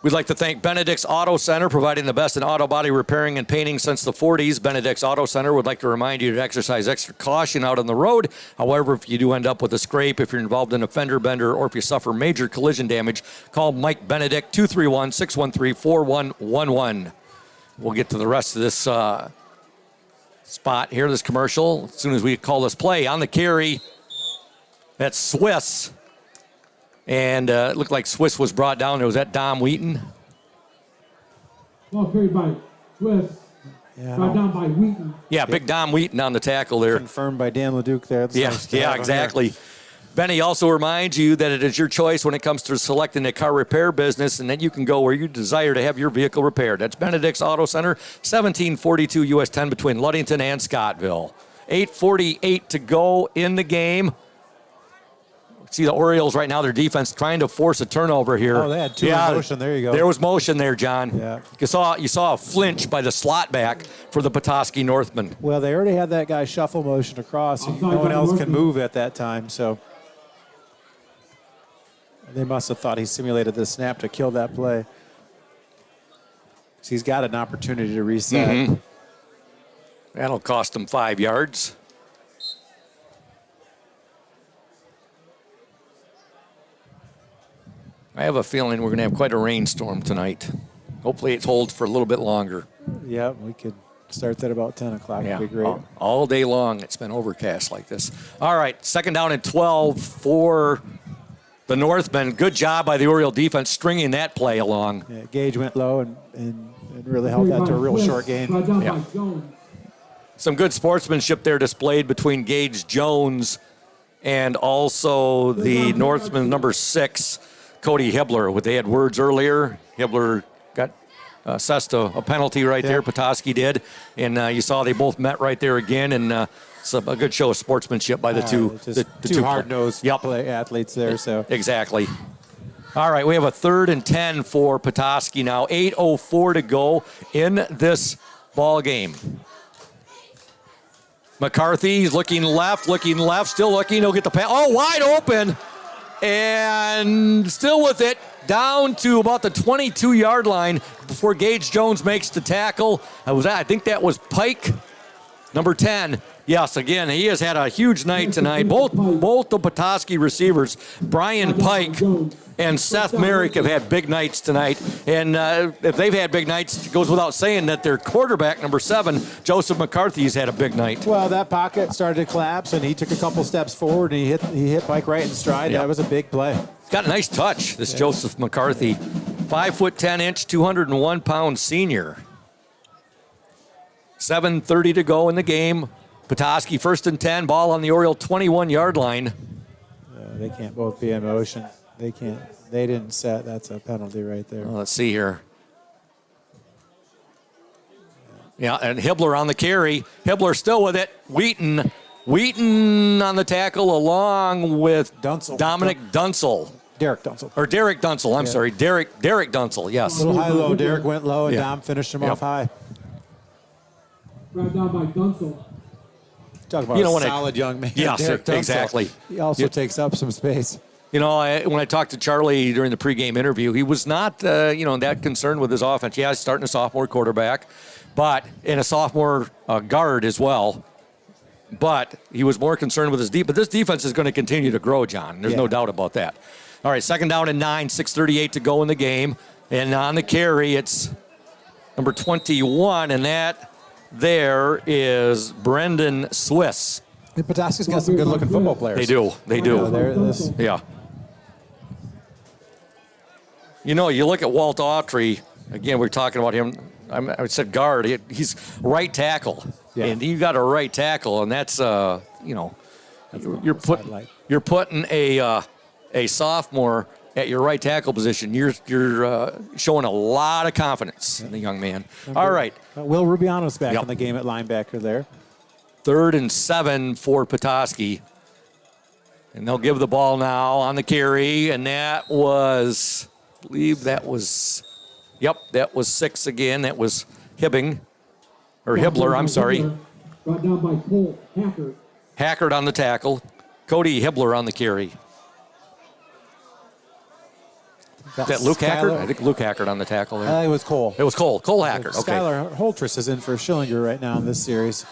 We'd like to thank Benedict's Auto Center, providing the best in auto body repairing and painting since the 40s. Benedict's Auto Center would like to remind you to exercise extra caution out on the road. However, if you do end up with a scrape, if you're involved in a fender bender, or if you suffer major collision damage, call Mike Benedict, 231-613-4111. We'll get to the rest of this spot here, this commercial, as soon as we call this play. On the carry, that's Swiss. And it looked like Swiss was brought down. There was that Dom Wheaton. Ball carried by Swiss. Brought down by Wheaton. Yeah, big Dom Wheaton on the tackle there. Confirmed by Dan LeDuc there. That's Yeah, nice to yeah, have him exactly. here. Benny also reminds you that it is your choice when it comes to selecting a car repair business, and that you can go where you desire to have your vehicle repaired. That's Benedict's Auto Center, 1742 US 10 between Ludington and Scottville. 8:48 to go in the game. See the Orioles right now, their defense trying to force a turnover here. Oh, they had 2 in motion. There you go. There was motion there, John. Yeah. You saw a flinch by the slot back for the Petoskey Northmen. Well, they already had that guy shuffle motion across, and no one else can move at that time, so they must have thought he simulated the snap to kill that play. So he's got an opportunity to reset. Mm-hmm. That'll cost him 5 yards. I have a feeling we're going to have quite a rainstorm tonight. Hopefully it holds for a little bit longer. Yeah, we could start that about 10 o'clock. Yeah, It'd be great. all day long it's been overcast like this. All right, 2nd down and 12 for the Northmen. Good job by the Oriole defense stringing that play along. Yeah, Gage went low and really held that to a real short gain. Yeah. Some good sportsmanship there displayed between Gage Jones and also the Northman number 6, Cody Hibbler. They had words earlier. Hibbler got assessed a penalty right there. Petoskey did. And you saw they both met right there again. And a good show of sportsmanship by the two. The two hard-nosed athletes there. So exactly. All right, we have a 3rd and 10 for Petoskey now. 8:04 to go in this ball game. McCarthy's looking left, still looking. He'll get the pass. Oh, wide open. And still with it, down to about the 22-yard line before Gage Jones makes the tackle. I think that was Pike, number 10. Yes, again, he has had a huge night tonight. Both the Petoskey receivers, Brian Pike and Seth Merrick, have had big nights tonight. And if they've had big nights, it goes without saying that their quarterback, number 7, Joseph McCarthy, has had a big night. Well, that pocket started to collapse, and he took a couple steps forward, and he hit Pike right in stride. Yeah. That was a big play. He's got a nice touch, this Joseph McCarthy. 5'10", 201-pound senior. 7:30 to go in the game. Petoskey 1st and 10, ball on the Oriole 21-yard line. They can't both be in motion. They can't. They didn't set. That's a penalty right there. Well, let's see here. Yeah, and Hibbler on the carry. Hibbler still with it. Wheaton on the tackle along with Dominic Dunsel. Derek Dunsel. Or Derek Dunsel, I'm sorry. Derek Dunsel, yes. A little high-low. Derek went low, and Dom finished him off high. Brought down by Dunsel. Talk about a solid young man. Yes, Derek Dunsel. exactly. He also takes up some space. You know, when I talked to Charlie during the pregame interview, he was not, that concerned with his offense. Yeah, he's starting a sophomore quarterback, and a sophomore guard as well. But he was more concerned with his But this defense is going to continue to grow, John. There's no doubt about that. All right, 2nd down and 9, 6:38 to go in the game. And on the carry, it's number 21, and that there is Brendan Swiss. And Petoskey's got some good-looking football players. They do. They do. Yeah. You know, you look at Walt Autry. Again, we're talking about him. I said guard. He's right tackle. Yeah. And you got a right tackle, and that's, you're putting a sophomore at your right tackle position. You're showing a lot of confidence in the young man. All right. Will Rubiano's back in the game at linebacker there. 3rd and 7 for Petoskey. And they'll give the ball now on the carry, and that was, I believe that was 6 again. That was Hibbler, I'm sorry. Brought down by Cole Hackert. Hackert on the tackle. Cody Hibbler on the carry. Is that Luke Hackert? I think Luke Hackert on the tackle there. It was Cole. It was Cole. Cole Hackert. Okay. Skylar Holtress is in for Schillinger right now in this series.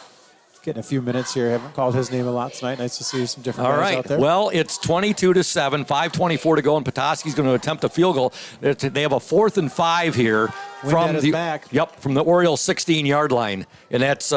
Getting a few minutes here. Haven't called his name a lot tonight. Nice to see some different guys out there. Well, it's 22-7, 5:24 to go, and Petoskey's going to attempt a field goal. They have a 4th and 5 here from the Oriole 16-yard line, and that's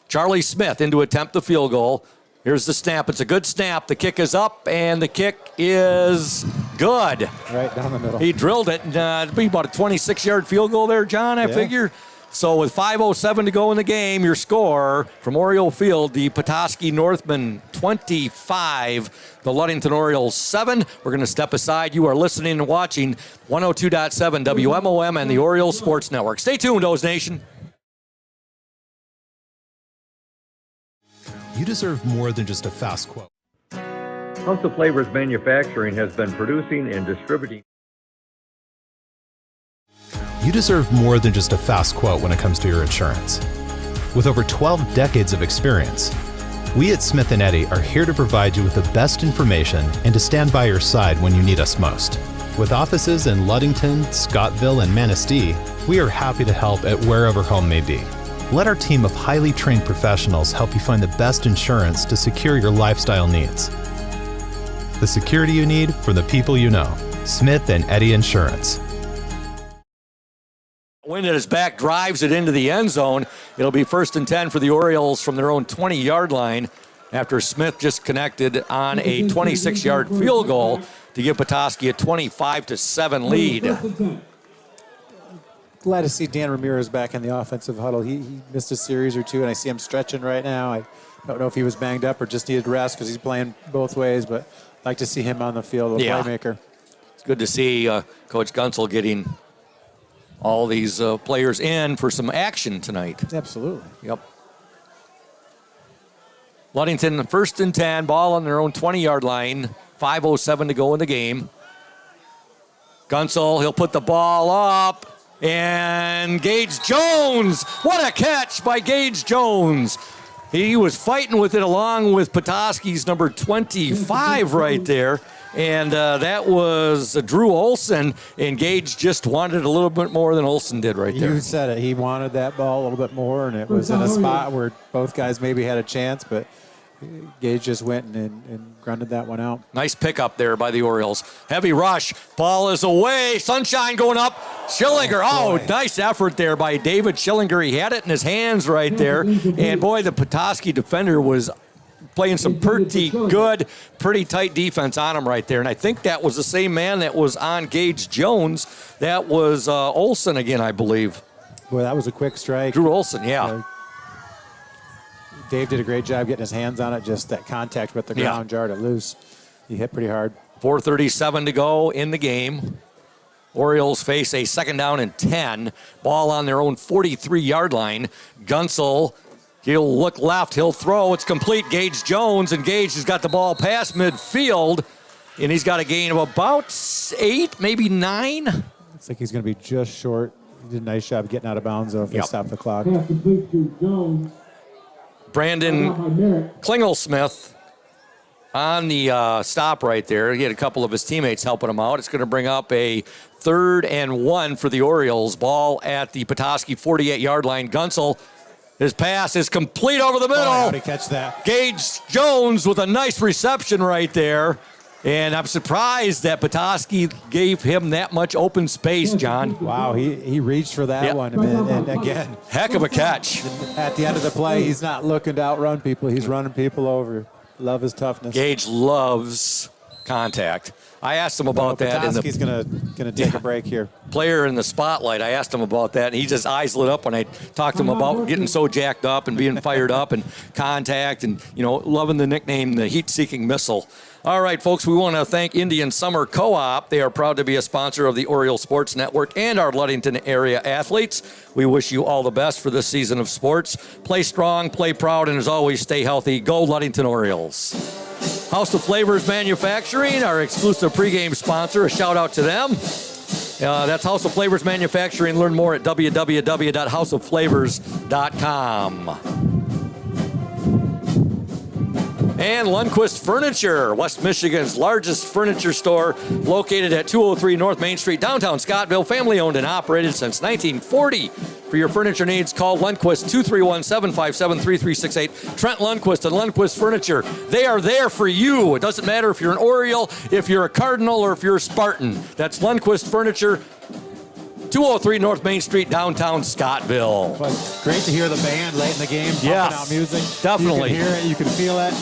Charlie Smith in to attempt the field goal. Here's the snap. It's a good snap. The kick is up, and the kick is good. Right down the middle. He drilled it. It'd be about a 26-yard field goal there, John, I figure. So with 5:07 to go in the game, your score from Oriole Field, the Petoskey Northmen 25, the Ludington Orioles 7. We're going to step aside. You are listening and watching 102.7 WMOM and the Oriole Sports Network. Stay tuned, O's Nation. You deserve more than just a fast quote. House of Flavors Manufacturing has been producing and distributing. You deserve more than just a fast quote when it comes to your insurance. With over 12 decades of experience, we at Smith & Eddy are here to provide you with the best information and to stand by your side when you need us most. With offices in Ludington, Scottville, and Manistee, we are happy to help at wherever home may be. Let our team of highly trained professionals help you find the best insurance to secure your lifestyle needs. The security you need from the people you know. Smith & Eddy Insurance. Wind at his back drives it into the end zone. It'll be 1st and 10 for the Orioles from their own 20-yard line after Smith just connected on a 26-yard field goal to give Petoskey a 25-7 lead. Glad to see Dan Ramirez back in the offensive huddle. He missed a series or two, and I see him stretching right now. I don't know if he was banged up or just needed rest because he's playing both ways, but I'd like to see him on the field, a playmaker. It's good to see Coach Gunsel getting all these players in for some action tonight. Absolutely. Yep. Ludington, 1st and 10, ball on their own 20-yard line. 5:07 to go in the game. Gunsel, he'll put the ball up. And Gage Jones, what a catch by Gage Jones. He was fighting with it along with Petoskey's number 25 right there. And that was Drew Olson, and Gage just wanted a little bit more than Olson did right there. You said it. He wanted that ball a little bit more, and it was in a spot where both guys maybe had a chance, but Gage just went and grunted that one out. Nice pickup there by the Orioles. Heavy rush. Ball is away. Sunshine going up. Schillinger. Oh, nice effort there by David Schillinger. He had it in his hands right there. And, boy, the Petoskey defender was playing some pretty good, pretty tight defense on him right there. And I think that was the same man that was on Gage Jones. That was Olson again, I believe. Boy, that was a quick strike. Drew Olson, yeah. Dave did a great job getting his hands on it. Just that contact with the ground jarred it loose. He hit pretty hard. 4:37 to go in the game. Orioles face a 2nd down and 10. Ball on their own 43-yard line. Gunsel, he'll look left. He'll throw. It's complete. Gage Jones, and Gage has got the ball past midfield, and he's got a gain of about 8, maybe 9. Looks like he's going to be just short. He did a nice job getting out of bounds if they stop the clock. Pass complete to Jones. Brandon Klingelsmith on the stop right there. He had a couple of his teammates helping him out. It's going to bring up a 3rd and 1 for the Orioles. Ball at the Petoskey 48-yard line. Gunsel, his pass is complete over the middle. Boy, how'd he catch that? Gage Jones with a nice reception right there. And I'm surprised that Petoskey gave him that much open space, John. Wow, he reached for that one. And again, heck of a catch. At the end of the play, he's not looking to outrun people. He's running people over. Love his toughness. Gage loves contact. I asked him about that. Petoskey's gonna take a break here. Player in the spotlight, I asked him about that, and he just eyes lit up when I talked to him about getting so jacked up and being fired up and contact and, loving the nickname, the heat-seeking missile. All right, folks, we want to thank Indian Summer Co-op. They are proud to be a sponsor of the Oriole Sports Network and our Ludington area athletes. We wish you all the best for this season of sports. Play strong, play proud, and as always, stay healthy. Go Ludington Orioles. House of Flavors Manufacturing, our exclusive pregame sponsor. A shout out to them. That's House of Flavors Manufacturing. Learn more at www.houseofflavors.com. And Lundquist Furniture, West Michigan's largest furniture store, located at 203 North Main Street, downtown Scottville, family owned and operated since 1940. For your furniture needs, call Lundquist 231-757-3368. Trent Lundquist and Lundquist Furniture, they are there for you. It doesn't matter if you're an Oriole, if you're a Cardinal, or if you're a Spartan. That's Lundquist Furniture, 203 North Main Street, downtown Scottville. But great to hear the band late in the game pumping out music. Definitely. You can hear it, you can feel it.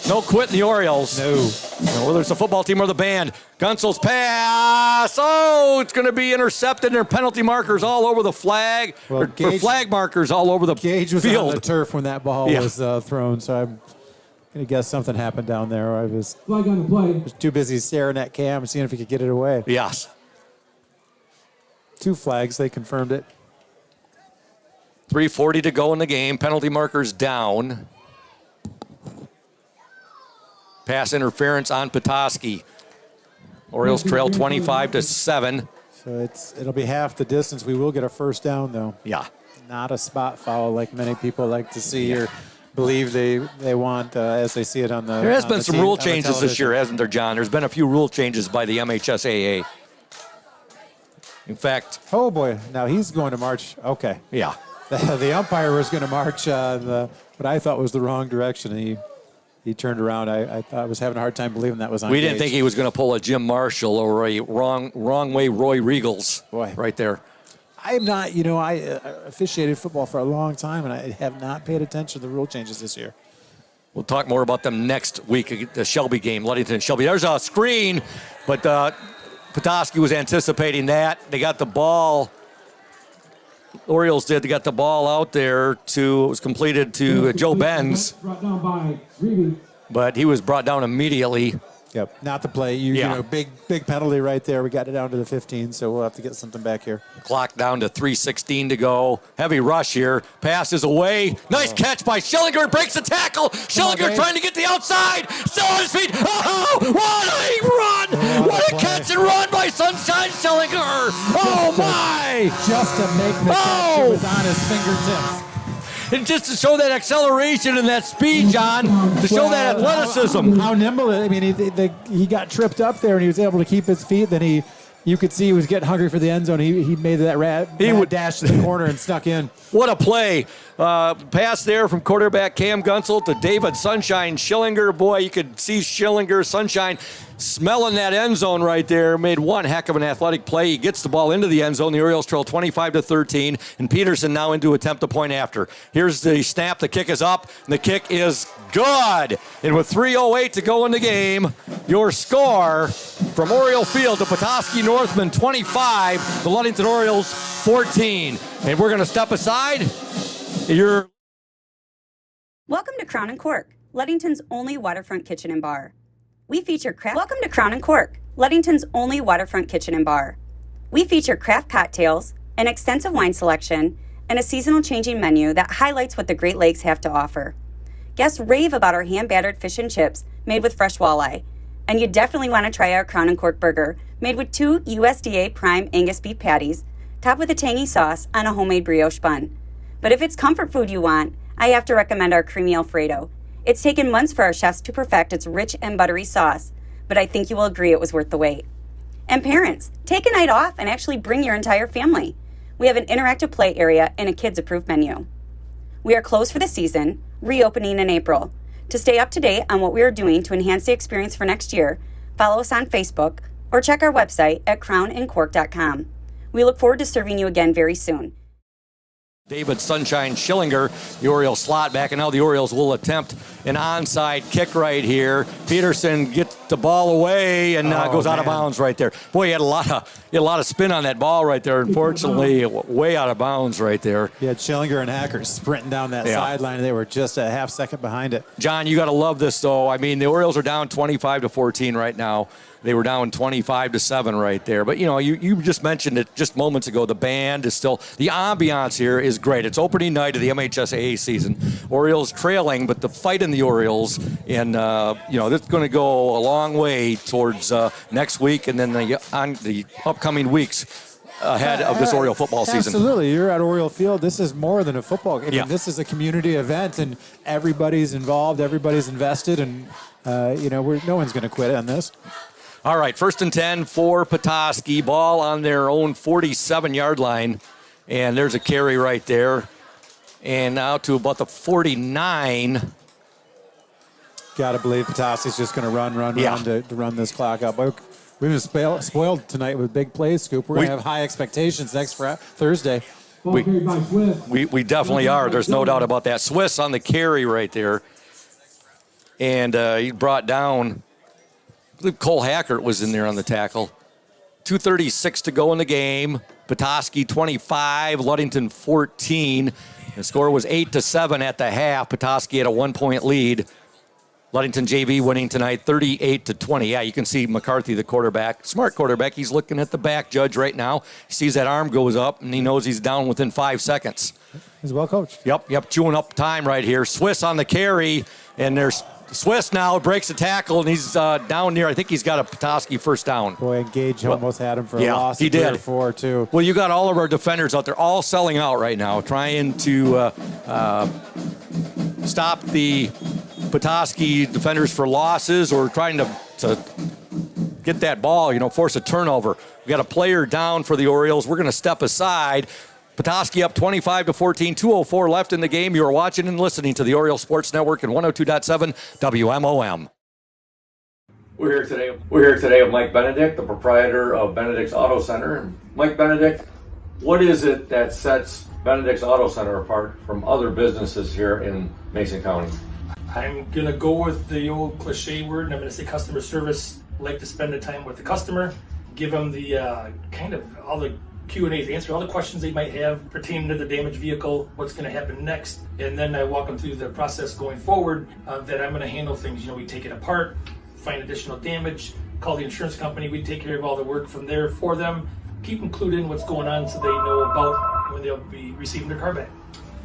No quitting the Orioles. No. Whether it's the football team or the band. Gunsel's pass. Oh, it's going to be intercepted. There are penalty markers all over the flag. Well, or flag markers all over the Gage was field. on the turf when that ball was thrown, so I'm going to guess something happened down there. I was too busy staring at Cam and seeing if he could get it away. Yes. 2 flags, they confirmed it. 3:40 to go in the game. Penalty markers down. Pass interference on Petoskey. Orioles trail 25-7. So it'll be half the distance. We will get a first down, though. Yeah. Not a spot foul like many people like to see or believe they want as they see it on the. There has been some team, rule changes this year, hasn't there, John? There's been a few rule changes by the MHSAA. In fact. Oh, boy. Now he's going to march. Okay. Yeah. The umpire was going to march what I thought was the wrong direction. And he turned around. I thought I was having a hard time believing that was on We didn't Gage. think he was going to pull a Jim Marshall or a wrong way Roy Regals. Boy. Right there. I'm not, I officiated football for a long time, and I have not paid attention to the rule changes this year. We'll talk more about them next week, the Shelby game, Ludington Shelby. There's a screen, but Petoskey was anticipating that. They got the ball. Orioles did. They got the ball out there it was completed to Joe Benz. Brought down by Reedy. But he was brought down immediately. Yep, not the play. You know, big penalty right there. We got it down to the 15, so we'll have to get something back here. Clock down to 3:16 to go. Heavy rush here. Pass is away. Nice catch by Schillinger. Breaks the tackle. Schillinger trying to get the outside. Still on his feet. Oh, what a run! What a catch and run by Sunshine Schillinger. Oh, my! Just to make the catch, it was on his fingertips. And just to show that acceleration and that speed, John, to show that athleticism. How nimble. I mean, he got tripped up there, and he was able to keep his feet. Then you could see he was getting hungry for the end zone. He made that rat dash to the corner and snuck in. What a play. Pass there from quarterback Cam Gunsel to David Sunshine Schillinger. Boy, you could see Schillinger, Sunshine, smelling that end zone right there. Made one heck of an athletic play. He gets the ball into the end zone. The Orioles trail 25-13, and Peterson now into attempt to point after. Here's the snap. The kick is up, and the kick is good. And with 3:08 to go in the game, your score from Oriole Field to Petoskey Northman 25, the Ludington Orioles 14. And we're going to step aside. Welcome to Crown and Cork, Ludington's only waterfront kitchen and bar. We feature Welcome to Crown and Cork, Ludington's only waterfront kitchen and bar. We feature craft cocktails, an extensive wine selection, and a seasonal changing menu that highlights what the Great Lakes have to offer. Guests rave about our hand-battered fish and chips made with fresh walleye, and you definitely want to try our Crown and Cork burger made with 2 USDA prime Angus beef patties, topped with a tangy sauce on a homemade brioche bun. But if it's comfort food you want, I have to recommend our creamy Alfredo. It's taken months for our chefs to perfect its rich and buttery sauce, but I think you will agree it was worth the wait. And parents, take a night off and actually bring your entire family. We have an interactive play area and a kids-approved menu. We are closed for the season, reopening in April. To stay up to date on what we are doing to enhance the experience for next year, follow us on Facebook, or check our website at crownandcork.com. We look forward to serving you again very soon. David Sunshine Schillinger, the Orioles slot back, and now the Orioles will attempt an onside kick right here. Peterson gets the ball away and goes out of bounds right there. Boy, he had a lot of spin on that ball right there. Unfortunately, way out of bounds right there. Yeah, Schillinger and Hacker sprinting down that sideline. They were just a half second behind it. John, you got to love this, though. I mean, the Orioles are down 25-14 right now. They were down 25-7 right there. But, you just mentioned it just moments ago. The band is still – the ambiance here is great. It's opening night of the MHSAA season. Orioles trailing, but the fight in the Orioles, and, this is going to go a long way towards next week and then the upcoming weeks ahead of this Oriole football season. Absolutely. You're at Oriole Field. This is more than a football game. Yeah. This is a community event, and everybody's involved, everybody's invested, and, no one's going to quit on this. All right, 1st and 10 for Petoskey. Ball on their own 47-yard line. And there's a carry right there. And now to about the 49. Got to believe Petoskey's just going to run to run this clock up. We've been spoiled tonight with big plays, Scoop. We're going to have high expectations next Thursday. We definitely are. There's no doubt about that. Swiss on the carry right there. And he brought down... I believe Cole Hackert was in there on the tackle. 2:36 to go in the game. Petoskey 25, Ludington 14. The score was 8-7 at the half. Petoskey had a 1-point lead. Ludington JV winning tonight 38-20. Yeah, you can see McCarthy, the quarterback. Smart quarterback. He's looking at the back judge right now. He sees that arm goes up, and he knows he's down within 5 seconds. He's well coached. Yep, chewing up time right here. Swiss on the carry, and there's Swiss now breaks the tackle, and he's down near, I think he's got a Petoskey first down. Boy, Gage almost had him for a loss. He did. 4 too. Well, you got all of our defenders out there all selling out right now, trying to stop the Petoskey defenders for losses or trying to get that ball, force a turnover. We got a player down for the Orioles. We're going to step aside. Petoskey up 25-14, 2:04 left in the game. You are watching and listening to the Oriole Sports Network and 102.7 WMOM. We're here today with Mike Benedict, the proprietor of Benedict's Auto Center. And Mike Benedict, what is it that sets Benedict's Auto Center apart from other businesses here in Mason County? I'm going to go with the old cliche word, and I'm going to say customer service. Like to spend the time with the customer, give them the kind of all the Q&As, answer all the questions they might have pertaining to the damaged vehicle, what's going to happen next, and then I walk them through the process going forward that I'm going to handle things. We take it apart, find additional damage, call the insurance company, we take care of all the work from there for them, keep them clued in what's going on so they know about when they'll be receiving their car back.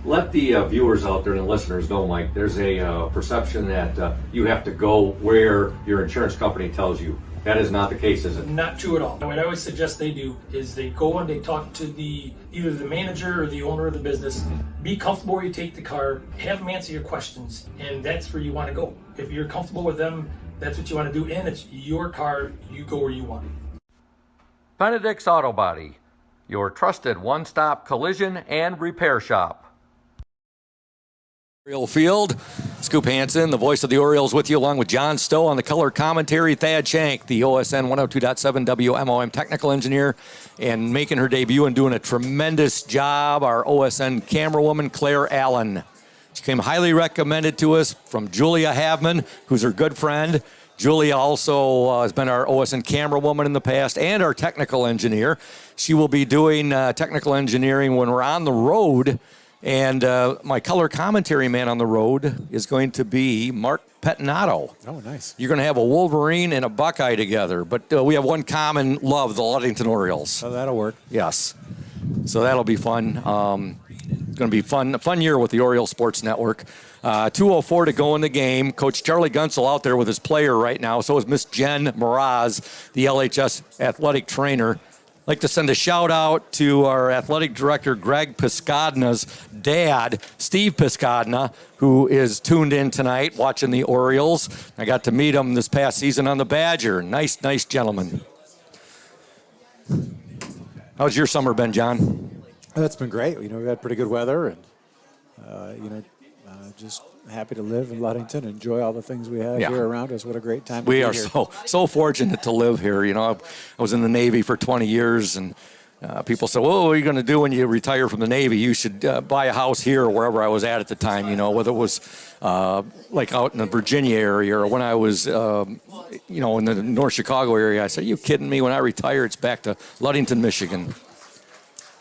Let the viewers out there and the listeners know, Mike, there's a perception that you have to go where your insurance company tells you. That is not the case, is it? Not true at all. What I always suggest they do is they go and they talk to either the manager or the owner of the business. Be comfortable where you take the car, have them answer your questions, and that's where you want to go. If you're comfortable with them, that's what you want to do, and it's your car, you go where you want. Benedict's Auto Body, your trusted one-stop collision and repair shop. Oriole Field, Scoop Hansen, the voice of the Orioles, with you, along with John Stowe on the color commentary, Thad Shank, the OSN 102.7 WMOM technical engineer, and making her debut and doing a tremendous job, our OSN camerawoman, Claire Allen. She came highly recommended to us from Julia Havman, who's her good friend. Julia also has been our OSN camerawoman in the past and our technical engineer. She will be doing technical engineering when we're on the road. And my color commentary man on the road is going to be Mark Pettinato. Oh, nice. You're going to have a Wolverine and a Buckeye together. But we have one common love, the Ludington Orioles. Oh, that'll work. Yes. So that'll be fun. It's going to be a fun year with the Oriole Sports Network. 2:04 to go in the game. Coach Charlie Gunsel out there with his player right now. So is Miss Jen Mraz, the LHS athletic trainer. I'd like to send a shout out to our athletic director, Greg Piscadna's dad, Steve Piscadna, who is tuned in tonight watching the Orioles. I got to meet him this past season on the Badger. Nice gentleman. How's your summer been, John? That's been great. We've had pretty good weather, and just happy to live in Ludington, enjoy all the things we have here around us. What a great time to be We here. are so fortunate to live here. You know, I was in the Navy for 20 years, and people say, well, what are you going to do when you retire from the Navy? You should buy a house here or wherever I was at the time, you know, whether it was like out in the Virginia area or when I was, you know, in the North Chicago area. I said, you kidding me? When I retire, it's back to Ludington, Michigan.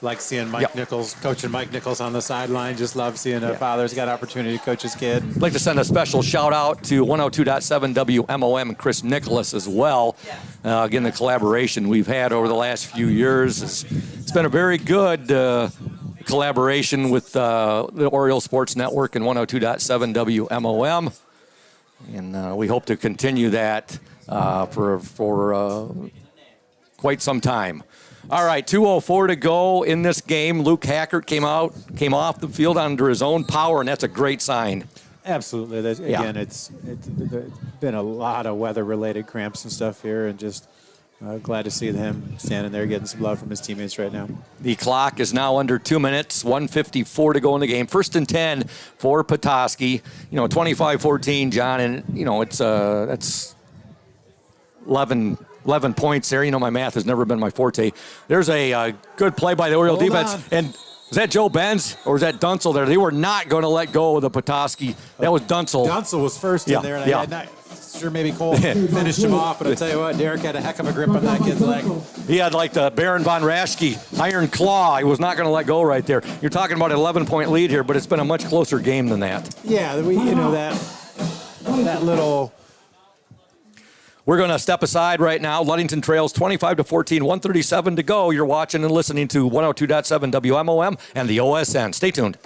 Like seeing Mike Nichols, coaching Mike Nichols on the sideline. Just love seeing a father's got opportunity to coach his kid. I'd like to send a special shout out to 102.7 WMOM and Chris Nicholas as well. Again, the collaboration we've had over the last few years. It's been a very good collaboration with the Oriole Sports Network and 102.7 WMOM. And we hope to continue that for quite some time. All right, 2:04 to go in this game. Luke Hackert came off the field under his own power, and that's a great sign. Absolutely. Again, it's been a lot of weather-related cramps and stuff here, and just glad to see him standing there getting some love from his teammates right now. The clock is now under 2 minutes, 1:54 to go in the game. 1st and 10 for Petoskey. You know, 25-14, John, and, you know, that's 11 points there. You know, my math has never been my forte. There's a good play by the Oriole defense. And is that Joe Benz or is that Dunsel there? They were not going to let go of the Petoskey. That was Dunsel. Dunsel was first in there, and I'm not sure maybe Cole finished him off, but I'll tell you what, Derek had a heck of a grip on that kid's leg. He had like the Baron von Raschke iron claw. He was not going to let go right there. You're talking about an 11-point lead here, but it's been a much closer game than that. Yeah, that little... We're going to step aside right now. Ludington trails 25-14, 1:37 to go. You're watching and listening to 102.7 WMOM and the OSN. Stay tuned.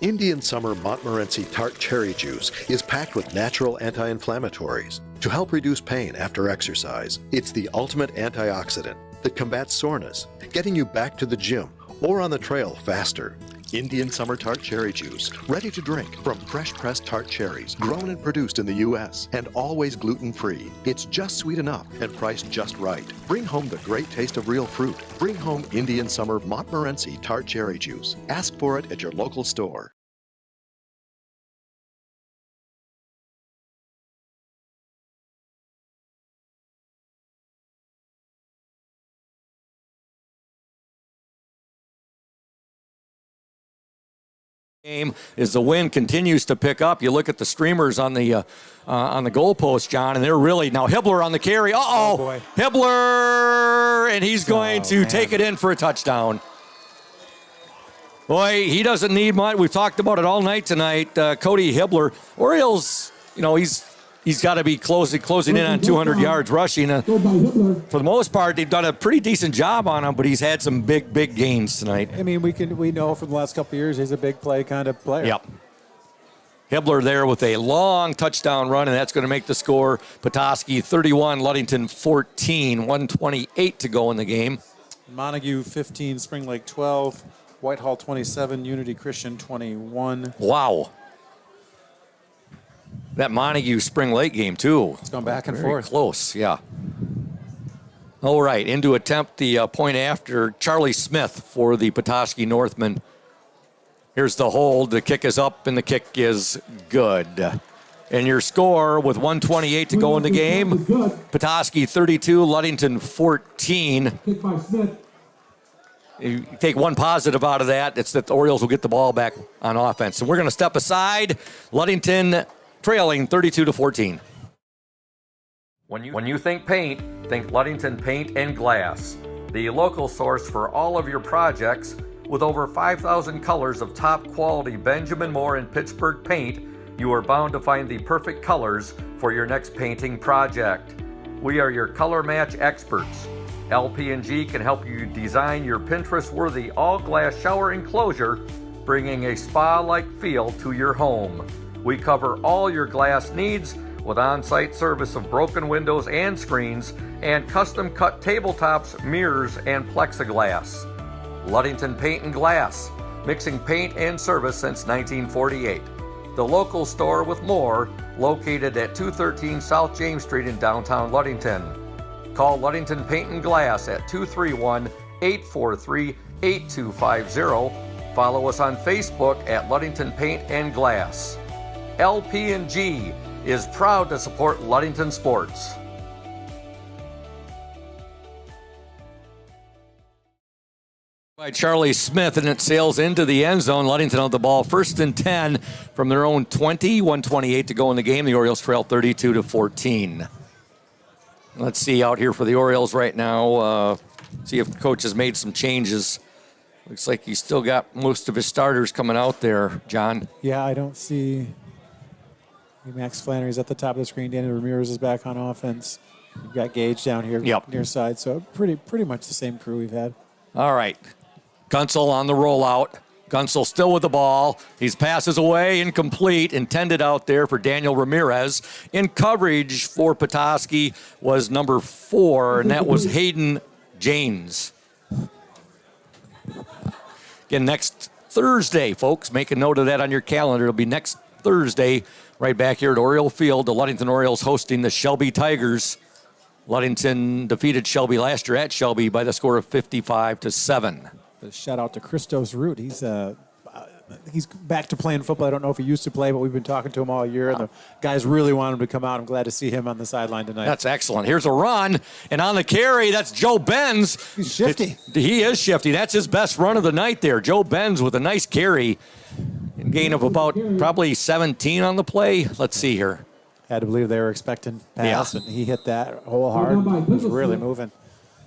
Indian Summer Montmorency Tart Cherry Juice is packed with natural anti-inflammatories to help reduce pain after exercise. It's the ultimate antioxidant that combats soreness, getting you back to the gym or on the trail faster. Indian Summer Tart Cherry Juice, ready to drink from fresh-pressed tart cherries, grown and produced in the U.S., and always gluten-free. It's just sweet enough and priced just right. Bring home the great taste of real fruit. Bring home Indian Summer Montmorency Tart Cherry Juice. Ask for it at your local store. Game as the wind continues to pick up. You look at the streamers on the goalpost, John, and they're really now Hibbler on the carry. Oh boy, Hibbler, and he's going to take it in for a touchdown. Boy, he doesn't need much. We've talked about it all night tonight. Cody Hibbler, Orioles, you know, he's got to be closing in on 200 yards rushing. For the most part, they've done a pretty decent job on him, but he's had some big gains tonight. I mean, we know from the last couple of years he's a big play kind of player. Yep. Hibbler there with a long touchdown run, and that's going to make the score Petoskey 31, Ludington 14, 1:28 to go in the game. Montague 15, Spring Lake 12, Whitehall 27, Unity Christian 21. Wow. That Montague Spring Lake game, too. It's gone back and Very forth. Close, yeah. All right, in to attempt the point after, Charlie Smith for the Petoskey Northmen. Here's the hold. The kick is up, and the kick is good. And your score with 1:28 to go in the game, Petoskey 32, Ludington 14. Kick by Smith. You take one positive out of that, it's that the Orioles will get the ball back on offense. And we're going to step aside. Ludington trailing 32-14. When you think paint, think Ludington Paint and Glass, the local source for all of your projects. With over 5,000 colors of top quality Benjamin Moore and Pittsburgh paint, you are bound to find the perfect colors for your next painting project. We are your color match experts. LP&G can help you design your Pinterest-worthy all-glass shower enclosure, bringing a spa-like feel to your home. We cover all your glass needs with on-site service of broken windows and screens and custom-cut tabletops, mirrors, and plexiglass. Ludington Paint and Glass, mixing paint and service since 1948. The local store with more, located at 213 South James Street in downtown Ludington. Call Ludington Paint and Glass at 231-843-2800 8250. Follow us on Facebook at Ludington Paint and Glass. LP&G is proud to support Ludington sports. By Charlie Smith, and it sails into the end zone. Ludington on the ball, 1st and 10 from their own 20. 1:28 to go in the game. The Orioles trail 32-14. Let's see out here for the Orioles right now. See if the coach has made some changes. Looks like he's still got most of his starters coming out there, John. Yeah, I don't see Max Flannery's at the top of the screen. Daniel Ramirez is back on offense. You've got Gage down here near side, so pretty much the same crew we've had. All right. Gunsel on the rollout. Gunsel still with the ball. He passes away, incomplete, intended out there for Daniel Ramirez. In coverage for Petoskey was number 4, and that was Hayden Janes. Again, next Thursday, folks, make a note of that on your calendar. It'll be next Thursday right back here at Oriole Field. The Ludington Orioles hosting the Shelby Tigers. Ludington defeated Shelby last year at Shelby by the score of 55-7. A shout out to Christos Root. He's back to playing football. I don't know if he used to play, but we've been talking to him all year, and the guys really want him to come out. I'm glad to see him on the sideline tonight. That's excellent. Here's a run, and on the carry, that's Joe Benz. He's shifty. He is shifty. That's his best run of the night there. Joe Benz with a nice carry, and gain of about probably 17 on the play. Let's see here. Had to believe they were expecting pass, and he hit that hole hard. He was really moving.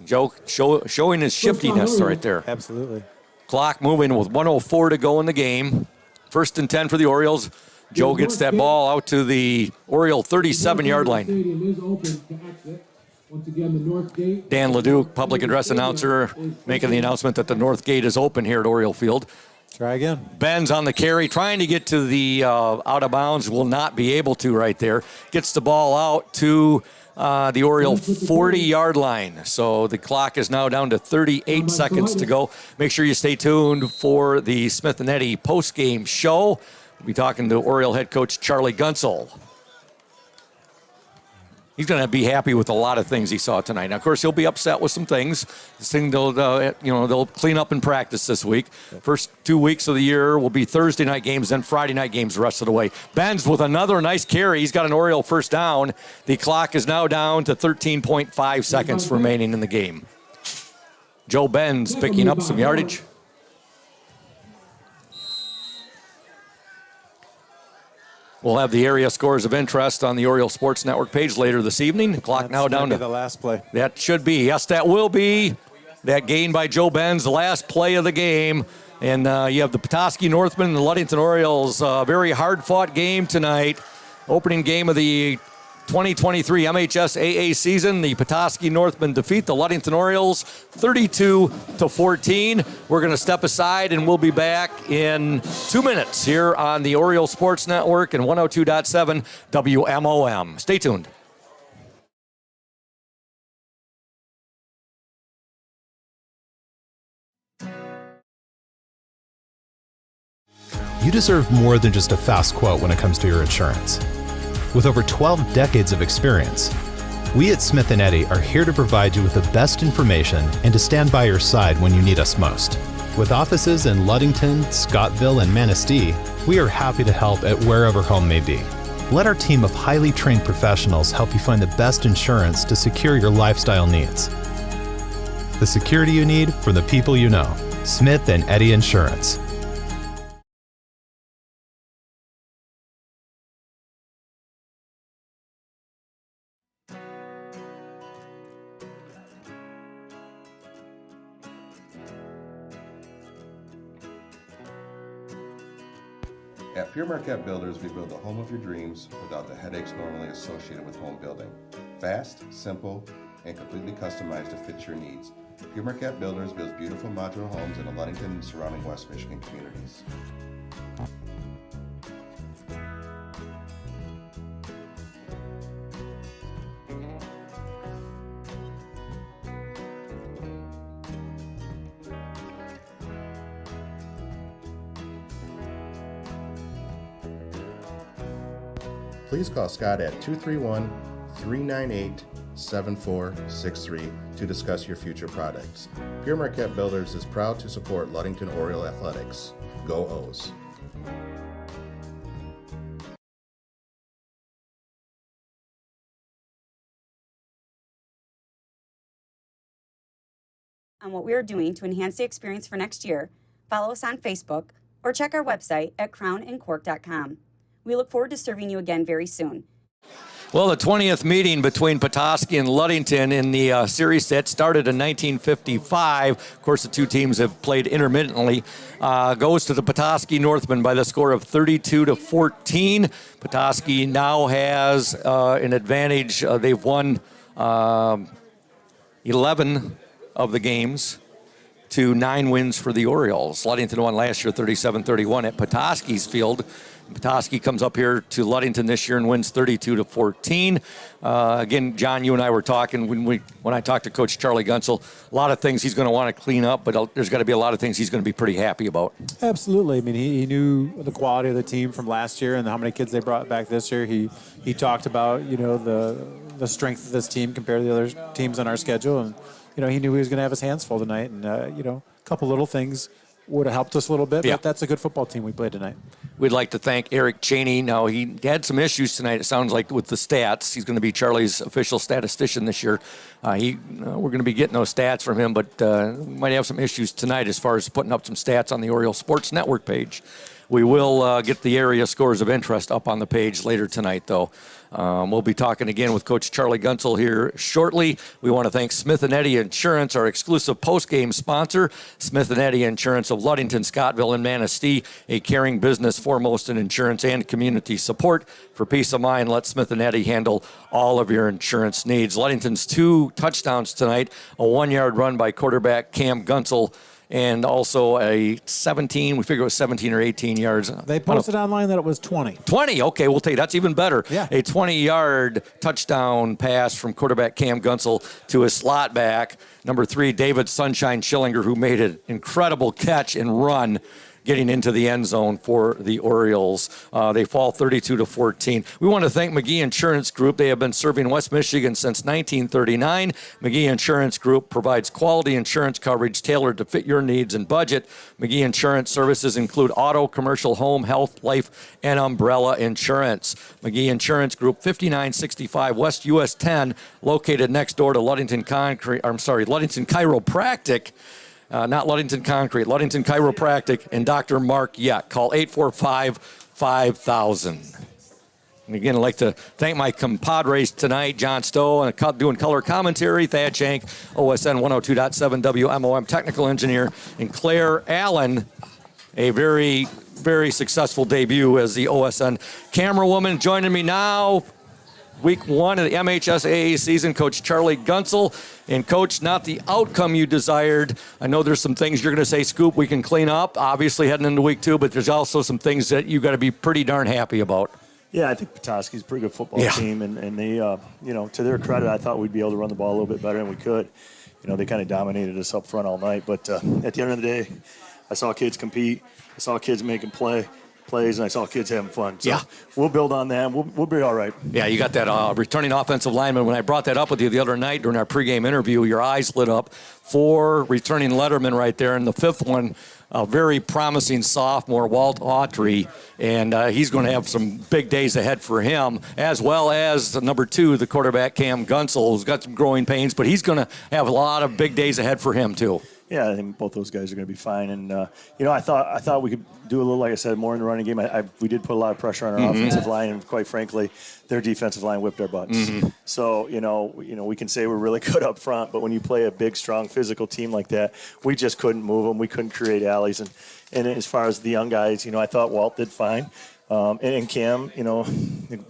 Joe showing his shiftiness right there. Absolutely. Clock moving with 1:04 to go in the game. 1st and 10 for the Orioles. Joe gets that ball out to the Oriole 37-yard line. Dan LeDuc, public address announcer, making the announcement that the north gate is open here at Oriole Field. Try again. Ben's on the carry, trying to get to the out of bounds. Will not be able to right there. Gets the ball out to the Oriole 40-yard line. So the clock is now down to 38 seconds to go. Make sure you stay tuned for the Smith & Eddy post-game show. We'll be talking to Oriole head coach Charlie Gunsel. He's going to be happy with a lot of things he saw tonight. Now, of course, he'll be upset with some things. This thing they'll clean up in practice this week. First 2 weeks of the year will be Thursday night games, then Friday night games the rest of the way. Benz with another nice carry. He's got an Oriole first down. The clock is now down to 13.5 seconds remaining in the game. Joe Benz picking up some yardage. We'll have the area scores of interest on the Oriole Sports Network page later this evening. The clock now down to the last play. That should be. Yes, that will be. That gain by Joe Benz, the last play of the game. And you have the Petoskey Northmen and the Ludington Orioles. Very hard-fought game tonight. Opening game of the 2023 MHSAA season. The Petoskey Northmen defeat the Ludington Orioles 32-14. We're going to step aside, and we'll be back in 2 minutes here on the Oriole Sports Network and 102.7 WMOM. Stay tuned. You deserve more than just a fast quote when it comes to your insurance. With over 12 decades of experience, we at Smith & Eddy are here to provide you with the best information and to stand by your side when you need us most. With offices in Ludington, Scottville, and Manistee, we are happy to help at wherever home may be. Let our team of highly trained professionals help you find the best insurance to secure your lifestyle needs. The security you need from the people you know. Smith & Eddy Insurance. At Pure Marquette Builders, we build the home of your dreams without the headaches normally associated with home building. Fast, simple, and completely customized to fit your needs. Pure Marquette Builders builds beautiful modular homes in the Ludington and surrounding West Michigan communities. Please call Scott at 231-398-6900 888-888-7463 to discuss your future products. Pure Marquette Builders is proud to support Ludington Oriole Athletics. Go O's! On what we are doing to enhance the experience for next year, follow us on Facebook or check our website at crownandcork.com. We look forward to serving you again very soon. Well, the 20th meeting between Petoskey and Ludington in the series that started in 1955, of course the two teams have played intermittently, goes to the Petoskey Northmen by the score of 32-14. Petoskey now has an advantage. They've won 11 of the games to 9 wins for the Orioles. Ludington won last year 37-31 at Petoskey's field. Petoskey comes up here to Ludington this year and wins 32-14. Again, John, you and I were talking when I talked to Coach Charlie Gunsel. A lot of things he's going to want to clean up, but there's got to be a lot of things he's going to be pretty happy about. Absolutely. I mean, he knew the quality of the team from last year and how many kids they brought back this year. He talked about the strength of this team compared to the other teams on our schedule, and he knew he was going to have his hands full tonight. And a couple little things would have helped us a little bit, but that's a good football team we played tonight. We'd like to thank Eric Cheney. Now, he had some issues tonight, it sounds like, with the stats. He's going to be Charlie's official statistician this year. We're going to be getting those stats from him, but we might have some issues tonight as far as putting up some stats on the Oriole Sports Network page. We will get the area scores of interest up on the page later tonight, though. We'll be talking again with Coach Charlie Gunsel here shortly. We want to thank Smith & Eddy Insurance, our exclusive post-game sponsor. Smith & Eddy Insurance of Ludington, Scottville, and Manistee, a caring business foremost in insurance and community support. For peace of mind, let Smith & Eddy handle all of your insurance needs. Ludington's 2 touchdowns tonight, a 1-yard run by quarterback Cam Gunsel, and also a 17, we figure it was 17 or 18 yards. They posted online that it was 20. 20, okay, we'll take that's even better. Yeah. A 20-yard touchdown pass from quarterback Cam Gunsel to his slot back, number 3, David Sunshine Schillinger, who made an incredible catch and run getting into the end zone for the Orioles. They fall 32-14. We want to thank McGee Insurance Group. They have been serving West Michigan since 1939. McGee Insurance Group provides quality insurance coverage tailored to fit your needs and budget. McGee Insurance services include auto, commercial, home, health, life, and umbrella insurance. McGee Insurance Group, 5965 West US 10, located next door to Ludington Chiropractic. Not Ludington Concrete, Ludington Chiropractic, and Dr. Mark Yett. Call 845-5000. And again, I'd like to thank my compadres tonight, John Stowe, and doing color commentary, Thad Shank, OSN 102.7 WMOM technical engineer, and Claire Allen, a very, very successful debut as the OSN camera woman. Joining me now, Week 1 of the MHSAA season, Coach Charlie Gunsel. And, Coach, not the outcome you desired. I know there's some things you're going to say, Scoop, we can clean up, obviously heading into Week 2, but there's also some things that you got to be pretty darn happy about. Yeah, I think Petoskey's a pretty good football team, and they, to their credit, I thought we'd be able to run the ball a little bit better than we could. They kind of dominated us up front all night, but at the end of the day, I saw kids compete. I saw kids making plays, and I saw kids having fun. So we'll build on that. We'll be all right. Yeah, you got that returning offensive lineman. When I brought that up with you the other night during our pregame interview, your eyes lit up. 4 returning lettermen right there, and the 5th one, a very promising sophomore, Walt Autry, and he's going to have some big days ahead for him, as well as the number 2, the quarterback Cam Gunsel, who's got some growing pains, but he's going to have a lot of big days ahead for him too. Yeah, I think both those guys are going to be fine. And, I thought we could do a little, like I said, more in the running game. We did put a lot of pressure on our offensive line, and quite frankly, their defensive line whipped our butts. So, we can say we're really good up front, but when you play a big, strong, physical team like that, we just couldn't move them. We couldn't create alleys. And as far as the young guys, I thought Walt did fine. And Cam,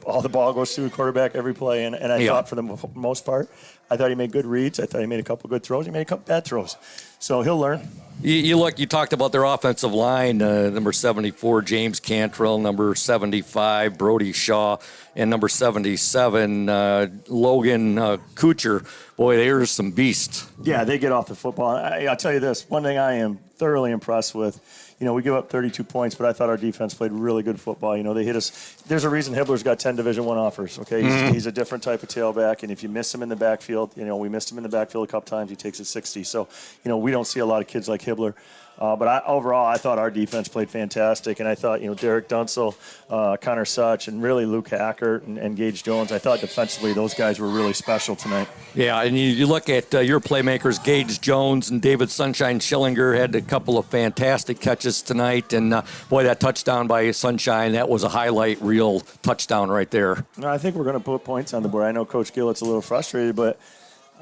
all the ball goes through the quarterback every play. And I thought for the most part, I thought he made good reads. I thought he made a couple good throws. He made a couple bad throws. So he'll learn. You talked about their offensive line, number 74, James Cantrell, number 75, Brody Shaw, and number 77, Logan Kuchar. Boy, there's some beasts. Yeah, they get off the football. I'll tell you this, one thing I am thoroughly impressed with, we give up 32 points, but I thought our defense played really good football. They hit us. There's a reason Hibbler's got 10 Division I offers, okay? He's a different type of tailback, and if you miss him in the backfield, we missed him in the backfield a couple times, he takes it 60. So, we don't see a lot of kids like Hibbler. But overall, I thought our defense played fantastic, and I thought, Derek Dunsel, Connor Such, and really Luke Hackert and Gage Jones, I thought defensively those guys were really special tonight. Yeah, and you look at your playmakers, Gage Jones and David Sunshine Schillinger had a couple of fantastic catches tonight, and boy, that touchdown by Sunshine, that was a highlight reel touchdown right there. I think we're going to put points on the board. I know Coach Gillett's a little frustrated, but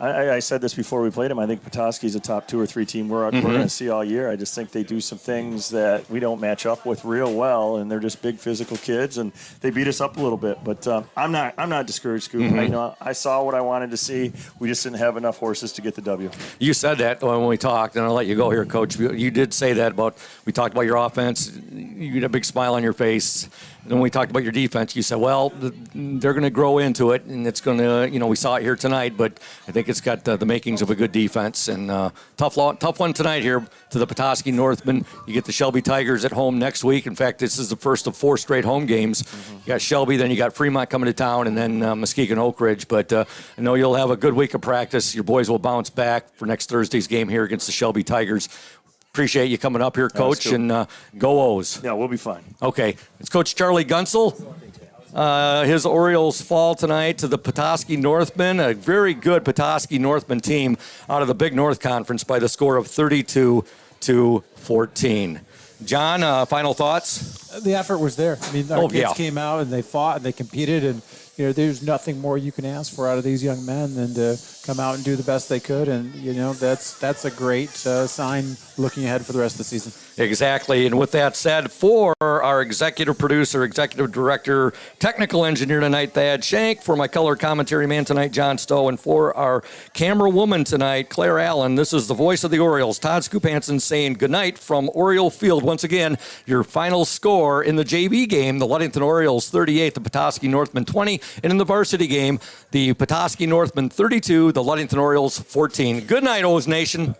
I said this before we played him. I think Petoskey's a top 2 or 3 team we're going to see all year. I just think they do some things that we don't match up with real well, and they're just big physical kids, and they beat us up a little bit. But I'm not discouraged, Scoop. I saw what I wanted to see. We just didn't have enough horses to get the W. You said that when we talked, and I'll let you go here, Coach. You did say that we talked about your offense. You had a big smile on your face. And when we talked about your defense, you said, well, they're going to grow into it, and it's going to, we saw it here tonight, but I think it's got the makings of a good defense. And tough one tonight here to the Petoskey Northmen. You get the Shelby Tigers at home next week. In fact, this is the first of 4 straight home games. You got Shelby, then you got Fremont coming to town, and then Muskegon Oak Ridge. But I know you'll have a good week of practice. Your boys will bounce back for next Thursday's game here against the Shelby Tigers. Appreciate you coming up here, Coach, and go O's. Yeah, we'll be fine. Okay. It's Coach Charlie Gunsel. His Orioles fall tonight to the Petoskey Northmen, a very good Petoskey Northmen team out of the Big North Conference by the score of 32-14. John, final thoughts? The effort was there. I mean, our kids came out and they fought and they competed, and there's nothing more you can ask for out of these young men than to come out and do the best they could, and that's a great sign looking ahead for the rest of the season. Exactly, and with that said, for our executive producer, executive director, technical engineer tonight, Thad Shank, for my color commentary man tonight, John Stowe, and for our camera woman tonight, Claire Allen, this is the voice of the Orioles, Todd Scoop Hansen, saying goodnight from Oriole Field. Once again, your final score in the JV game, the Ludington Orioles 38, the Petoskey Northmen 20, and in the varsity game, the Petoskey Northmen 32, the Ludington Orioles 14. Good night, O's Nation.